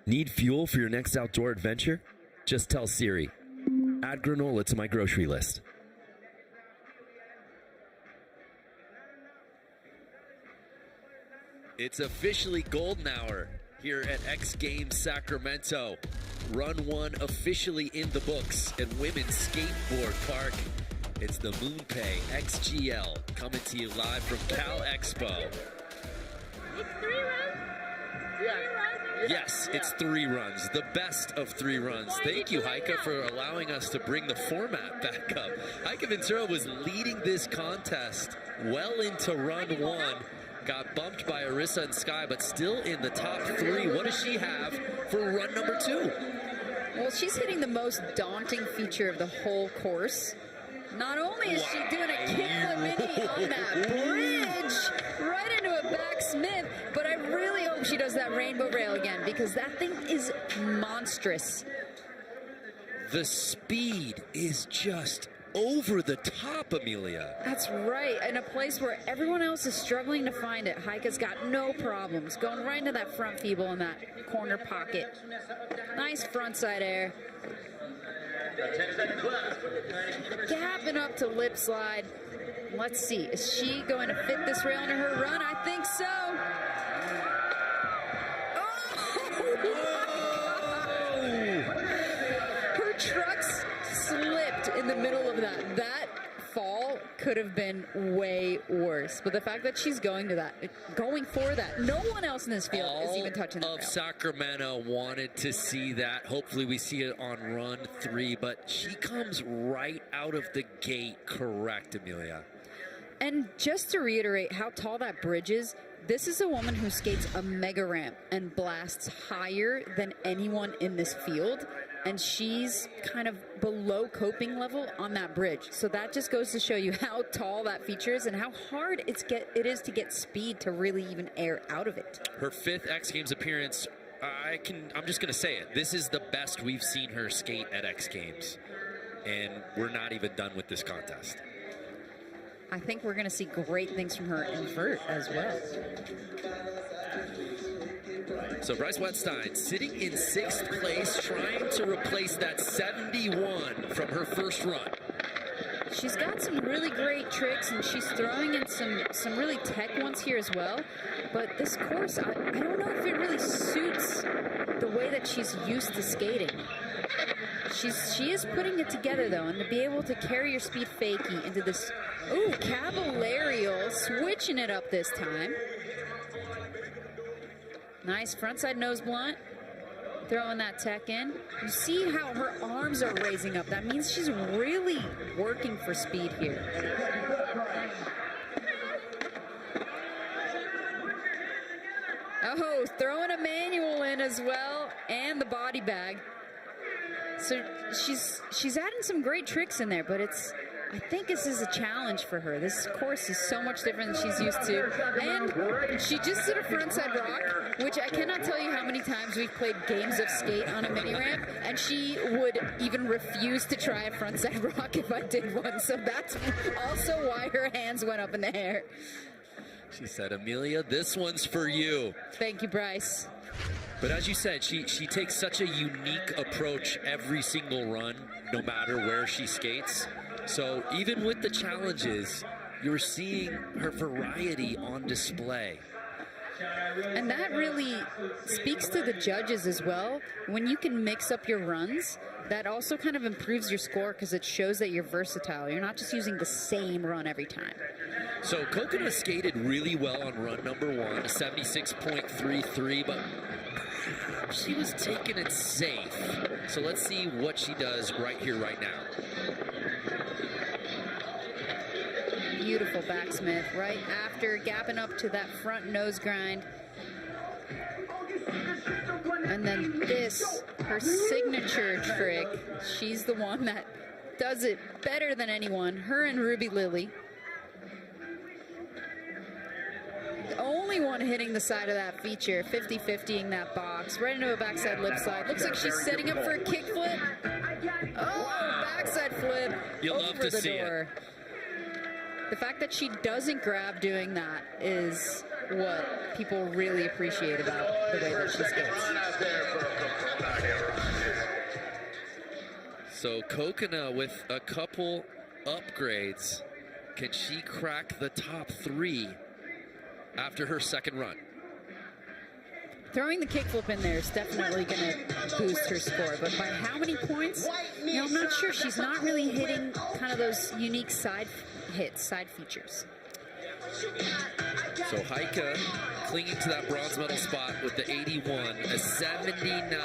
Speaker 3: Need fuel for your next outdoor adventure? Just tell Siri, add granola to my grocery list. It's officially golden hour here at X Games Sacramento. Run 1 officially in the books at Women's Skateboard Park. It's the MoonPay XGL coming to you live from Cal Expo.
Speaker 2: It's 3 runs?
Speaker 3: Yes, it's 3 runs, the best of 3 runs. Thank you, Heike, for allowing us to bring the format back up. Heike Ventura was leading this contest well into run 1. Got bumped by Arissa and Sky, but still in the top 3. What does she have for run number 2?
Speaker 4: Well, she's hitting the most daunting feature of the whole course. Not only is she doing a kickflip mini on that bridge, right into a back Smith, but I really hope she does that rainbow rail again, because that thing is monstrous.
Speaker 3: The speed is just over the top, Amelia.
Speaker 4: That's right. In a place where everyone else is struggling to find it, Heike's got no problems. Going right into that front feeble in that corner pocket. Nice frontside air. Gapping up to lip slide. Let's see. Is she going to fit this rail into her run? I think so. Oh! Her trucks slipped in the middle of that. That fall could have been way worse. But the fact that she's going for that, no one else in this field is even touching that rail.
Speaker 3: Sacramento wanted to see that. Hopefully we see it on run 3, but she comes right out of the gate correct, Amelia.
Speaker 4: And just to reiterate how tall that bridge is, this is a woman who skates a mega ramp and blasts higher than anyone in this field. And she's kind of below coping level on that bridge. So that just goes to show you how tall that feature is and how hard it is to get speed to really even air out of it.
Speaker 3: Her 5th X Games appearance, I'm just going to say it. This is the best we've seen her skate at X Games. And we're not even done with this contest.
Speaker 4: I think we're going to see great things from her in vert as well.
Speaker 3: So Bryce Wetstein sitting in 6th place, trying to replace that 71 from her first run.
Speaker 4: She's got some really great tricks, and she's throwing in some really tech ones here as well. But this course, I don't know if it really suits the way that she's used to skating. She is putting it together, though, and to be able to carry your speed fakie into this, ooh, Caballerial, switching it up this time. Nice frontside nose blunt, throwing that tech in. You see how her arms are raising up. That means she's really working for speed here. Oh, throwing a manual in as well, and the body bag. So she's adding some great tricks in there, but I think this is a challenge for her. This course is so much different than she's used to. And she just did a frontside rock, which I cannot tell you how many times we've played games of skate on a mini ramp, and she would even refuse to try a frontside rock if I did one. So that's also why her hands went up in the air.
Speaker 3: She said, Amelia, this one's for you.
Speaker 4: Thank you, Bryce.
Speaker 3: But as you said, she takes such a unique approach every single run, no matter where she skates. So even with the challenges, you're seeing her variety on display.
Speaker 4: And that really speaks to the judges as well. When you can mix up your runs, that also kind of improves your score because it shows that you're versatile. You're not just using the same run every time.
Speaker 3: So Coconut skated really well on run number 1, a 76.33, but she was taking it safe. So let's see what she does right here, right now.
Speaker 4: Beautiful backsmith right after gapping up to that front nose grind. And then this, her signature trick. She's the one that does it better than anyone. Her and Ruby Lily. The only one hitting the side of that feature, 50-50ing that box, right into a backside lip slide. Looks like she's setting up for a kickflip. Oh, backside flip.
Speaker 3: You'll love to see it.
Speaker 4: The fact that she doesn't grab doing that is what people really appreciate about the way that she skates.
Speaker 3: So Kokona with a couple upgrades. Can she crack the top 3 after her second run?
Speaker 4: Throwing the kickflip in there is definitely going to boost her score, but by how many points? You know, I'm not sure. She's not really hitting kind of those unique side hits, side features.
Speaker 3: So Heike clinging to that bronze medal spot with the 81, a 79.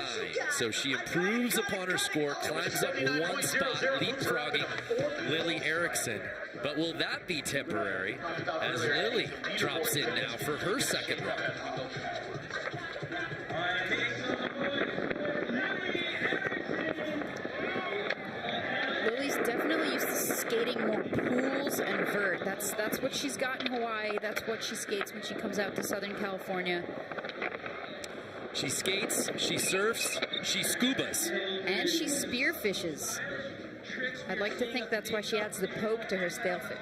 Speaker 3: So she improves upon her score, climbs up 1 spot, leapfrogging Lily Erickson. But will that be temporary as Lily drops in now for her second run?
Speaker 4: Lily's definitely used to skating more pools and vert. That's what she's got in Hawaii. That's what she skates when she comes out to Southern California.
Speaker 3: She skates, she surfs, she scubas.
Speaker 4: And she spearfishes. I'd like to think that's why she adds the poke to her stalefish.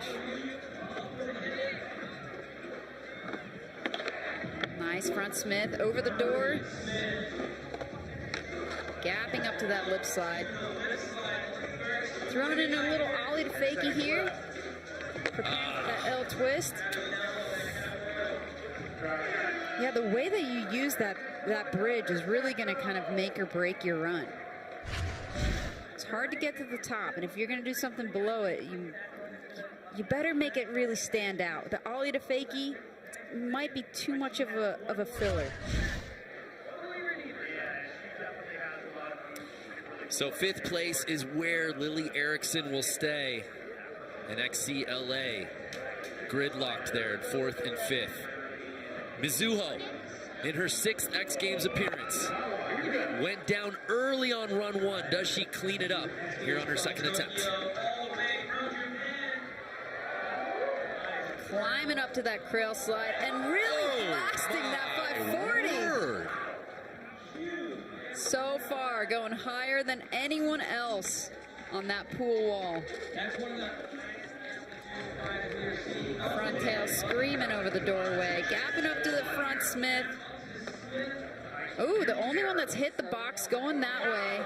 Speaker 4: Nice front Smith over the door. Gapping up to that lip slide. Throwing in a little ollie to fakie here. Preparing for that L twist. Yeah, the way that you use that bridge is really going to kind of make or break your run. It's hard to get to the top, and if you're going to do something below it, you better make it really stand out. The ollie to fakie might be too much of a filler.
Speaker 3: So 5th place is where Lily Erickson will stay. And XCLA gridlocked there in 4th and 5th. Mizuho in her 6th X Games appearance. Went down early on run 1. Does she clean it up here on her second attempt?
Speaker 4: Climbing up to that crail slide and really blasting that 540. So far, going higher than anyone else on that pool wall. Front tail screaming over the doorway, gapping up to the front Smith. Ooh, the only one that's hit the box going that way,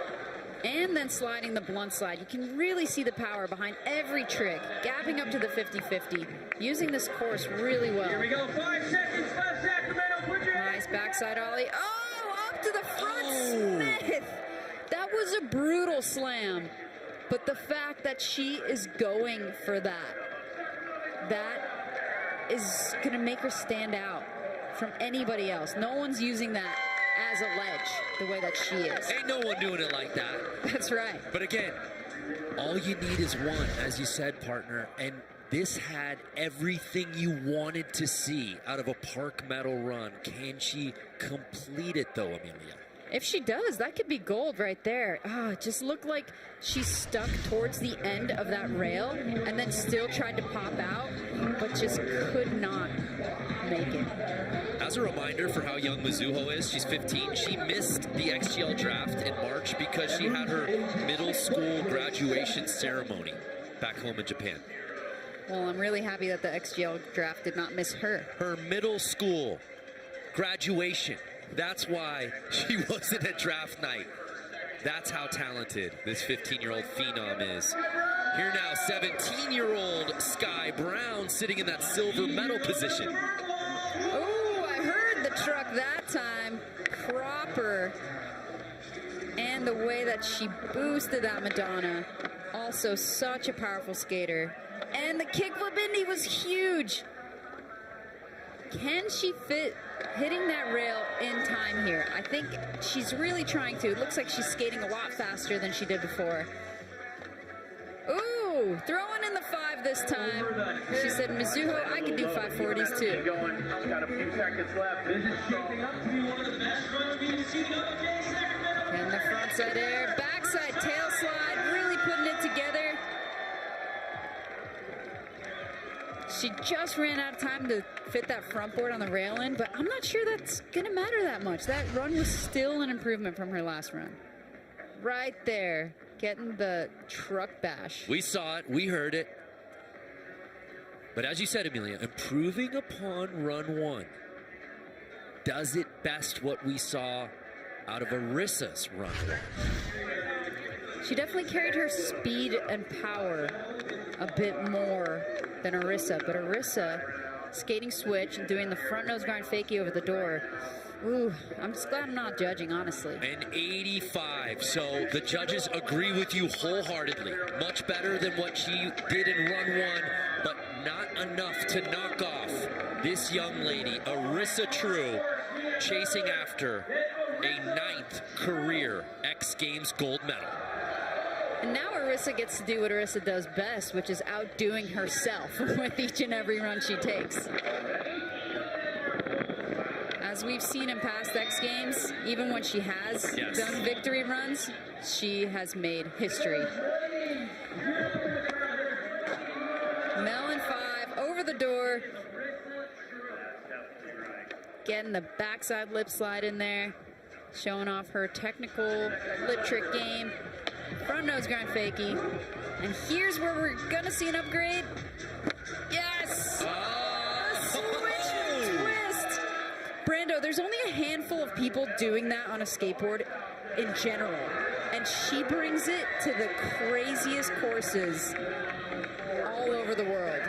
Speaker 4: and then sliding the blunt slide. You can really see the power behind every trick, gapping up to the 50-50, using this course really well.
Speaker 5: Here we go, 5 seconds left, Sacramento.
Speaker 4: Nice backside ollie. Oh, up to the front Smith. That was a brutal slam, but the fact that she is going for that is going to make her stand out from anybody else. No one's using that as a ledge the way that she is.
Speaker 3: Ain't no one doing it like that.
Speaker 4: That's right.
Speaker 3: But again, all you need is one, as you said, partner. And this had everything you wanted to see out of a park medal run. Can she complete it, though, Amelia?
Speaker 4: If she does, that could be gold right there. It just looked like she stuck towards the end of that rail and then still tried to pop out, but just could not make it.
Speaker 3: As a reminder for how young Mizuho is, she's 15. She missed the XGL draft in March because she had her middle school graduation ceremony back home in Japan.
Speaker 4: Well, I'm really happy that the XGL draft did not miss her.
Speaker 3: Her middle school graduation. That's why she wasn't at draft night. That's how talented this 15-year-old phenom is. Here now, 17-year-old Sky Brown sitting in that silver medal position.
Speaker 4: Oh, I heard the truck that time. Proper. And the way that she boosted that Madonna. Also such a powerful skater. And the kickflip Indy was huge. Can she fit hitting that rail in time here? I think she's really trying to. It looks like she's skating a lot faster than she did before. Ooh, throwing in the 5 this time. She said, Mizuho, I can do 540s too.
Speaker 5: Got a few seconds left. This is shaping up to be one of the best runs we've seen all day, Sacramento.
Speaker 4: And the frontside air, backside tail slide, really putting it together. She just ran out of time to fit that front board on the rail in, but I'm not sure that's going to matter that much. That run was still an improvement from her last run. Right there, getting the truck bash.
Speaker 3: We saw it, we heard it. But as you said, Amelia, improving upon run 1 does it best what we saw out of Arissa's run 1.
Speaker 4: She definitely carried her speed and power a bit more than Arissa, but Arissa skating switch and doing the front nose grind fakie over the door. Ooh, I'm just glad I'm not judging, honestly.
Speaker 3: An 85, so the judges agree with you wholeheartedly. Much better than what she did in run one, but not enough to knock off this young lady, Arissa True, chasing after a 9th career X Games gold medal.
Speaker 4: And now Arissa gets to do what Arissa does best, which is outdoing herself with each and every run she takes. As we've seen in past X Games, even when she has done victory runs, she has made history. Melon 5 over the door. Getting the backside lip slide in there. Showing off her technical lip trick game. Front nose grind fakie. And here's where we're gonna see an upgrade. Yes! A switch twist! Brando, there's only a handful of people doing that on a skateboard in general. And she brings it to the craziest courses all over the world.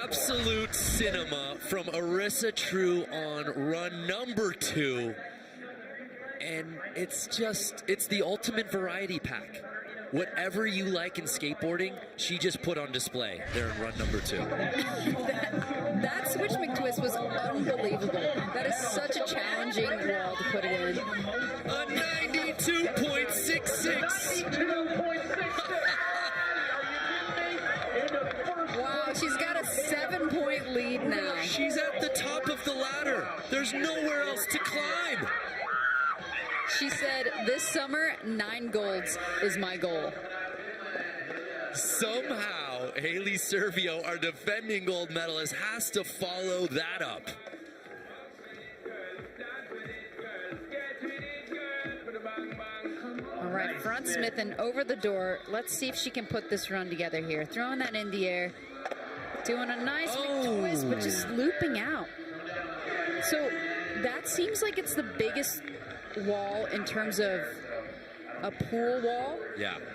Speaker 3: Absolute cinema from Arissa True on run number 2. And it's the ultimate variety pack. Whatever you like in skateboarding, she just put on display there in run number 2.
Speaker 4: that switch McTwist was unbelievable. That is such a challenging wall to put it in.
Speaker 3: A 92.66.
Speaker 4: Wow, she's got a 7-point lead now.
Speaker 3: She's at the top of the ladder. There's nowhere else to climb.
Speaker 4: She said, this summer, 9 golds is my goal.
Speaker 3: Somehow, Haley Servio, our defending gold medalist, has to follow that up.
Speaker 4: All right, front Smith and over the door. Let's see if she can put this run together here. Throwing that in the air. Doing a nice twist, but just looping out. So that seems like it's the biggest wall in terms of a pool wall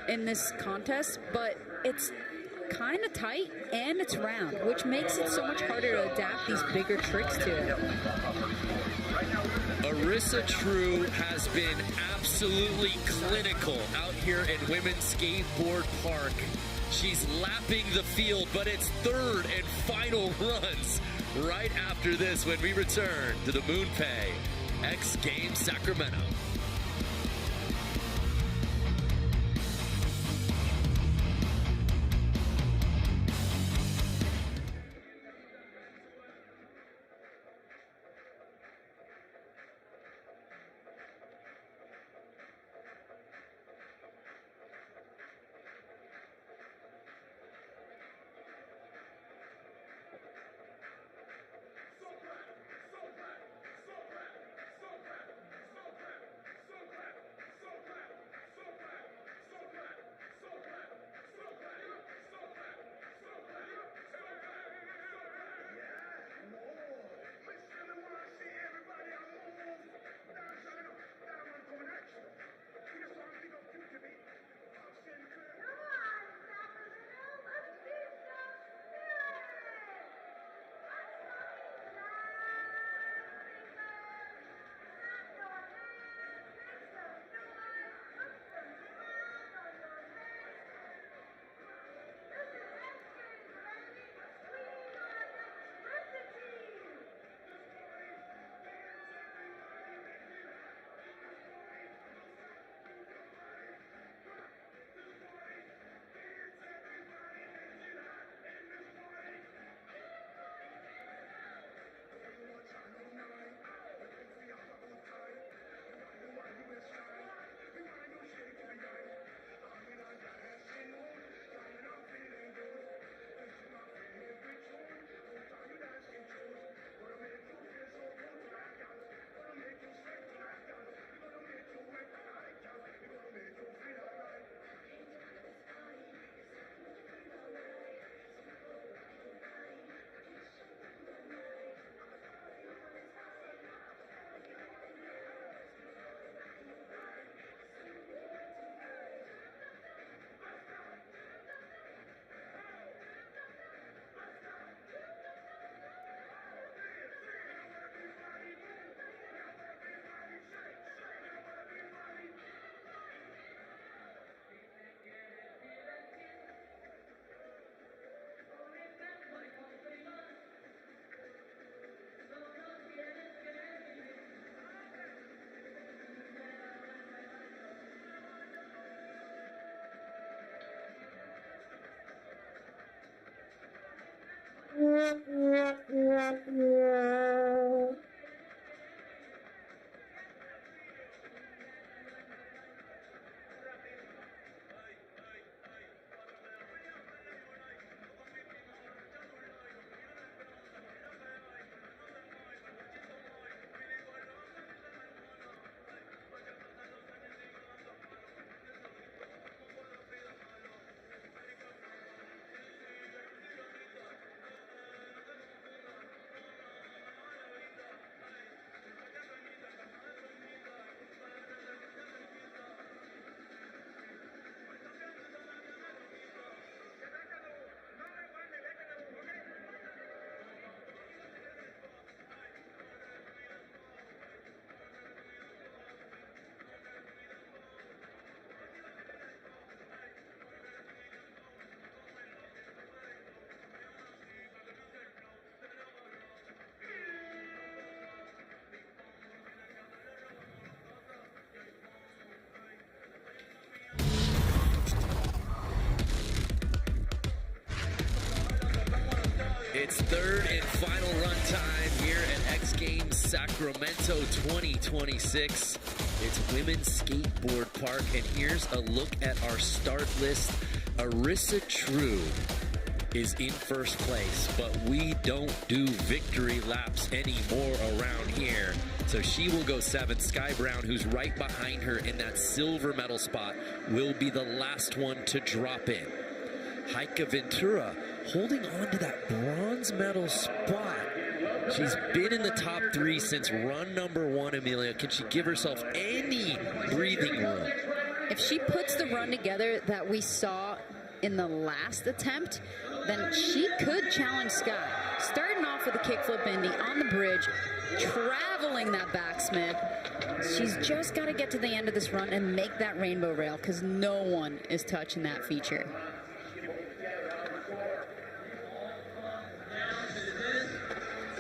Speaker 4: in this contest, but it's kind of tight and it's round, which makes it so much harder to adapt these bigger tricks to it.
Speaker 3: Arissa True has been absolutely clinical out here in Women's Skateboard Park. She's lapping the field, but it's third and final runs right after this when we return to the MoonPay X Games Sacramento. It's third and final run time here at X Games Sacramento 2026. It's Women's Skateboard Park, and here's a look at our start list. Arissa True is in first place, but we don't do victory laps anymore around here. So she will go 7th. Sky Brown, who's right behind her in that silver medal spot, will be the last one to drop in. Heike Ventura holding on to that bronze medal spot. She's been in the top 3 since run number 1, Amelia. Can she give herself any breathing room?
Speaker 4: If she puts the run together that we saw in the last attempt, then she could challenge Sky. Starting off with a kickflip Indy on the bridge, traveling that backsmith. She's just got to get to the end of this run and make that rainbow rail, because no one is touching that feature.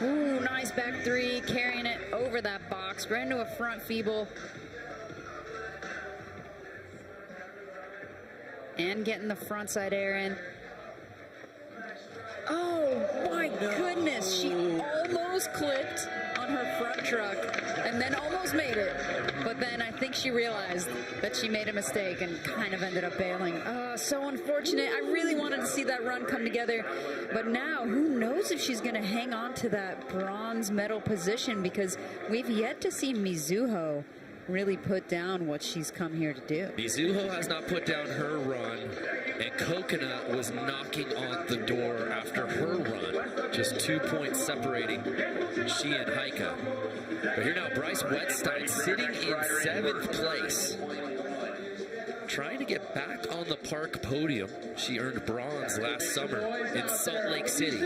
Speaker 4: Ooh, nice back 3, carrying it over that box, right into a front feeble. And getting the front side air in. Oh my goodness, she almost clipped on her front truck and then almost made it. But then I think she realized that she made a mistake and kind of ended up bailing. Oh, so unfortunate. I really wanted to see that run come together. But now, who knows if she's going to hang on to that bronze medal position, because we've yet to see Mizuho really put down what she's come here to do.
Speaker 3: Mizuho has not put down her run, and Coconut was knocking on the door after her run. Just 2 points separating she and Heike. But here now, Bryce Wetstein sitting in 7th place, trying to get back on the park podium. She earned bronze last summer in Salt Lake City.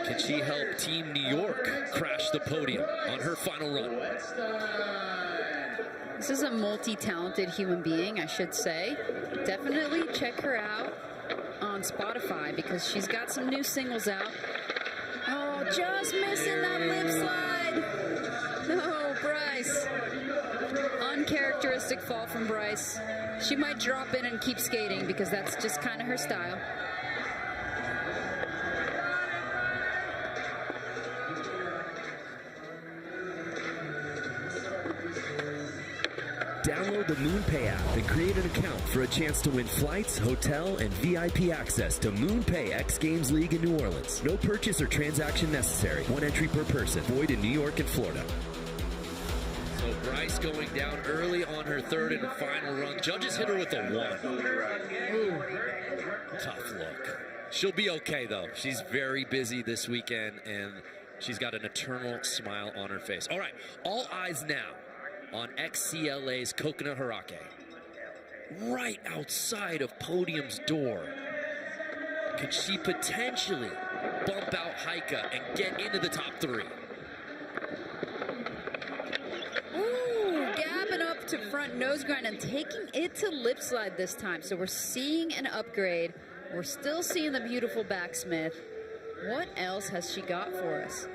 Speaker 3: Can she help Team New York crash the podium on her final run?
Speaker 4: This is a multi-talented human being, I should say. Definitely check her out on Spotify, because she's got some new singles out. Oh, just missing that lip slide. No, Bryce. Uncharacteristic fall from Bryce. She might drop in and keep skating, because that's just kind of her style.
Speaker 3: Download the MoonPay app and create an account for a chance to win flights, hotel, and VIP access to MoonPay X Games League in New Orleans. No purchase or transaction necessary. 1 entry per person. Void in New York and Florida. So Bryce going down early on her 3rd and final run. Judges hit her with a 1. Ooh. Tough look. She'll be okay, though. She's very busy this weekend, and she's got an eternal smile on her face. All right, all eyes now on XCLA's Coconut Harake. Right outside of podium's door. Could she potentially bump out Heike and get into the top 3?
Speaker 4: Ooh, gapping up to front nose grind and taking it to lip slide this time. So we're seeing an upgrade. We're still seeing the beautiful backsmith. What else has she got for us?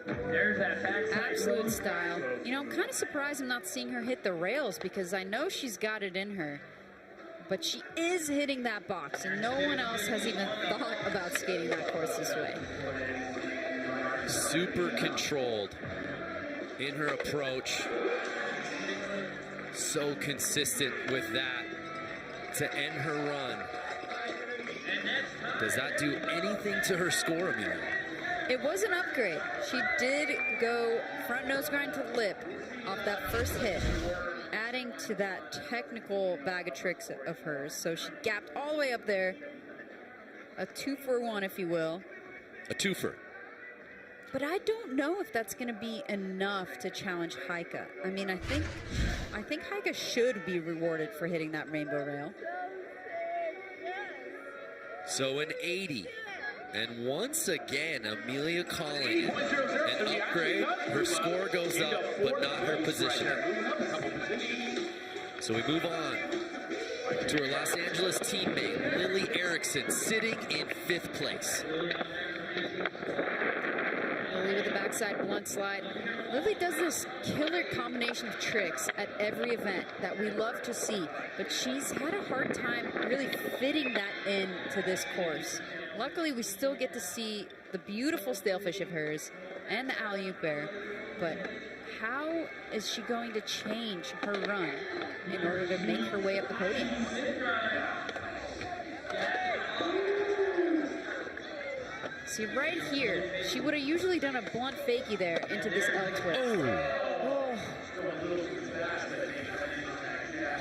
Speaker 5: There's that backside
Speaker 4: absolute style. You know, I'm kind of surprised I'm not seeing her hit the rails, because I know she's got it in her. But she is hitting that box, and no one else has even thought about skating that course this way.
Speaker 3: Super controlled in her approach. So consistent with that to end her run. Does that do anything to her score, Amelia?
Speaker 4: It was an upgrade. She did go front nose grind to lip off that first hit, adding to that technical bag of tricks of hers. So she gapped all the way up there. A 2-for-1, if you will.
Speaker 3: A twofer.
Speaker 4: But I don't know if that's going to be enough to challenge Heike. I mean, I think Heike should be rewarded for hitting that rainbow rail.
Speaker 3: So an 80. And once again, Amelia calling an upgrade. Her score goes up, but not her positioning. So we move on to her Los Angeles teammate, Lily Erickson, sitting in 5th place.
Speaker 4: Lily with the backside blunt slide. Lily does this killer combination of tricks at every event that we love to see, but she's had a hard time really fitting that into this course. Luckily, we still get to see the beautiful stalefish of hers and the alley-oop air, but how is she going to change her run in order to make her way up the podium? See, right here, she would have usually done a blunt fakie there into this L-twist. Oh.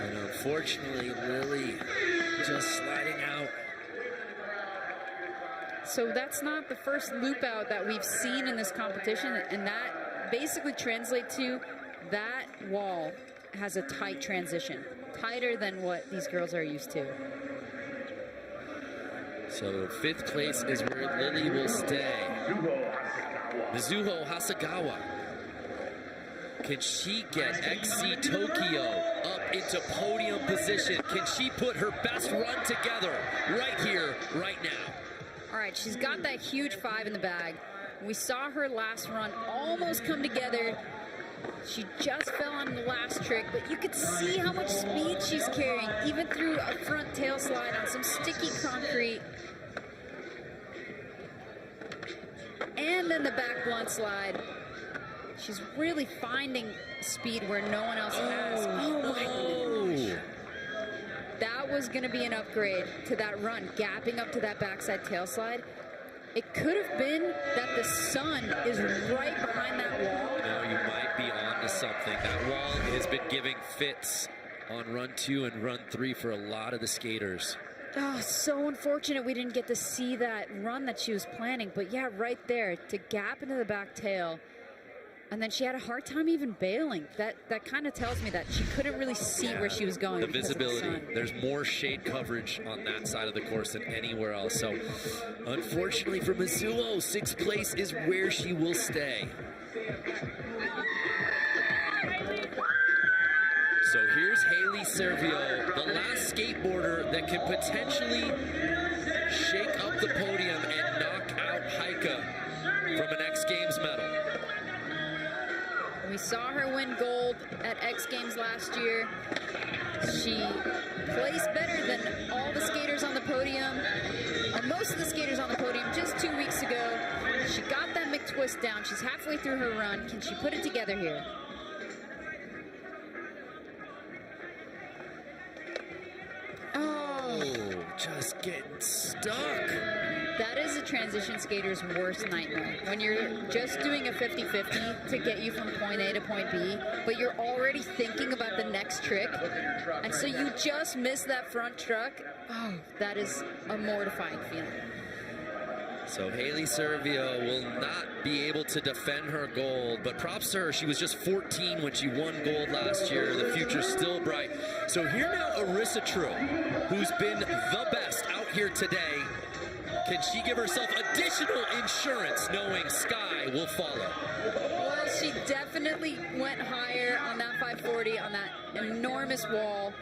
Speaker 3: And unfortunately, Lily just sliding out.
Speaker 4: So that's not the first loop out that we've seen in this competition, and that basically translates to that wall has a tight transition, tighter than what these girls are used to.
Speaker 3: So 5th place is where Lily will stay. Mizuho Hasegawa. Can she get XC Tokyo up into podium position? Can she put her best run together right here, right now?
Speaker 4: All right, she's got that huge 5 in the bag. We saw her last run almost come together. She just fell on the last trick, but you could see how much speed she's carrying, even through a front tail slide on some sticky concrete. And then the back blunt slide. She's really finding speed where no one else has. Oh my gosh. That was going to be an upgrade to that run, gapping up to that backside tail slide. It could have been that the sun is right behind that wall.
Speaker 3: No, you might be onto something. That wall has been giving fits on run 2 and run 3 for a lot of the skaters.
Speaker 4: Oh, so unfortunate we didn't get to see that run that she was planning. But yeah, right there, to gap into the back tail. And then she had a hard time even bailing. That kind of tells me that she couldn't really see where she was going.
Speaker 3: The visibility. There's more shade coverage on that side of the course than anywhere else. So, unfortunately for Mizuho, 6th place is where she will stay. So here's Haley Servio, the last skateboarder that can potentially shake up the podium and knock out Heike from an X Games medal.
Speaker 4: We saw her win gold at X Games last year. She placed better than all the skaters on the podium, or most of the skaters on the podium just 2 weeks ago. She got that McTwist down. She's halfway through her run. Can she put it together here?
Speaker 3: Oh, just getting stuck.
Speaker 4: That is a transition skater's worst nightmare. When you're just doing a 50-50 to get you from point A to point B, but you're already thinking about the next trick, and so you just miss that front truck. Oh, that is a mortifying feeling.
Speaker 3: So Haley Servio will not be able to defend her gold, but props to her. She was just 14 when she won gold last year. The future's still bright. So here now, Arissa True, who's been the best out here today. Can she give herself additional insurance knowing Sky will follow?
Speaker 4: Well, she definitely went higher on that 540 on that enormous wall.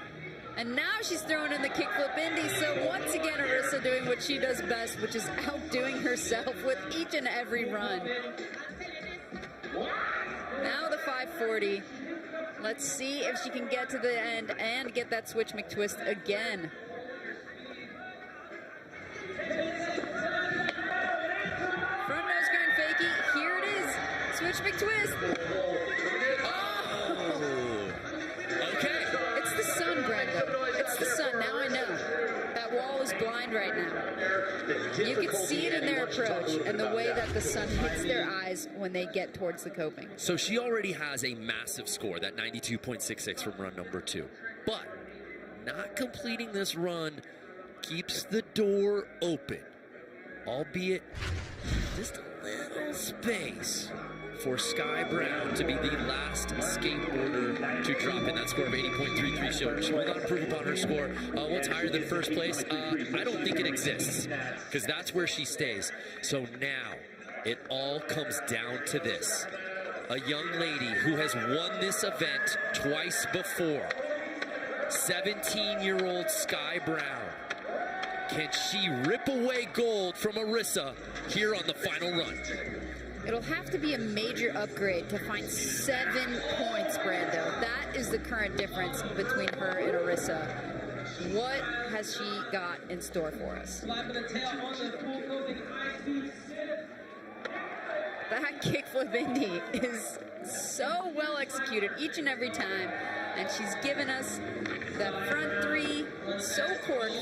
Speaker 4: And now she's throwing in the kickflip Indy. So once again, Arissa doing what she does best, which is outdoing herself with each and every run. Now the 540. Let's see if she can get to the end and get that switch McTwist again. Front nose grind fakie. Here it is. Switch McTwist. Oh!
Speaker 3: Okay.
Speaker 4: It's the sun, Brenda. It's the sun. Now I know. That wall is blind right now. You can see it in their approach and the way that the sun hits their eyes when they get towards the coping.
Speaker 3: So she already has a massive score, that 92.66 from run number 2. But not completing this run keeps the door open, albeit just a little space for Sky Brown to be the last skateboarder to drop in that score of 80.33. She will not improve upon her score. What's higher than first place? I don't think it exists, because that's where she stays. So now it all comes down to this. A young lady who has won this event twice before. 17-year-old Sky Brown. Can she rip away gold from Arissa here on the final run?
Speaker 4: It'll have to be a major upgrade to find 7 points, Brando. That is the current difference between her and Arissa. What has she got in store for us? That kickflip Indy is so well executed each and every time, and she's given us the front 3 so corked.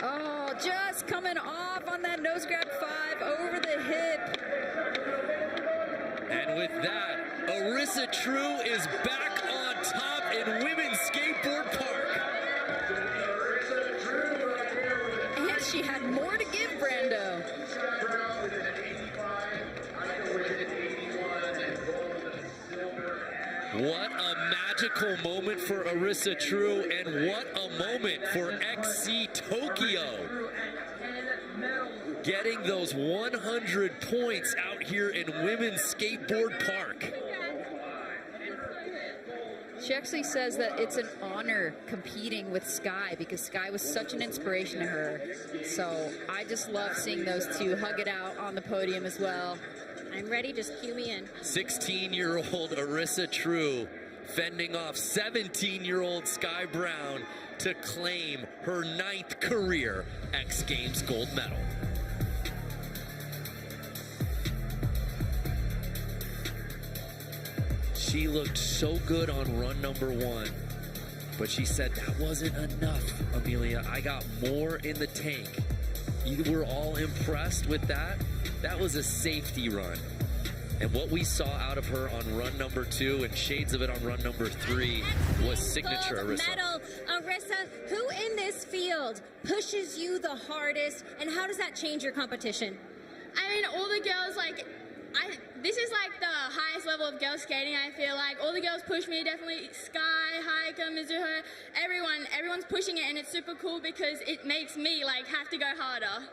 Speaker 4: Oh, just coming off on that nose grab 5 over the hip.
Speaker 3: And with that, Arissa True is back on top in women's skateboard park.
Speaker 4: And she had more to give, Brando.
Speaker 3: What a magical moment for Arissa True, and what a moment for XC Tokyo. Getting those 100 points out here in women's skateboard park.
Speaker 4: She actually says that it's an honor competing with Sky because Sky was such an inspiration to her. So I just love seeing those two hug it out on the podium as well.
Speaker 6: I'm ready, just cue me in.
Speaker 3: 16-year-old Arissa True fending off 17-year-old Sky Brown to claim her 9th career X Games gold medal. She looked so good on run number 1, but she said that wasn't enough, Amelia. I got more in the tank. You were all impressed with that? That was a safety run. And what we saw out of her on run number 2 and shades of it on run number 3 was signature
Speaker 6: Gold
Speaker 3: Arissa.
Speaker 6: medal. Arissa, who in this field pushes you the hardest, and how does that change your competition?
Speaker 2: I mean, all the girls, like, this is like the highest level of girl skating, I feel like. All the girls push me, definitely Sky, Heike, Mizuho, everyone's pushing it, and it's super cool because it makes me, like, have to go harder.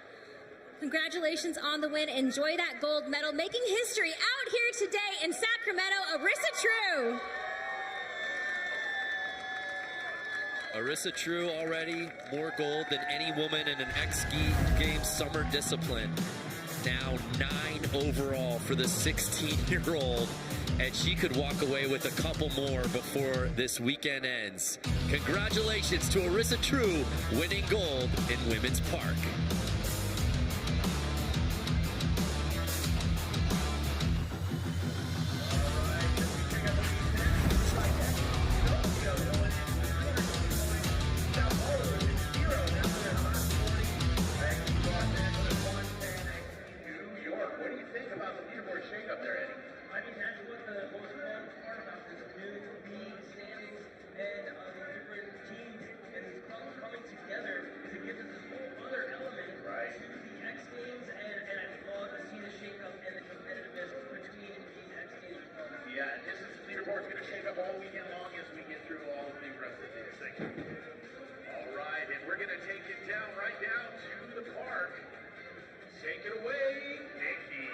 Speaker 6: Congratulations on the win. Enjoy that gold medal. Making history out here today in Sacramento, Arissa True.
Speaker 3: Arissa True already more gold than any woman in an X Games summer discipline. Now 9 overall for the 16-year-old, and she could walk away with a couple more before this weekend ends. Congratulations to Arissa True winning gold in women's park.
Speaker 5: Take it away, Nikki.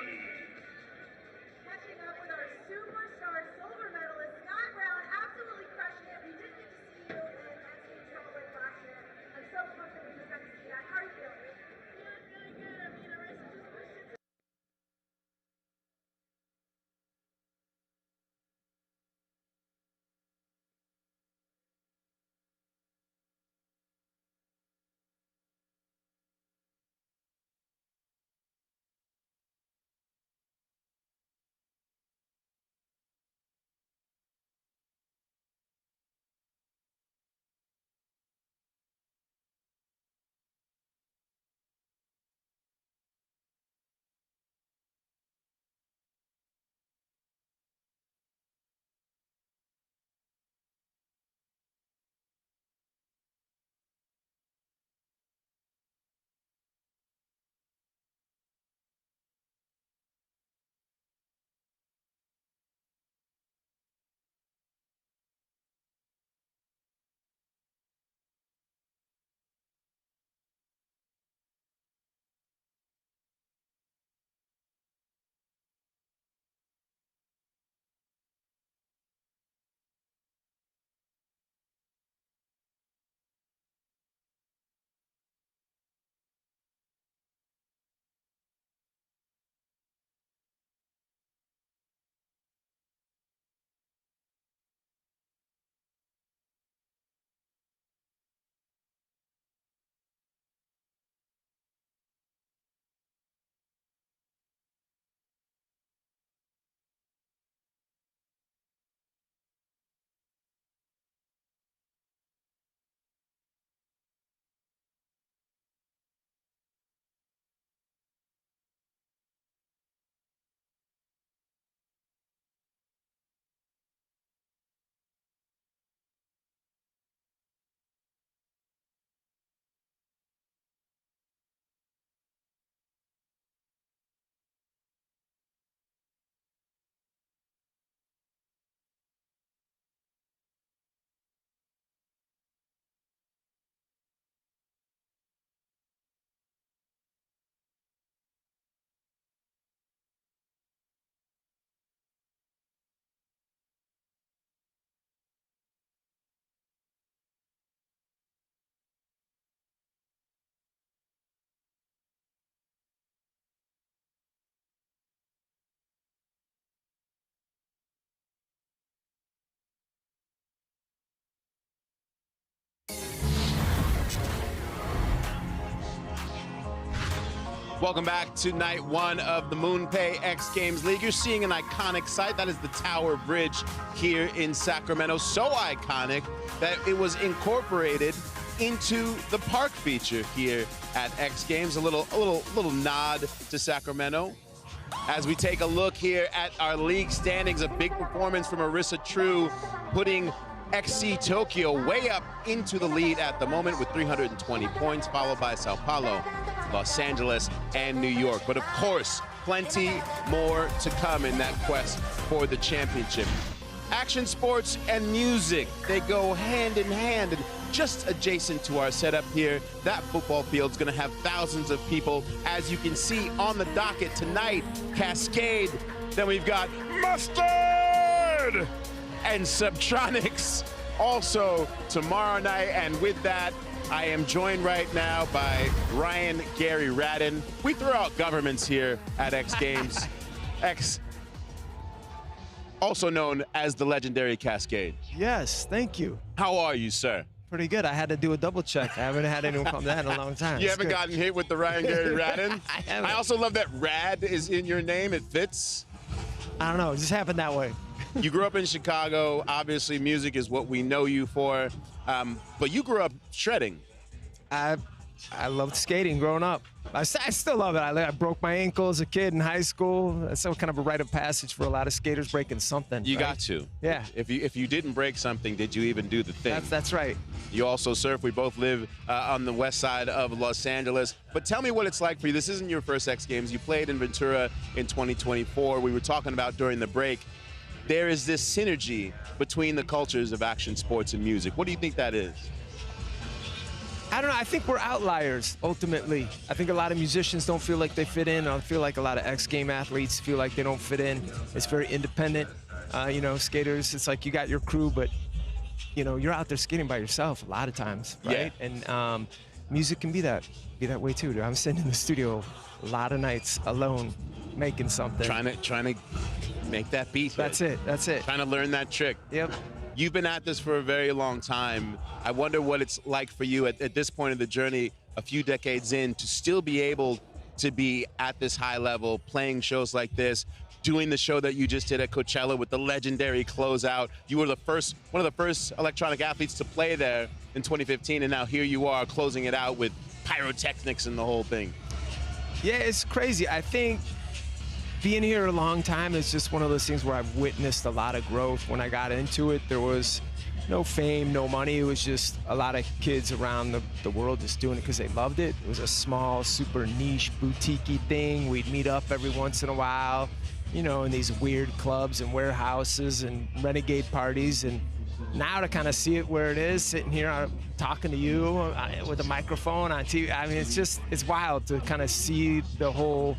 Speaker 9: Catching up with our superstar silver medalist, Scott Brown, absolutely crushing it. We didn't get to see you in X Games Celebrate last year. I'm so pumped that we just got to see that. How are you feeling?
Speaker 7: Welcome back to night one of the MoonPay X Games League. You're seeing an iconic sight. That is the Tower Bridge here in Sacramento. So iconic that it was incorporated into the park feature here at X Games. A little nod to Sacramento. As we take a look here at our league standings, a big performance from Marissa True, putting XC Tokyo way up into the lead at the moment with 320 points, followed by Sao Paulo, Los Angeles, and New York. But of course, plenty more to come in that quest for the championship. Action sports and music, they go hand in hand. And just adjacent to our setup here, that football field's gonna have thousands of people. As you can see on the docket tonight, Cascade. Then we've got Mustard and Subtronics also tomorrow night. And with that, I am joined right now by Ryan Gary Radden. We throw out governments here at X Games. X, also known as the legendary Cascade.
Speaker 11: Yes, thank you.
Speaker 7: How are you, sir?
Speaker 11: Pretty good. I had to do a double check. I haven't had anyone come that in a long time.
Speaker 7: You haven't gotten hit with the Ryan Gary Radden?
Speaker 11: I haven't.
Speaker 7: I also love that Rad is in your name. It fits.
Speaker 11: I don't know. It just happened that way.
Speaker 7: You grew up in Chicago. Obviously, music is what we know you for. But you grew up shredding.
Speaker 11: I loved skating growing up. I still love it. I broke my ankle as a kid in high school. That's kind of a rite of passage for a lot of skaters, breaking something.
Speaker 7: You
Speaker 11: right?
Speaker 7: got to.
Speaker 11: Yeah.
Speaker 7: If you didn't break something, did you even do the thing?
Speaker 11: That's right.
Speaker 7: You also surf. We both live on the west side of Los Angeles. But tell me what it's like for you. This isn't your first X Games. You played in Ventura in 2024. We were talking about during the break. There is this synergy between the cultures of action sports and music. What do you think that is?
Speaker 11: I don't know. I think we're outliers, ultimately. I think a lot of musicians don't feel like they fit in. I feel like a lot of X Game athletes feel like they don't fit in. It's very independent. Skaters, it's like you got your crew, but, you're out there skating by yourself a lot of times, right? Yeah. And music can be that way too. I'm sitting in the studio a lot of nights alone, making something.
Speaker 7: Trying to make that beat.
Speaker 11: That's it.
Speaker 7: Trying to learn that trick.
Speaker 11: Yep.
Speaker 7: You've been at this for a very long time. I wonder what it's like for you at this point of the journey, a few decades in, to still be able to be at this high level, playing shows like this, doing the show that you just did at Coachella with the legendary closeout. You were one of the first electronic athletes to play there in 2015, and now here you are closing it out with pyrotechnics and the whole thing.
Speaker 11: Yeah, it's crazy. I think being here a long time is just one of those things where I've witnessed a lot of growth. When I got into it, there was no fame, no money. It was just a lot of kids around the world just doing it because they loved it. It was a small, super niche, boutique-y thing. We'd meet up every once in a while, in these weird clubs and warehouses and renegade parties. And now to kind of see it where it is, sitting here talking to you with a microphone on TV, I mean, it's wild to kind of see the whole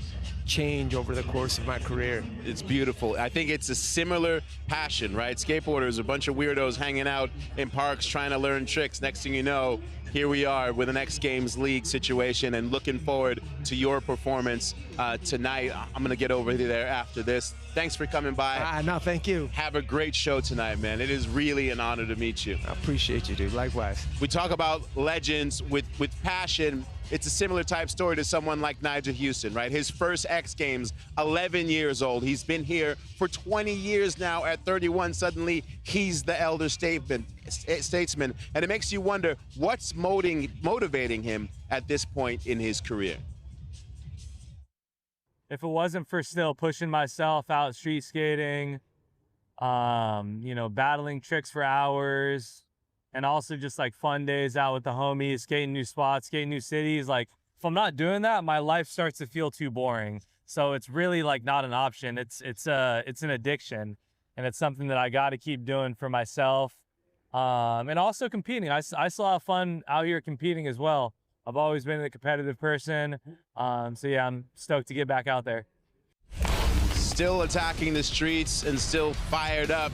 Speaker 11: change over the course of my career.
Speaker 7: It's beautiful. I think it's a similar passion, right? Skateboarders, a bunch of weirdos hanging out in parks trying to learn tricks. Next thing you know, here we are with an X Games League situation, and looking forward to your performance tonight. I'm going to get over there after this. Thanks for coming by.
Speaker 11: No, thank you.
Speaker 7: Have a great show tonight, man. It is really an honor to meet you.
Speaker 11: I appreciate you, dude. Likewise.
Speaker 7: We talk about legends with passion. It's a similar type story to someone like Nigel Houston, right? His first X Games, 11 years old. He's been here for 20 years now. At 31, suddenly he's the elder statesman. And it makes you wonder what's motivating him at this point in his career.
Speaker 25: If it wasn't for still pushing myself out street skating, battling tricks for hours, and also just like fun days out with the homies, skating new spots, skating new cities. Like if I'm not doing that, my life starts to feel too boring. So it's really like not an option. It's an addiction, and it's something that I got to keep doing for myself. And also competing. I still have fun out here competing as well. I've always been a competitive person. So yeah, I'm stoked to get back out there.
Speaker 7: Still attacking the streets and still fired up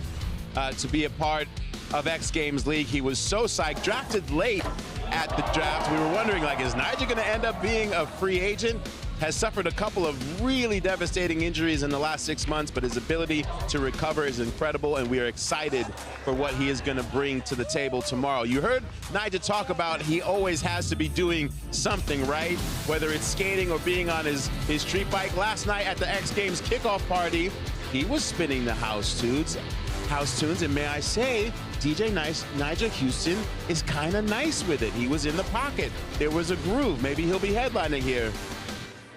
Speaker 7: to be a part of X Games League. He was so psyched, drafted late at the draft. We were wondering, is Nigel going to end up being a free agent? has suffered a couple of really devastating injuries in the last 6 months, but his ability to recover is incredible, and we are excited for what he is going to bring to the table tomorrow. You heard Nigel talk about he always has to be doing something, right? Whether it's skating or being on his street bike. Last night at the X Games kickoff party, he was spinning the house tunes, and may I say, DJ Nigel Houston is kind of nice with it. He was in the pocket. There was a groove. Maybe he'll be headlining here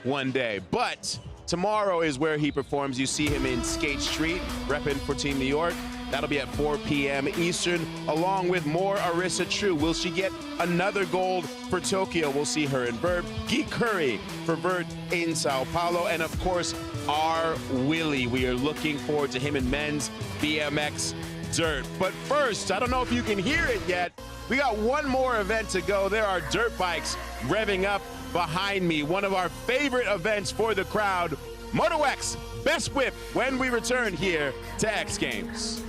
Speaker 7: one day. But tomorrow is where he performs. You see him in Skate Street, repping for Team New York. That'll be at 4 p.m. Eastern, along with more Arisa True. Will she get another gold for Tokyo? We'll see her in Verb. Guy Curry for Vert in Sao Paulo. And of course, R. Willie. We are looking forward to him in men's BMX dirt. But first, I don't know if you can hear it yet, we got one more event to go. There are dirt bikes revving up behind me. One of our favorite events for the crowd, Moto X Best Whip, when we return here to X Games.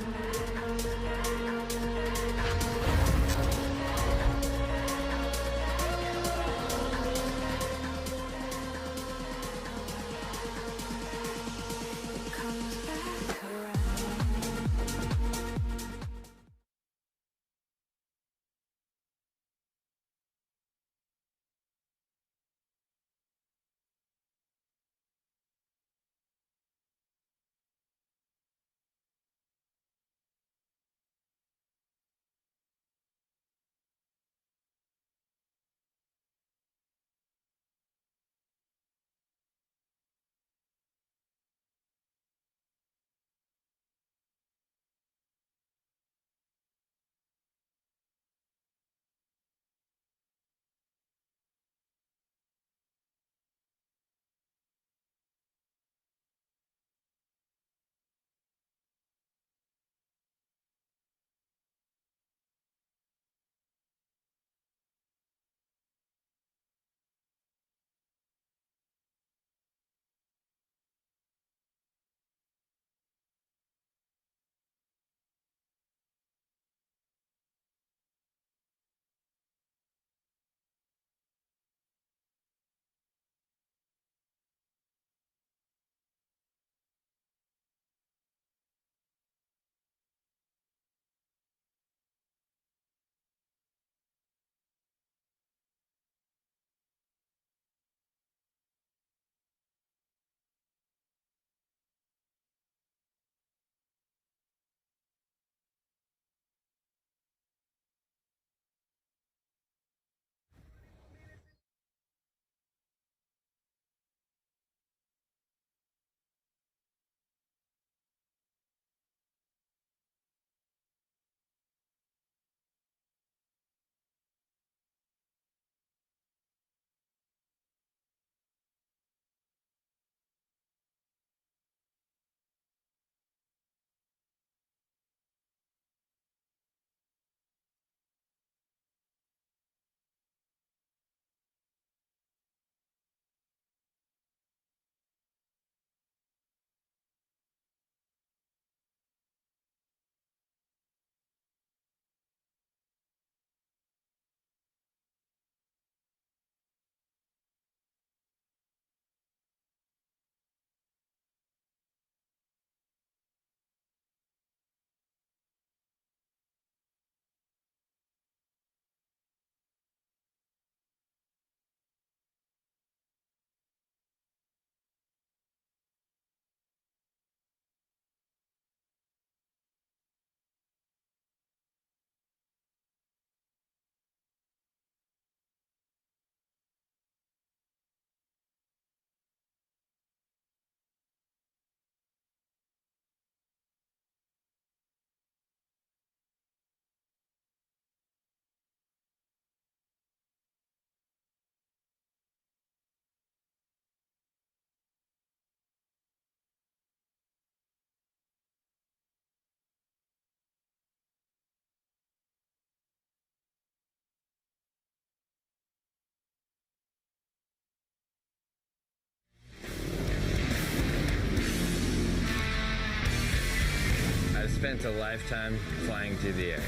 Speaker 13: spent a lifetime flying through the air.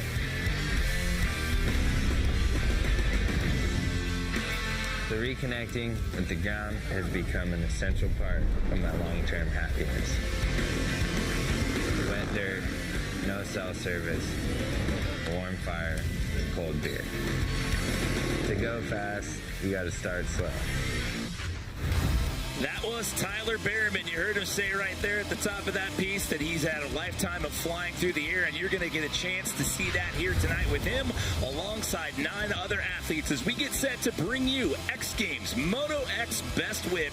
Speaker 13: The reconnecting with the ground has become an essential part of my long-term happiness. Wet dirt, no cell service, warm fire, cold beer. To go fast, you gotta start slow.
Speaker 3: That was Tyler Behrman. You heard him say right there at the top of that piece that he's had a lifetime of flying through the air, and you're going to get a chance to see that here tonight with him alongside 9 other athletes as we get set to bring you X Games Moto X Best Whip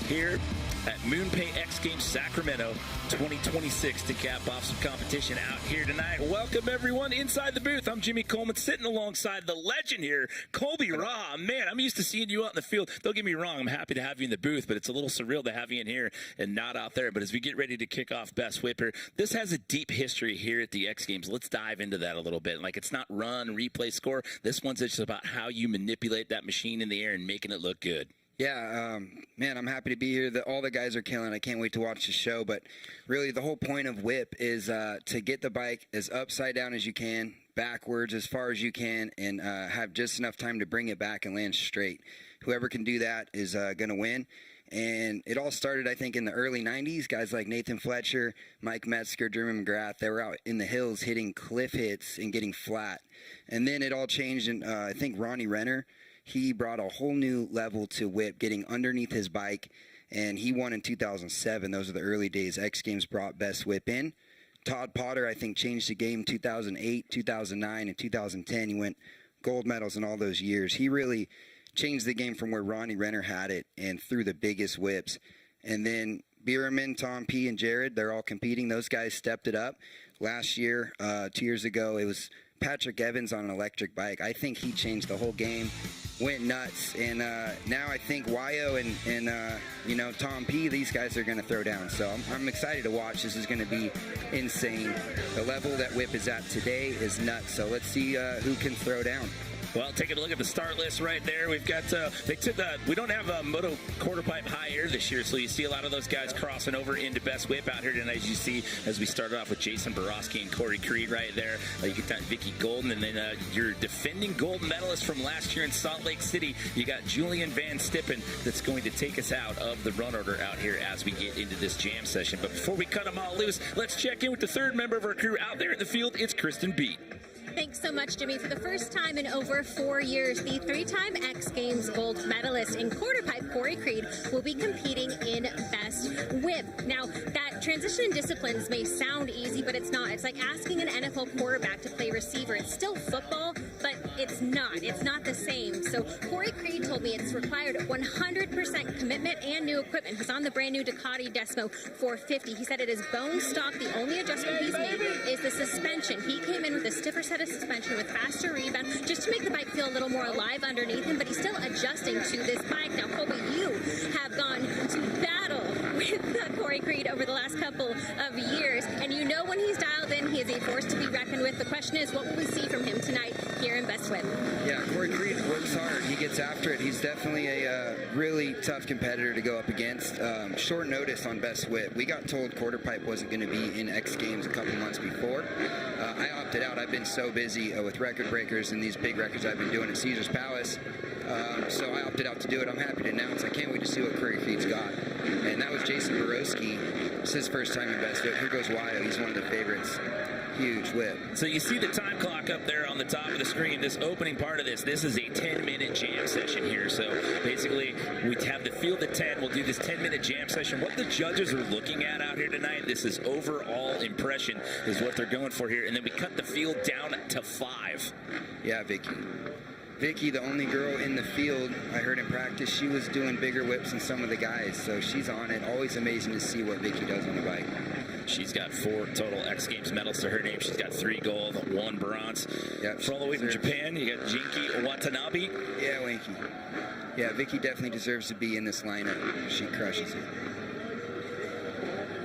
Speaker 3: here at MoonPay X Games Sacramento 2026 to cap off some competition out here tonight. Welcome everyone inside the booth. I'm Jimmy Coleman sitting alongside the legend here, Colby Raw. Man, I'm used to seeing you out in the field. Don't get me wrong, I'm happy to have you in the booth, but it's a little surreal to have you in here and not out there. But as we get ready to kick off Best Whipper, this has a deep history here at the X Games. Let's dive into that a little bit. Like, it's not run, replay, score. This one's just about how you manipulate that machine in the air and making it look good.
Speaker 14: Yeah, man, I'm happy to be here. All the guys are killing. I can't wait to watch the show. But really, the whole point of whip is to get the bike as upside down as you can, backwards as far as you can, and have just enough time to bring it back and land straight. Whoever can do that is going to win. And it all started, I think, in the early 90s. Guys like Nathan Fletcher, Mike Metzger, Jeremy McGrath, they were out in the hills hitting cliff hits and getting flat. And then it all changed, and I think Ronnie Renner, he brought a whole new level to whip, getting underneath his bike, and he won in 2007. Those are the early days. X Games brought Best Whip in. Todd Potter, I think, changed the game 2008, 2009, and 2010. He went gold medals in all those years. He really changed the game from where Ronnie Renner had it and threw the biggest whips. And then Bierman, Tom P., and Jared, they're all competing. Those guys stepped it up. Last year, 2 years ago, it was Patrick Evans on an electric bike. I think he changed the whole game, went nuts, and now I think Wyo and Tom P., these guys are going to throw down. So I'm excited to watch. This is going to be insane. The level that whip is at today is nuts. So let's see who can throw down.
Speaker 3: Well, taking a look at the start list right there, we've got, we don't have a Moto quarter pipe high air this year, so you see a lot of those guys crossing over into Best Whip out here tonight, as you see, as we started off with Jason Borowski and Corey Creed right there. You get that Vicky Golden, and then your defending gold medalist from last year in Salt Lake City, you got Julian Van Stippen that's going to take us out of the run order out here as we get into this jam session. But before we cut them all loose, let's check in with the third member of our crew out there in the field. It's Kristen Beat.
Speaker 6: Thanks so much, Jimmy. For the first time in over 4 years, the 3-time X Games gold medalist in quarter pipe, Corey Creed, will be competing in Best Whip. Now, that transition in disciplines may sound easy, but it's not. It's like asking an NFL quarterback to play receiver. It's still football, but it's not. It's not the same. So Corey Creed told me it's required 100% commitment and new equipment. He's on the brand new Ducati Desmo 450. He said it is bone stock. The only adjustment he's made is the suspension. He came in with a stiffer set of suspension with faster rebound just to make the bike feel a little more alive underneath him, but he's still adjusting to this bike. Now, Colby, you have gone to battle with Corey Creed over the last couple of years, and you know when he's dialed in, he is a force to be reckoned with. The question is, what will we see from him tonight here in Best Whip?
Speaker 14: Yeah, Corey Creed works hard. He gets after it. He's definitely a really tough competitor to go up against. Short notice on Best Whip. We got told quarter pipe wasn't going to be in X Games a couple months before. I opted out. I've been so busy with record breakers and these big records I've been doing at Caesar's Palace. So I opted out to do it. I'm happy to announce I can't wait to see what Corey Creed's got. And that was Jason Borowski. It's his first time in Best Whip. Here goes Wyo. He's one of the favorites. Huge whip.
Speaker 3: So you see the time clock up there on the top of the screen. This opening part of this is a 10-minute jam session here. So basically, we have the field at 10. We'll do this 10-minute jam session. What the judges are looking at out here tonight, this is overall impression is what they're going for here. And then we cut the field down to 5.
Speaker 14: Yeah, Vicky, the only girl in the field I heard in practice, she was doing bigger whips than some of the guys, so she's on it. Always amazing to see what Vicky does on the bike.
Speaker 3: She's got 4 total X Games medals to her name. She's got 3 gold, 1 bronze.
Speaker 14: Yep,
Speaker 3: from all the way from Japan, you got Jinky Watanabe.
Speaker 14: Yeah, Winky. Yeah, Vicky definitely deserves to be in this lineup. She crushes it.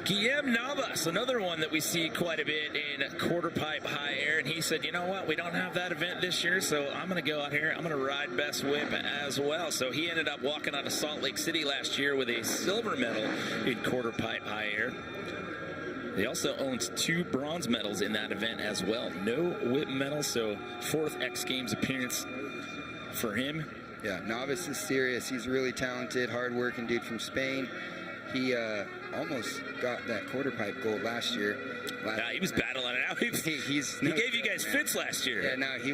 Speaker 3: Guillem Navas, another one that we see quite a bit in quarter pipe high air, and he said, you know what, we don't have that event this year, so I'm going to go out here, I'm going to ride Best Whip as well. So he ended up walking out of Salt Lake City last year with a silver medal in quarter pipe high air. He also owns 2 bronze medals in that event as well. No whip medals, so 4th X Games appearance for him.
Speaker 14: Yeah, novice is serious. He's really talented, hard-working dude from Spain. He almost got that quarter pipe gold last year.
Speaker 12: He was battling it out. He gave you guys fits last year.
Speaker 14: Yeah, no, he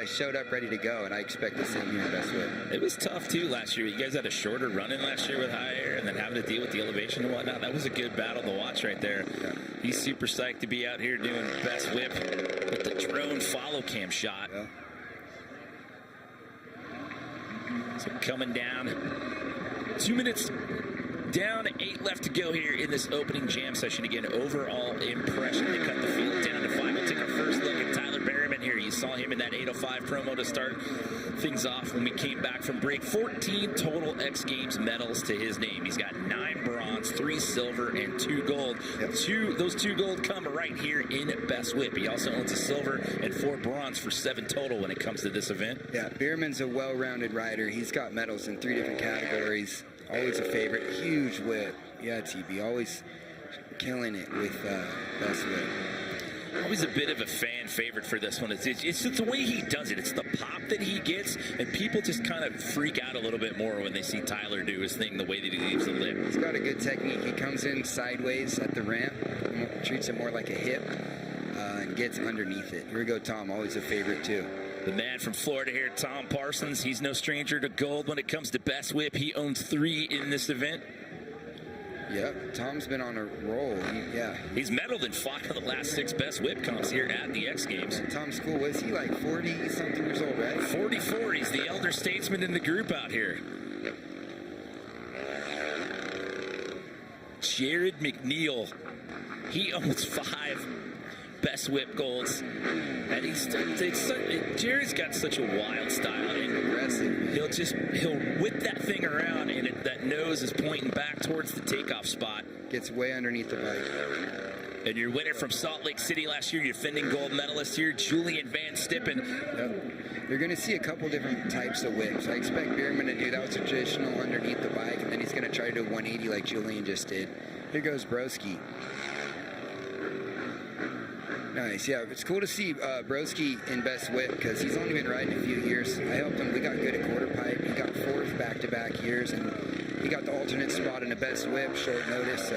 Speaker 14: showed up ready to go, and I expect the same here in Best Whip.
Speaker 12: It was tough too last year. You guys had a shorter run-in last year with high air, and then having to deal with the elevation and whatnot. That was a good battle to watch right there. Yeah. He's super psyched to be out here doing Best Whip with the drone follow cam shot.
Speaker 14: Yeah.
Speaker 12: So coming down, 2 minutes down, 8 left to go here in this opening jam session. Again, overall impression. They cut the field down to 5. We'll take our first look at Tyler Berryman here. You saw him in that 8:05 promo to start things off when we came back from break. 14 total X Games medals to his name. He's got 9 bronze, 3 silver, and 2 gold.
Speaker 14: Yep.
Speaker 12: Those 2 gold come right here in Best Whip. He also owns a silver and 4 bronze for 7 total when it comes to this event.
Speaker 14: Yeah, Berryman's a well-rounded rider. He's got medals in 3 different categories. Always a favorite. Huge whip. Yeah, TB. Always killing it with Best Whip.
Speaker 12: Always a bit of a fan favorite for this one. It's just the way he does it. It's the pop that he gets, and people just kind of freak out a little bit more when they see Tyler do his thing, the way that he leaves the lip.
Speaker 14: He's got a good technique. He comes in sideways at the ramp, treats it more like a hip, and gets underneath it. Here we go, Tom. Always a favorite, too.
Speaker 12: The man from Florida here, Tom Parsons. He's no stranger to gold when it comes to Best Whip. He owns 3 in this event.
Speaker 14: Yep, Tom's been on a roll.
Speaker 12: He's medaled in 5 of the last 6 Best Whip comps here at the X Games.
Speaker 14: Tom's cool. Was he like 40-something years old, right?
Speaker 12: 44. He's the elder statesman in the group out here. Jared McNeil. He owns 5 Best Whip golds, and Jared's got such a wild style, and
Speaker 14: aggressive.
Speaker 12: He'll whip that thing around, and that nose is pointing back towards the takeoff spot.
Speaker 14: Gets way underneath the bike.
Speaker 12: And your winner from Salt Lake City last year, your defending gold medalist here, Julian Van Stippen.
Speaker 14: Yep. You're going to see a couple different types of whips. I expect Berryman to do that was traditional underneath the bike, and then he's going to try to do a 180 like Julian just did. Here goes Broski. Nice, yeah. It's cool to see Broski in Best Whip because he's only been riding a few years. I helped him. We got good at quarter pipe. He got 4th back-to-back years, and he got the alternate spot in the Best Whip, short notice. So,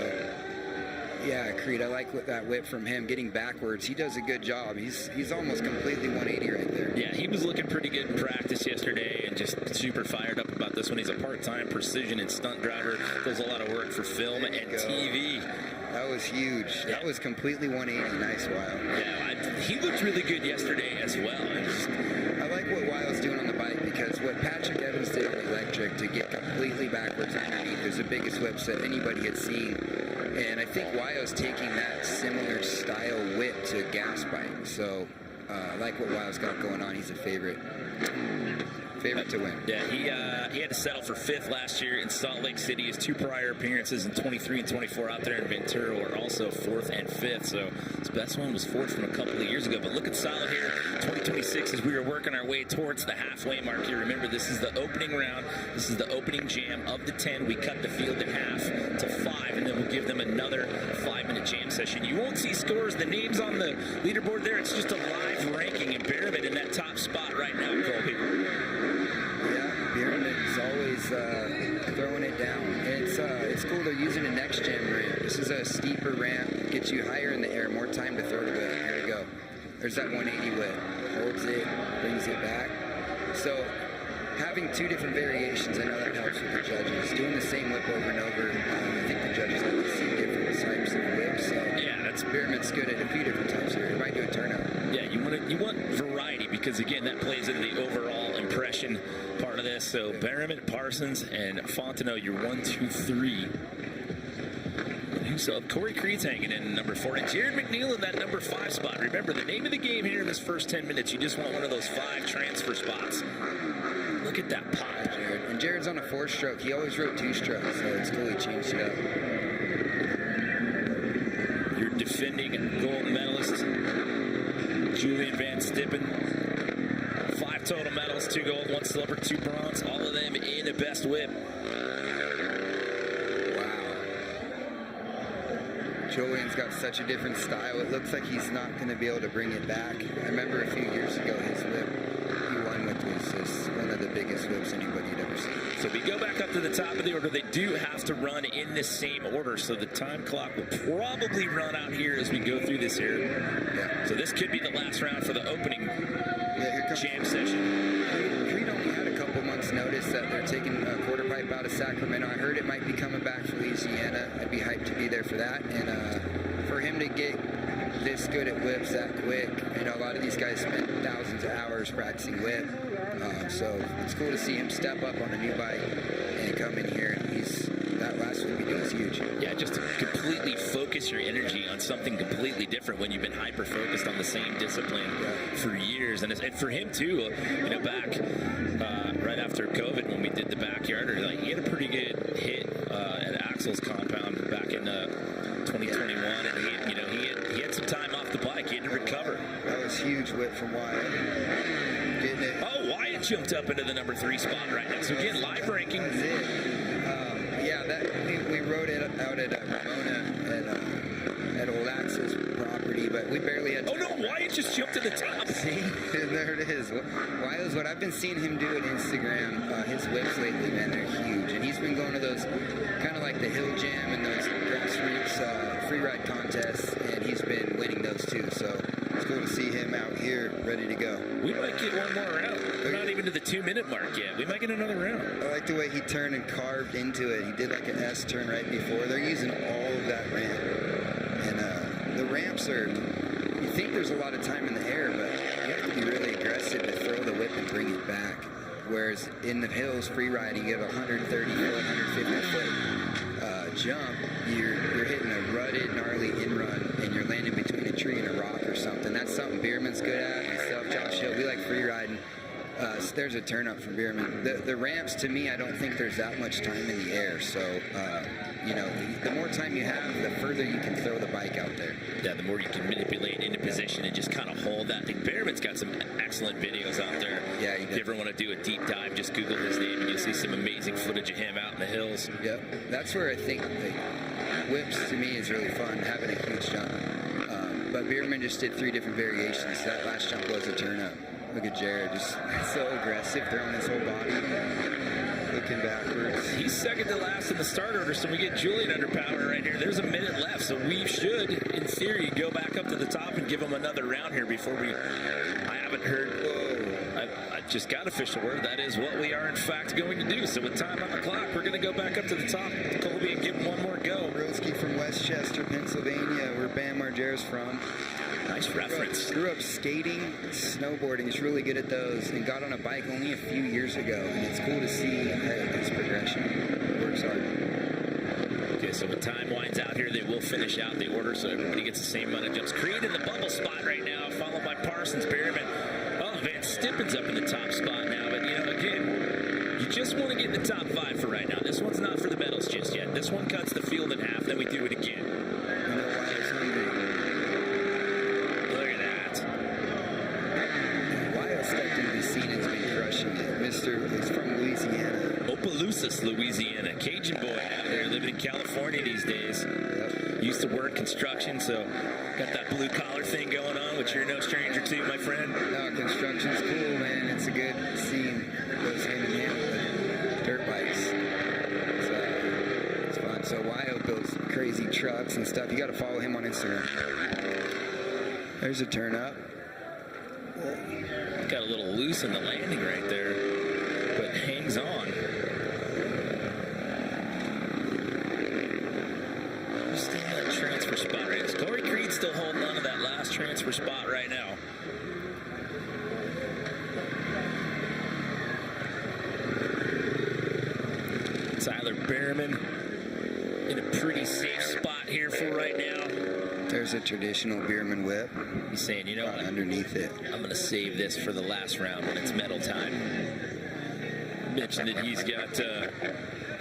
Speaker 14: yeah, Creed, I like that whip from him, getting backwards. He does a good job. He's almost completely 180 right there.
Speaker 12: Yeah, he was looking pretty good in practice yesterday and just super fired up about this one. He's a part-time precision and stunt driver. Does a lot of work for film and TV.
Speaker 14: That was huge.
Speaker 12: Yeah.
Speaker 14: That was completely 180. Nice, Wild.
Speaker 12: Yeah, he looked really good yesterday as well.
Speaker 14: I like what Wild's doing on the bike because what Patrick Evans did on the electric to get completely backwards underneath is the biggest whips that anybody had seen. And I think Wild's taking that similar style whip to a gas bike. So I like what Wild's got going on. He's a favorite. Favorite to win.
Speaker 12: Yeah, he had to settle for 5th last year in Salt Lake City. His 2 prior appearances in 23 and 24 out there in Ventura were also 4th and 5th. So his best one was 4th from a couple of years ago. But look at solid here, 2026 as we were working our way towards the halfway mark here. Remember, this is the opening round. This is the opening jam of the 10. We cut the field in half to 5, and then we'll give them another 5-minute jam session. You won't see scores, the names on the leaderboard there. It's just a live ranking, and Berryman in that top spot right now, Colby.
Speaker 14: Berryman's always throwing it down. It's cool they're using a next gen ramp. This is a steeper ramp, gets you higher in the air, more time to throw the whip. Here we go. There's that 180 whip. Holds it, brings it back. So having 2 different variations, I know that helps with the judges. Doing the same whip over and over, I think the judges like to see different types of whips. So
Speaker 12: yeah,
Speaker 14: Berryman's good at a few different types here. He might do a turnout.
Speaker 12: Yeah, you want variety because again that plays into the overall impression part of this. So Berryman, Parsons, and Fontenot, your 1, 2, 3. So Corey Creed's hanging in number 4, and Jared McNeil in that number 5 spot. Remember, the name of the game here in this first 10 minutes, you just want one of those 5 transfer spots. Look at that pop.
Speaker 14: Jared. And Jared's on a 4-stroke. He always rode 2-strokes, so it's cool he changed it up.
Speaker 12: Your defending gold medalist, Julian Van Stippen. 5 total medals, 2 gold, 1 silver, 2 bronze, all of them in a Best Whip.
Speaker 14: Julian's got such a different style. It looks like he's not going to be able to bring it back. I remember a few years ago his whip he won with was one of the biggest whips anybody'd ever seen.
Speaker 12: So we go back up to the top of the order. They do have to run in the same order, so the time clock will probably run out here as we go through this here.
Speaker 14: Yeah.
Speaker 12: So this could be the last round for the opening jam session.
Speaker 14: Creed only had a couple months' notice that they're taking a quarter pipe out of Sacramento. I heard it might be coming back for Louisiana. I'd be hyped to be there for that. And for him to get this good at whips that quick, you know, a lot of these guys spend thousands of hours practicing whip. So it's cool to see him step up on a new bike and come in here. And that last whip he did was huge.
Speaker 12: Yeah, just to completely focus your energy on something completely different when you've been hyper-focused on the same discipline for years. And for him, too, you know, back right after COVID when we did the backyarder, like, he had a pretty good hit at Axel's compound back in 2021. And he had some time off the bike. He had to recover.
Speaker 14: That was huge whip from Wyatt. Getting it.
Speaker 12: Oh, Wyatt jumped up into the number 3 spot right now. So again, live ranking.
Speaker 14: That's it. We rode it out at Ramona at old Axel's property, but we barely had.
Speaker 12: Oh no, Wyatt just jumped to the top.
Speaker 14: See, and there it is. Wyatt's what I've been seeing him do at Instagram. His whips lately, man, they're huge, and he's been going to those kind of like the Hill Jam and those grassroots free ride contests, and he's been winning those too. So it's cool to see him out here ready to go.
Speaker 12: We might get one more round. We're not even to the 2-minute mark yet. We might get another round.
Speaker 14: I like the way he turned and carved into it. He did like an S turn right before. They're using all of that ramp. And the ramps are, you think there's a lot of time in the air, but you have to be really aggressive to throw the whip and bring it back. Whereas in the hills, free ride, you get 130 or 150 foot jump, you're hitting a rutted, gnarly in-run, and you're landing between a tree and a rock or something. That's something Bierman's good at. Myself, Josh Hill, we like free riding. There's a turn up from Bierman. The ramps, to me, I don't think there's that much time in the air. So, you know, the more time you have, the further you can throw the bike out there.
Speaker 12: Yeah, the more you can manipulate into position and just kind of hold that thing. Bierman's got some excellent videos out there.
Speaker 14: Yeah,
Speaker 12: if you ever want to do a deep dive, just Google his name and you'll see some amazing footage of him out in the hills.
Speaker 14: Yep, that's where I think whips to me is really fun, having a huge jump. But Bierman just did 3 different variations. That last jump was a turn up. Look at Jared, just so aggressive, throwing his whole body, looking backwards.
Speaker 12: He's second to last in the start order, so we get Julian under power right here. There's a minute left, so we should, in theory, go back up to the top and give him another round here before we... I haven't heard... Whoa. I just got official word. That is what we are, in fact, going to do. So with time on the clock, we're going to go back up to the top, Colby, and give him one more go.
Speaker 14: Broski from Westchester, Pennsylvania, where Bam Margera's from.
Speaker 12: Nice reference.
Speaker 14: Grew up skating, snowboarding. He's really good at those, and got on a bike only a few years ago. And it's cool to see his progression. Works hard.
Speaker 12: Okay, so when time winds out here, they will finish out the order, so everybody gets the same amount of jumps. Creed in the bubble spot right now, followed by Parsons, Bierman. Oh, Van Stippen's up in the top spot now, but you know, again, you just want to get in the top 5 for right now. This one's not for the medals just yet. This one cuts the field in half, then we do it again.
Speaker 14: You know why it's hungry? Stepped into the scene and has been crushing it. He's from Louisiana.
Speaker 12: Opelousas, Louisiana. Cajun boy out there living in California these days. Yep. Used to work construction, so got that blue collar thing going on, which you're no stranger to, my friend.
Speaker 14: No, construction's cool, man. It's a good scene. It goes hand in hand with dirt bikes. It's fun. So Wyatt builds crazy trucks and stuff. You got to follow him on Instagram. There's a turn up.
Speaker 12: Got a little loose in the landing right there, but hangs on. Still in that transfer spot right now. Corey Creed still holding on to that last transfer spot right now. Tyler Bierman in a pretty safe spot here for right now.
Speaker 14: There's a traditional Bierman whip.
Speaker 12: He's saying, you know what?
Speaker 14: Underneath it.
Speaker 12: I'm going to save this for the last round when it's medal time. Mentioned that he's got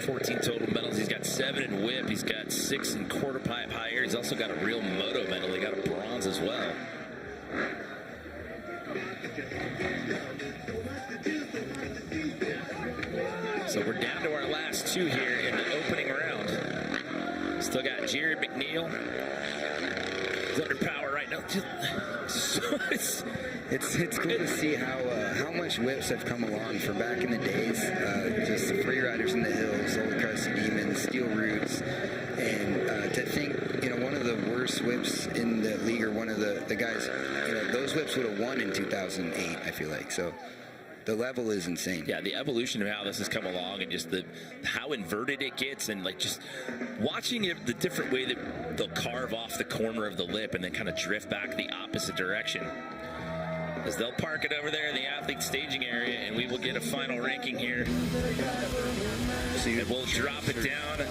Speaker 12: 14 total medals. He's got 7 in whip. He's got 6 in quarter pipe high air. He's also got a real Moto medal. He got a bronze as well. So we're down to our last 2 here in the opening round. Still got Jared McNeil. He's under power right
Speaker 14: It's cool to see how much whips have come along from back in the days. Just the free riders in the hills, old crusty demons, steel roots, and to think, one of the worst whips in the league, or one of the guys, those whips would have won in 2008. I feel like so. The level is insane.
Speaker 12: Yeah, the evolution of how this has come along, and just how inverted it gets, and like just watching it, the different way that they'll carve off the corner of the lip and then kind of drift back the opposite direction. As they'll park it over there in the athlete staging area, and we will get a final ranking here. And we'll drop it down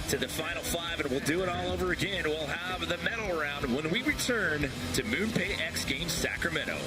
Speaker 12: to the final 5, and we'll do it all over again. We'll have the medal round when we return to MoonPay X Games Sacramento.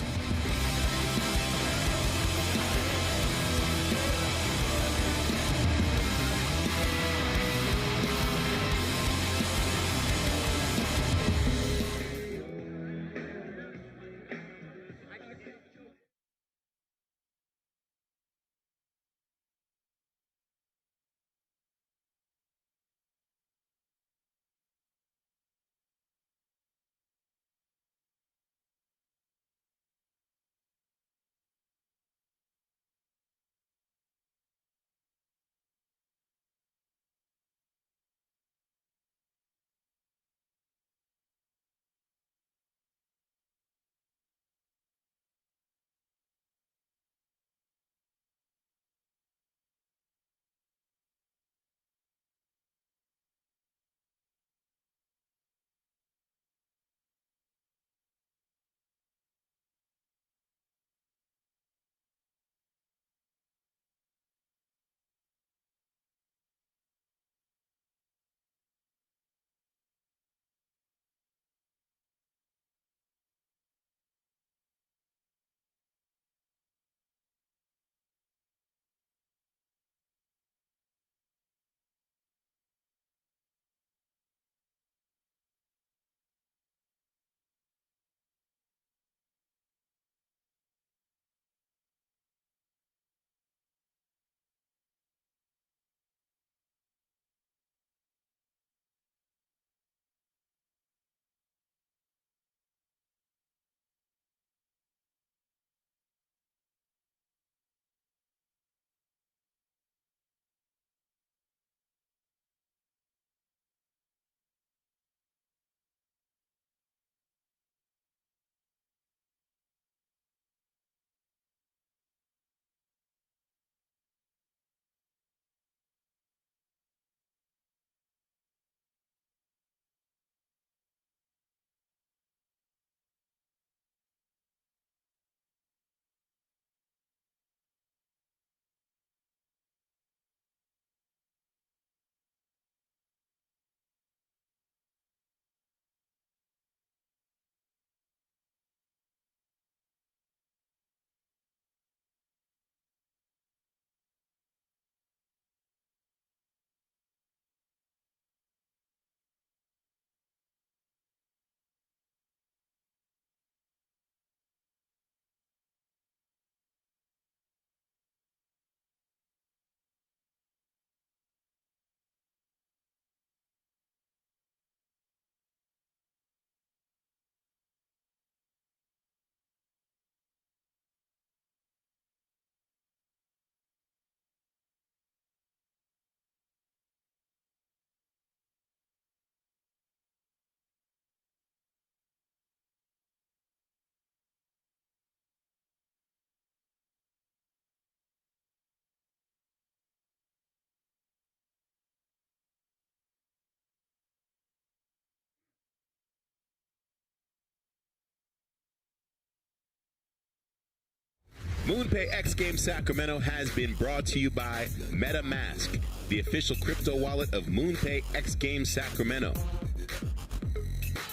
Speaker 7: MoonPay X Games Sacramento has been brought to you by MetaMask, the official crypto wallet of MoonPay X Games Sacramento.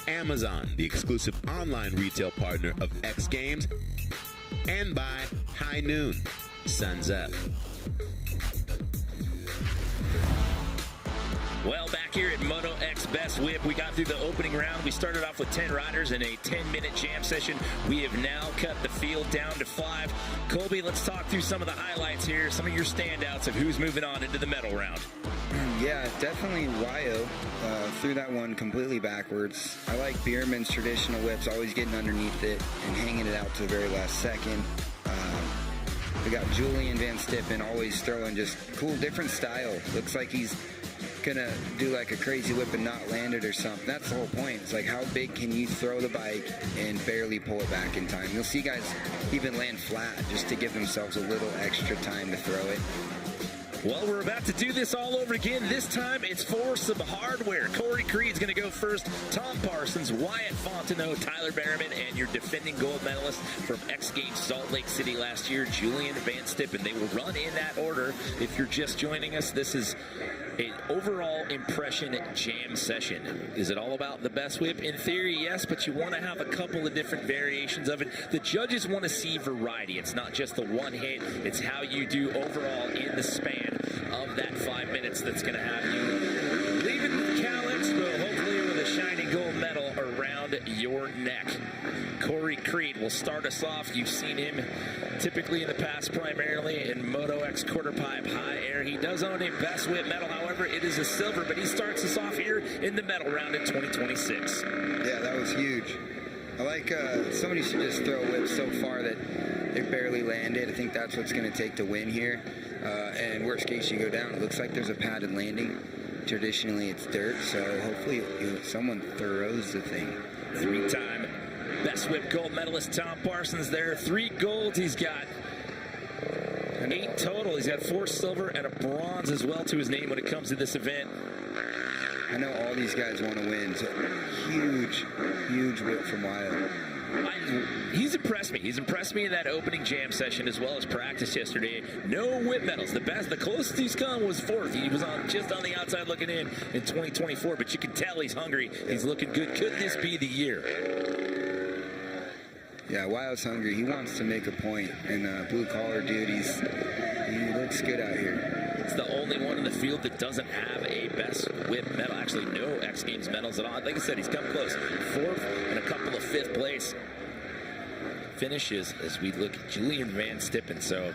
Speaker 7: Amazon, the exclusive online retail partner of X Games. And by High Noon. Sun's up.
Speaker 12: Well, back here at Moto X Best Whip, we got through the opening round. We started off with 10 riders in a 10-minute jam session. We have now cut the field down to 5. Colby, let's talk through some of the highlights here, some of your standouts of who's moving on into the medal round.
Speaker 14: Yeah, definitely Wyo threw that one completely backwards. I like Bierman's traditional whips, always getting underneath it and hanging it out to the very last second. We got Julian Van Stippen always throwing just cool, different style. Looks like he's gonna do like a crazy whip and not land it or something. That's the whole point. It's like, how big can you throw the bike and barely pull it back in time? You'll see guys even land flat just to give themselves a little extra time to throw it.
Speaker 12: Well, we're about to do this all over again. This time it's for some hardware. Corey Creed's going to go first. Tom Parsons, Wyatt Fontenot, Tyler Berriman, and your defending gold medalist from X Games Salt Lake City last year, Julian Van Stippen. They will run in that order. If you're just joining us, this is an overall impression jam session. Is it all about the best whip? In theory, yes, but you want to have a couple of different variations of it. The judges want to see variety. It's not just the one hit. It's how you do overall in the span of that 5 minutes that's going to have you leaving the Cal Expo, hopefully with a shiny gold medal around your neck. Corey Creed will start us off. You've seen him typically in the past primarily in Moto X quarter pipe high air. He does own a best whip medal, however, it is a silver, but he starts us off here in the medal round in 2026.
Speaker 14: Yeah, that was huge. I like somebody should just throw whips so far that they barely landed. I think that's what's going to take to win here. And worst case, you go down. It looks like there's a padded landing. Traditionally, it's dirt, so hopefully someone throws the thing.
Speaker 12: 3-time best whip gold medalist Tom Parsons there. 3 golds. He's got 8 total. He's got 4 silver and a bronze as well to his name when it comes to this event.
Speaker 14: I know all these guys want to win, so huge, huge whip from Wyatt.
Speaker 12: He's impressed me. He's impressed me in that opening jam session as well as practice yesterday. No whip medals. The closest he's come was 4th. He was just on the outside looking in 2024, but you can tell he's hungry. He's looking good. Could this be the year?
Speaker 14: Yeah, Wyatt's hungry. He wants to make a point, and blue collar dude, he looks good out here.
Speaker 12: It's the only one in the field that doesn't have a best whip medal. Actually, no X Games medals at all. Like I said, he's come close. 4th and a couple of 5th place finishes as we look at Julian Van Stippen. So,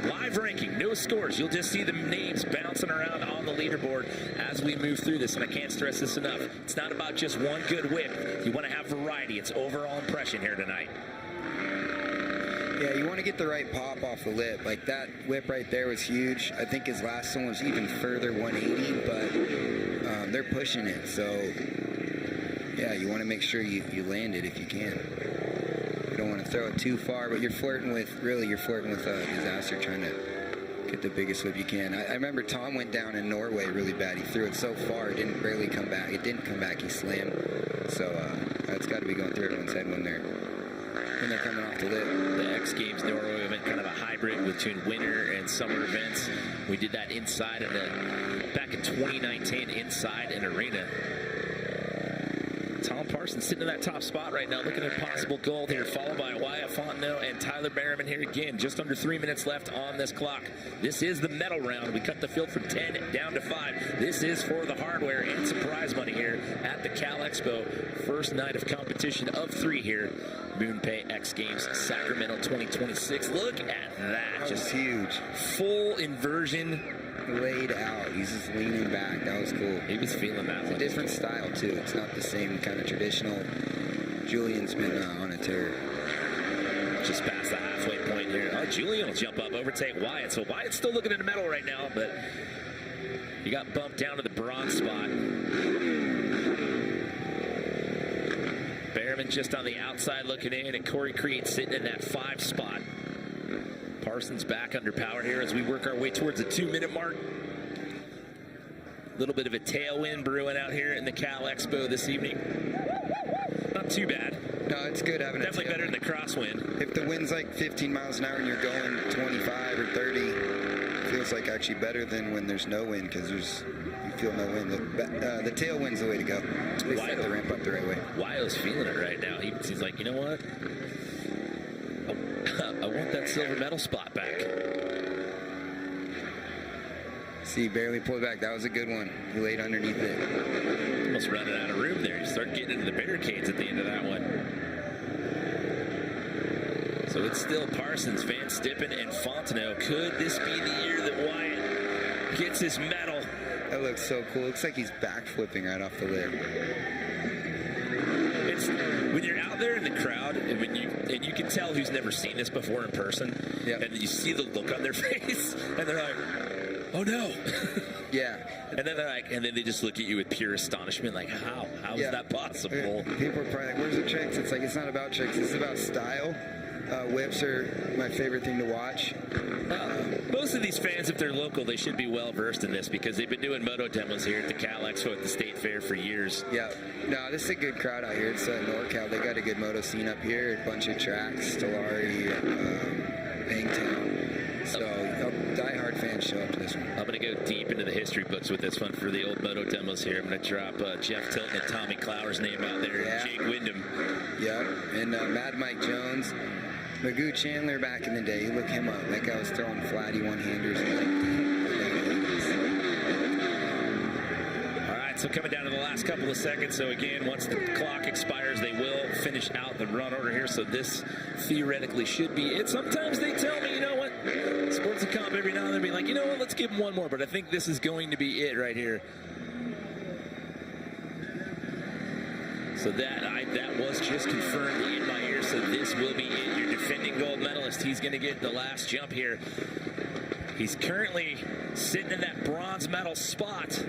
Speaker 12: live ranking, no scores. You'll just see the names bouncing around on the leaderboard as we move through this, and I can't stress this enough. It's not about just one good whip. You want to have variety. It's overall impression here tonight.
Speaker 14: Yeah, you want to get the right pop off the lip. Like that whip right there was huge. I think his last one was even further, 180, but they're pushing it. So, yeah, you want to make sure you land it if you can. You don't want to throw it too far, but you're flirting with disaster trying to get the biggest whip you can. I remember Tom went down in Norway really bad. He threw it so far, it didn't barely come back. It didn't come back, he slammed. So it's got to be going through everyone's head when they're coming off the lip.
Speaker 12: The X Games Norway event, kind of a hybrid between winter and summer events. We did that inside back in 2019 inside an arena. Tom Parsons sitting in that top spot right now, looking at possible gold here, followed by Wyatt Fontenot and Tyler Berriman here again. Just under 3 minutes left on this clock. This is the medal round. We cut the field from 10 down to 5. This is for the hardware and some prize money here at the Cal Expo. First night of competition of 3 here. MoonPay X Games Sacramento 2026. Look at that.
Speaker 14: Just huge.
Speaker 12: Full inversion.
Speaker 14: Laid out. He's just leaning back. That was cool.
Speaker 12: He was feeling that one.
Speaker 14: Different style, too. It's not the same kind of traditional. Julian's been on a tear.
Speaker 12: Just past the halfway point here. Oh, Julian will jump up, overtake Wyatt. So Wyatt's still looking at the medal right now, but he got bumped down to the bronze spot. Berriman just on the outside looking in, and Corey Creed sitting in that 5 spot. Parsons back under power here as we work our way towards the 2-minute mark. A little bit of a tailwind brewing out here in the Cal Expo this evening. Not too bad.
Speaker 14: No, it's good having
Speaker 12: definitely better than the crosswind.
Speaker 14: If the wind's like 15 miles an hour and you're going 25 or 30, it feels like actually better than when there's no wind because you feel no wind. The tailwind's the way to go. They set the ramp up the right way.
Speaker 12: Wyo's feeling it right now. He's like, you know what? I want that silver medal spot back.
Speaker 14: See, he barely pulled back. That was a good one. He laid underneath it.
Speaker 12: Almost running out of room there. You start getting into the barricades at the end of that one. So it's still Parsons, Van Stippen, and Fontenot. Could this be the year that Wyatt gets his medal?
Speaker 14: That looks so cool. Looks like he's back flipping right off the lip.
Speaker 12: It's when you're out there in the crowd, and you can tell who's never seen this before in person, and you see the look on their face, and they're like, "Oh no!"
Speaker 14: Yeah.
Speaker 12: And then they're like, and then they just look at you with pure astonishment, like, "How is that possible?"
Speaker 14: People are probably like, "Where's the tricks?" It's like, it's not about tricks. It's about style. Whips are my favorite thing to watch.
Speaker 12: Most of these fans, if they're local, they should be well versed in this because they've been doing moto demos here at the Cal Expo at the State Fair for years.
Speaker 14: Yeah, no, this is a good crowd out here. It's NorCal. They got a good moto scene up here. A bunch of tracks, Stellari, Bangtown. So diehard fans show up to this one.
Speaker 12: I'm going to go deep into the history books with this one for the old moto demos here. I'm going to drop Jeff Tilton and Tommy Clower's name out there, and Jake Wyndham.
Speaker 14: Yeah, and Mad Mike Jones. Magoo Chandler back in the day, look him up. That guy was throwing flatty one-handers.
Speaker 12: All right, so coming down to the last couple of seconds. So again, once the clock expires, they will finish out the run order here. So this theoretically should be it. Sometimes they tell me, you know what, Sports and Comp every now and then be like, you know what, let's give them one more. But I think this is going to be it right here. So that was just confirmed in my ear. So this will be it. Your defending gold medalist. He's going to get the last jump here. He's currently sitting in that bronze medal spot.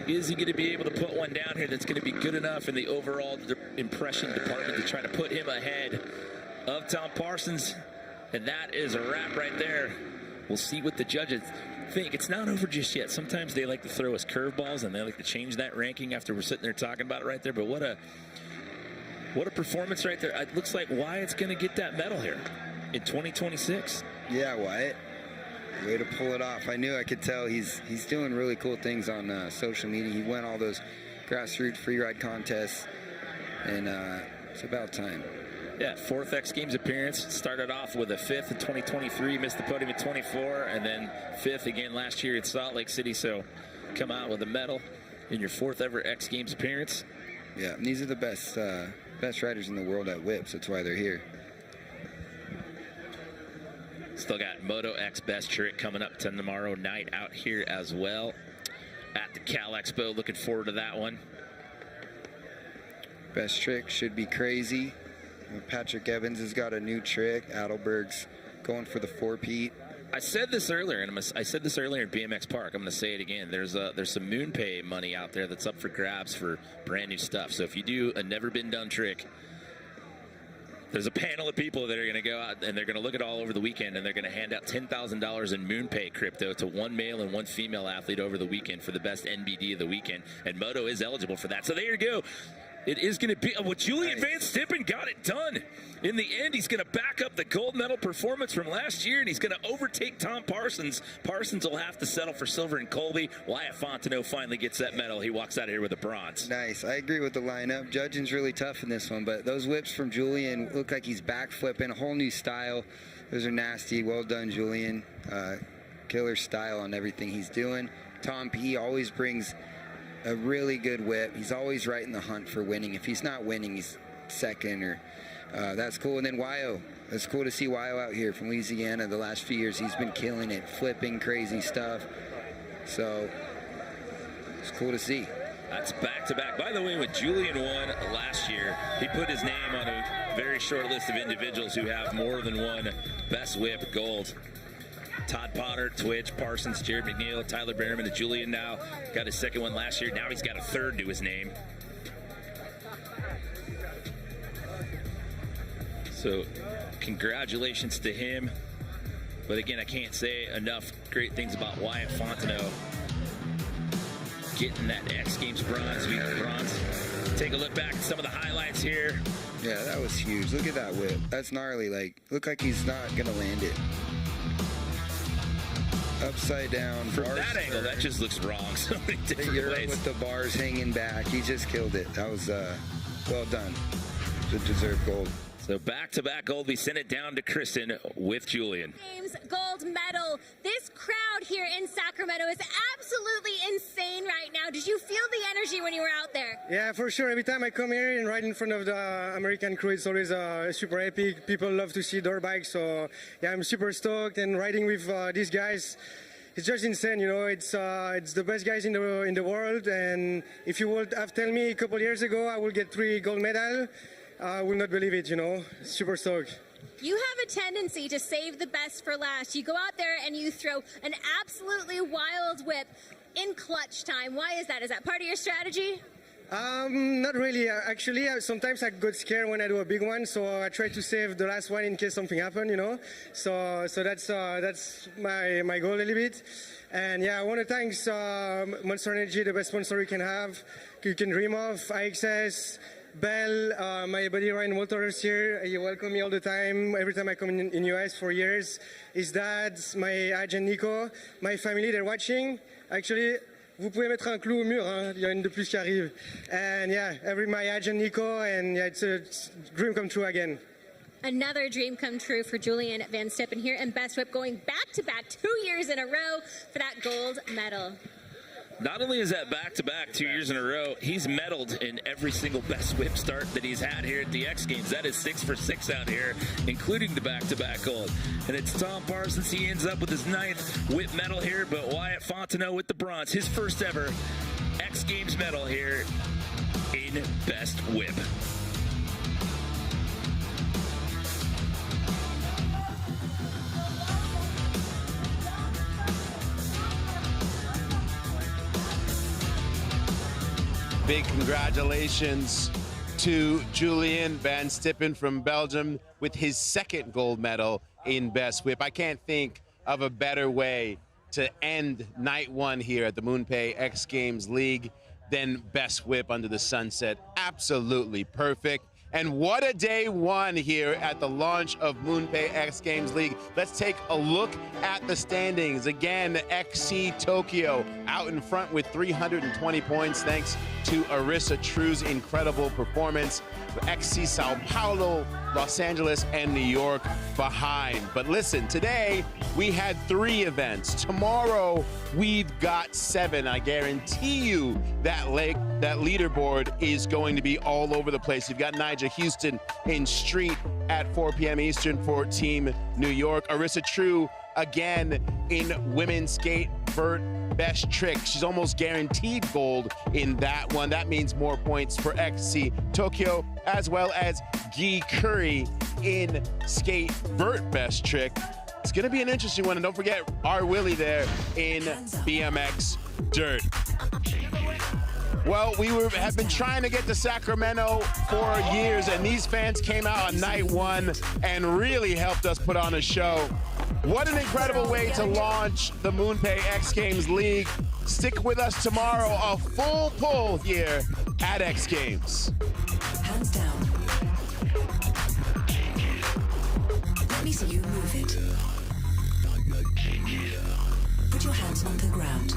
Speaker 12: Is he going to be able to put one down here that's going to be good enough in the overall impression department to try to put him ahead of Tom Parsons? And that is a wrap right there. We'll see what the judges think. It's not over just yet. Sometimes they like to throw us curveballs and they like to change that ranking after we're sitting there talking about it right there. But what a performance right there. It looks like Wyatt's going to get that medal here in 2026.
Speaker 14: Yeah, Wyatt. Way to pull it off. I could tell he's doing really cool things on social media. He won all those grassroots free ride contests, and it's about time.
Speaker 12: Yeah, 4th X Games appearance. Started off with a 5th in 2023, missed the podium in 24, and then 5th again last year at Salt Lake City. So come out with a medal in your 4th ever X Games appearance.
Speaker 14: Yeah, and these are the best riders in the world at whips. That's why they're here.
Speaker 12: Still got Moto X Best Trick coming up tomorrow night out here as well at the Cal Expo. Looking forward to that one.
Speaker 14: Best Trick should be crazy. Patrick Evans has got a new trick. Adelberg's going for the 4-peat.
Speaker 12: I said this earlier, and I said this earlier at BMX Park. I'm going to say it again. There's some MoonPay money out there that's up for grabs for brand new stuff. So if you do a never been done trick, there's a panel of people that are going to go out and they're going to look at all over the weekend, and they're going to hand out $10,000 in MoonPay crypto to one male and one female athlete over the weekend for the best NBD of the weekend. And Moto is eligible for that. So there you go. It is going to be Julian Van Stippen got it done. In the end, he's going to back up the gold medal performance from last year, and he's going to overtake Tom Parsons. Parsons will have to settle for silver in Colby. Wyatt Fontenot finally gets that medal. He walks out of here with a bronze.
Speaker 14: Nice. I agree with the lineup. Judging's really tough in this one, but those whips from Julian look like he's back flipping, a whole new style. Those are nasty. Well done, Julian. Killer style on everything he's doing. Tom P. always brings a really good whip. He's always right in the hunt for winning. If he's not winning, he's second, or that's cool. And then Wyo. It's cool to see Wyo out here from Louisiana. The last few years, he's been killing it, flipping crazy stuff. So it's cool to see.
Speaker 12: That's back-to-back. By the way, when Julian won last year, he put his name on a very short list of individuals who have more than one Best Whip gold. Todd Potter, Twitch, Parsons, Jared McNeil, Tyler Berriman, and Julian now got his second one last year. Now he's got a third to his name. So congratulations to him. But again, I can't say enough great things about Wyatt Fontenot getting that X Games bronze. Take a look back at some of the highlights here.
Speaker 14: Yeah, that was huge. Look at that whip. That's gnarly. Look like he's not gonna land it. Upside down.
Speaker 12: From that angle, that just looks wrong. So many different ways.
Speaker 14: With the bars hanging back, he just killed it. That was well done. Should deserve gold.
Speaker 12: So back-to-back gold. We send it down to Kristen with Julian.
Speaker 6: Games gold medal. This crowd here in Sacramento is absolutely insane right now. Did you feel the energy when you were out there?
Speaker 10: Yeah, for sure. Every time I come here and ride in front of the American crew, it's always super epic. People love to see dirt bikes, so yeah, I'm super stoked. And riding with these guys, it's just insane. You know, it's the best guys in the world. And if you would have told me a couple years ago I will get 3 gold medals, I will not believe it. You know, super stoked.
Speaker 6: You have a tendency to save the best for last. You go out there and you throw an absolutely wild whip in clutch time. Why is that? Is that part of your strategy?
Speaker 10: Not really. Actually, sometimes I get scared when I do a big one, so I try to save the last one in case something happens, you know. So that's my goal a little bit. And yeah, I want to thank Monster Energy, the best sponsor you can dream of, IXS, Bell, my buddy Ryan Walters here. He welcomes me all the time. Every time I come in US for years. His dad, my agent Nico, my family, they're watching. Actually, vous pouvez mettre un clou au mur, hein? Il y a une de plus qui arrive. And yeah, my agent Nico, and yeah, it's a dream come true again.
Speaker 6: Another dream come true for Julian Van Stippen here in Best Whip, going back-to-back 2 years in a row for that gold medal.
Speaker 12: Not only is that back-to-back 2 years in a row, he's medaled in every single Best Whip start that he's had here at the X Games. That is 6 for 6 out here, including the back-to-back gold. And it's Tom Parsons. He ends up with his 9th whip medal here, but Wyatt Fontenot with the bronze, his first ever X Games medal here in Best Whip.
Speaker 7: Big congratulations to Julian Van Stippen from Belgium with his 2nd gold medal in Best Whip. I can't think of a better way to end night 1 here at the MoonPay X Games League than Best Whip under the sunset. Absolutely perfect. And what a day 1 here at the launch of MoonPay X Games League. Let's take a look at the standings. Again, XC Tokyo out in front with 320 points thanks to Arissa True's incredible performance. XC Sao Paulo, Los Angeles, and New York behind. But listen, today we had 3 events. Tomorrow we've got 7. I guarantee you that leaderboard is going to be all over the place. You've got Nigel Houston in street at 4 p.m. Eastern for Team New York. Arissa True again in women's skate vert best trick. She's almost guaranteed gold in that one. That means more points for XC Tokyo, as well as Guy Curry in skate vert best trick. It's going to be an interesting one. And don't forget our Willie there in BMX dirt. Well, have been trying to get to Sacramento for years, and these fans came out on night 1 and really helped us put on a show. What an incredible way to launch the MoonPay X Games League. Stick with us tomorrow, a full pull here at X Games.
Speaker 15: Hands down. Let me see you move it. Put your hands on the ground.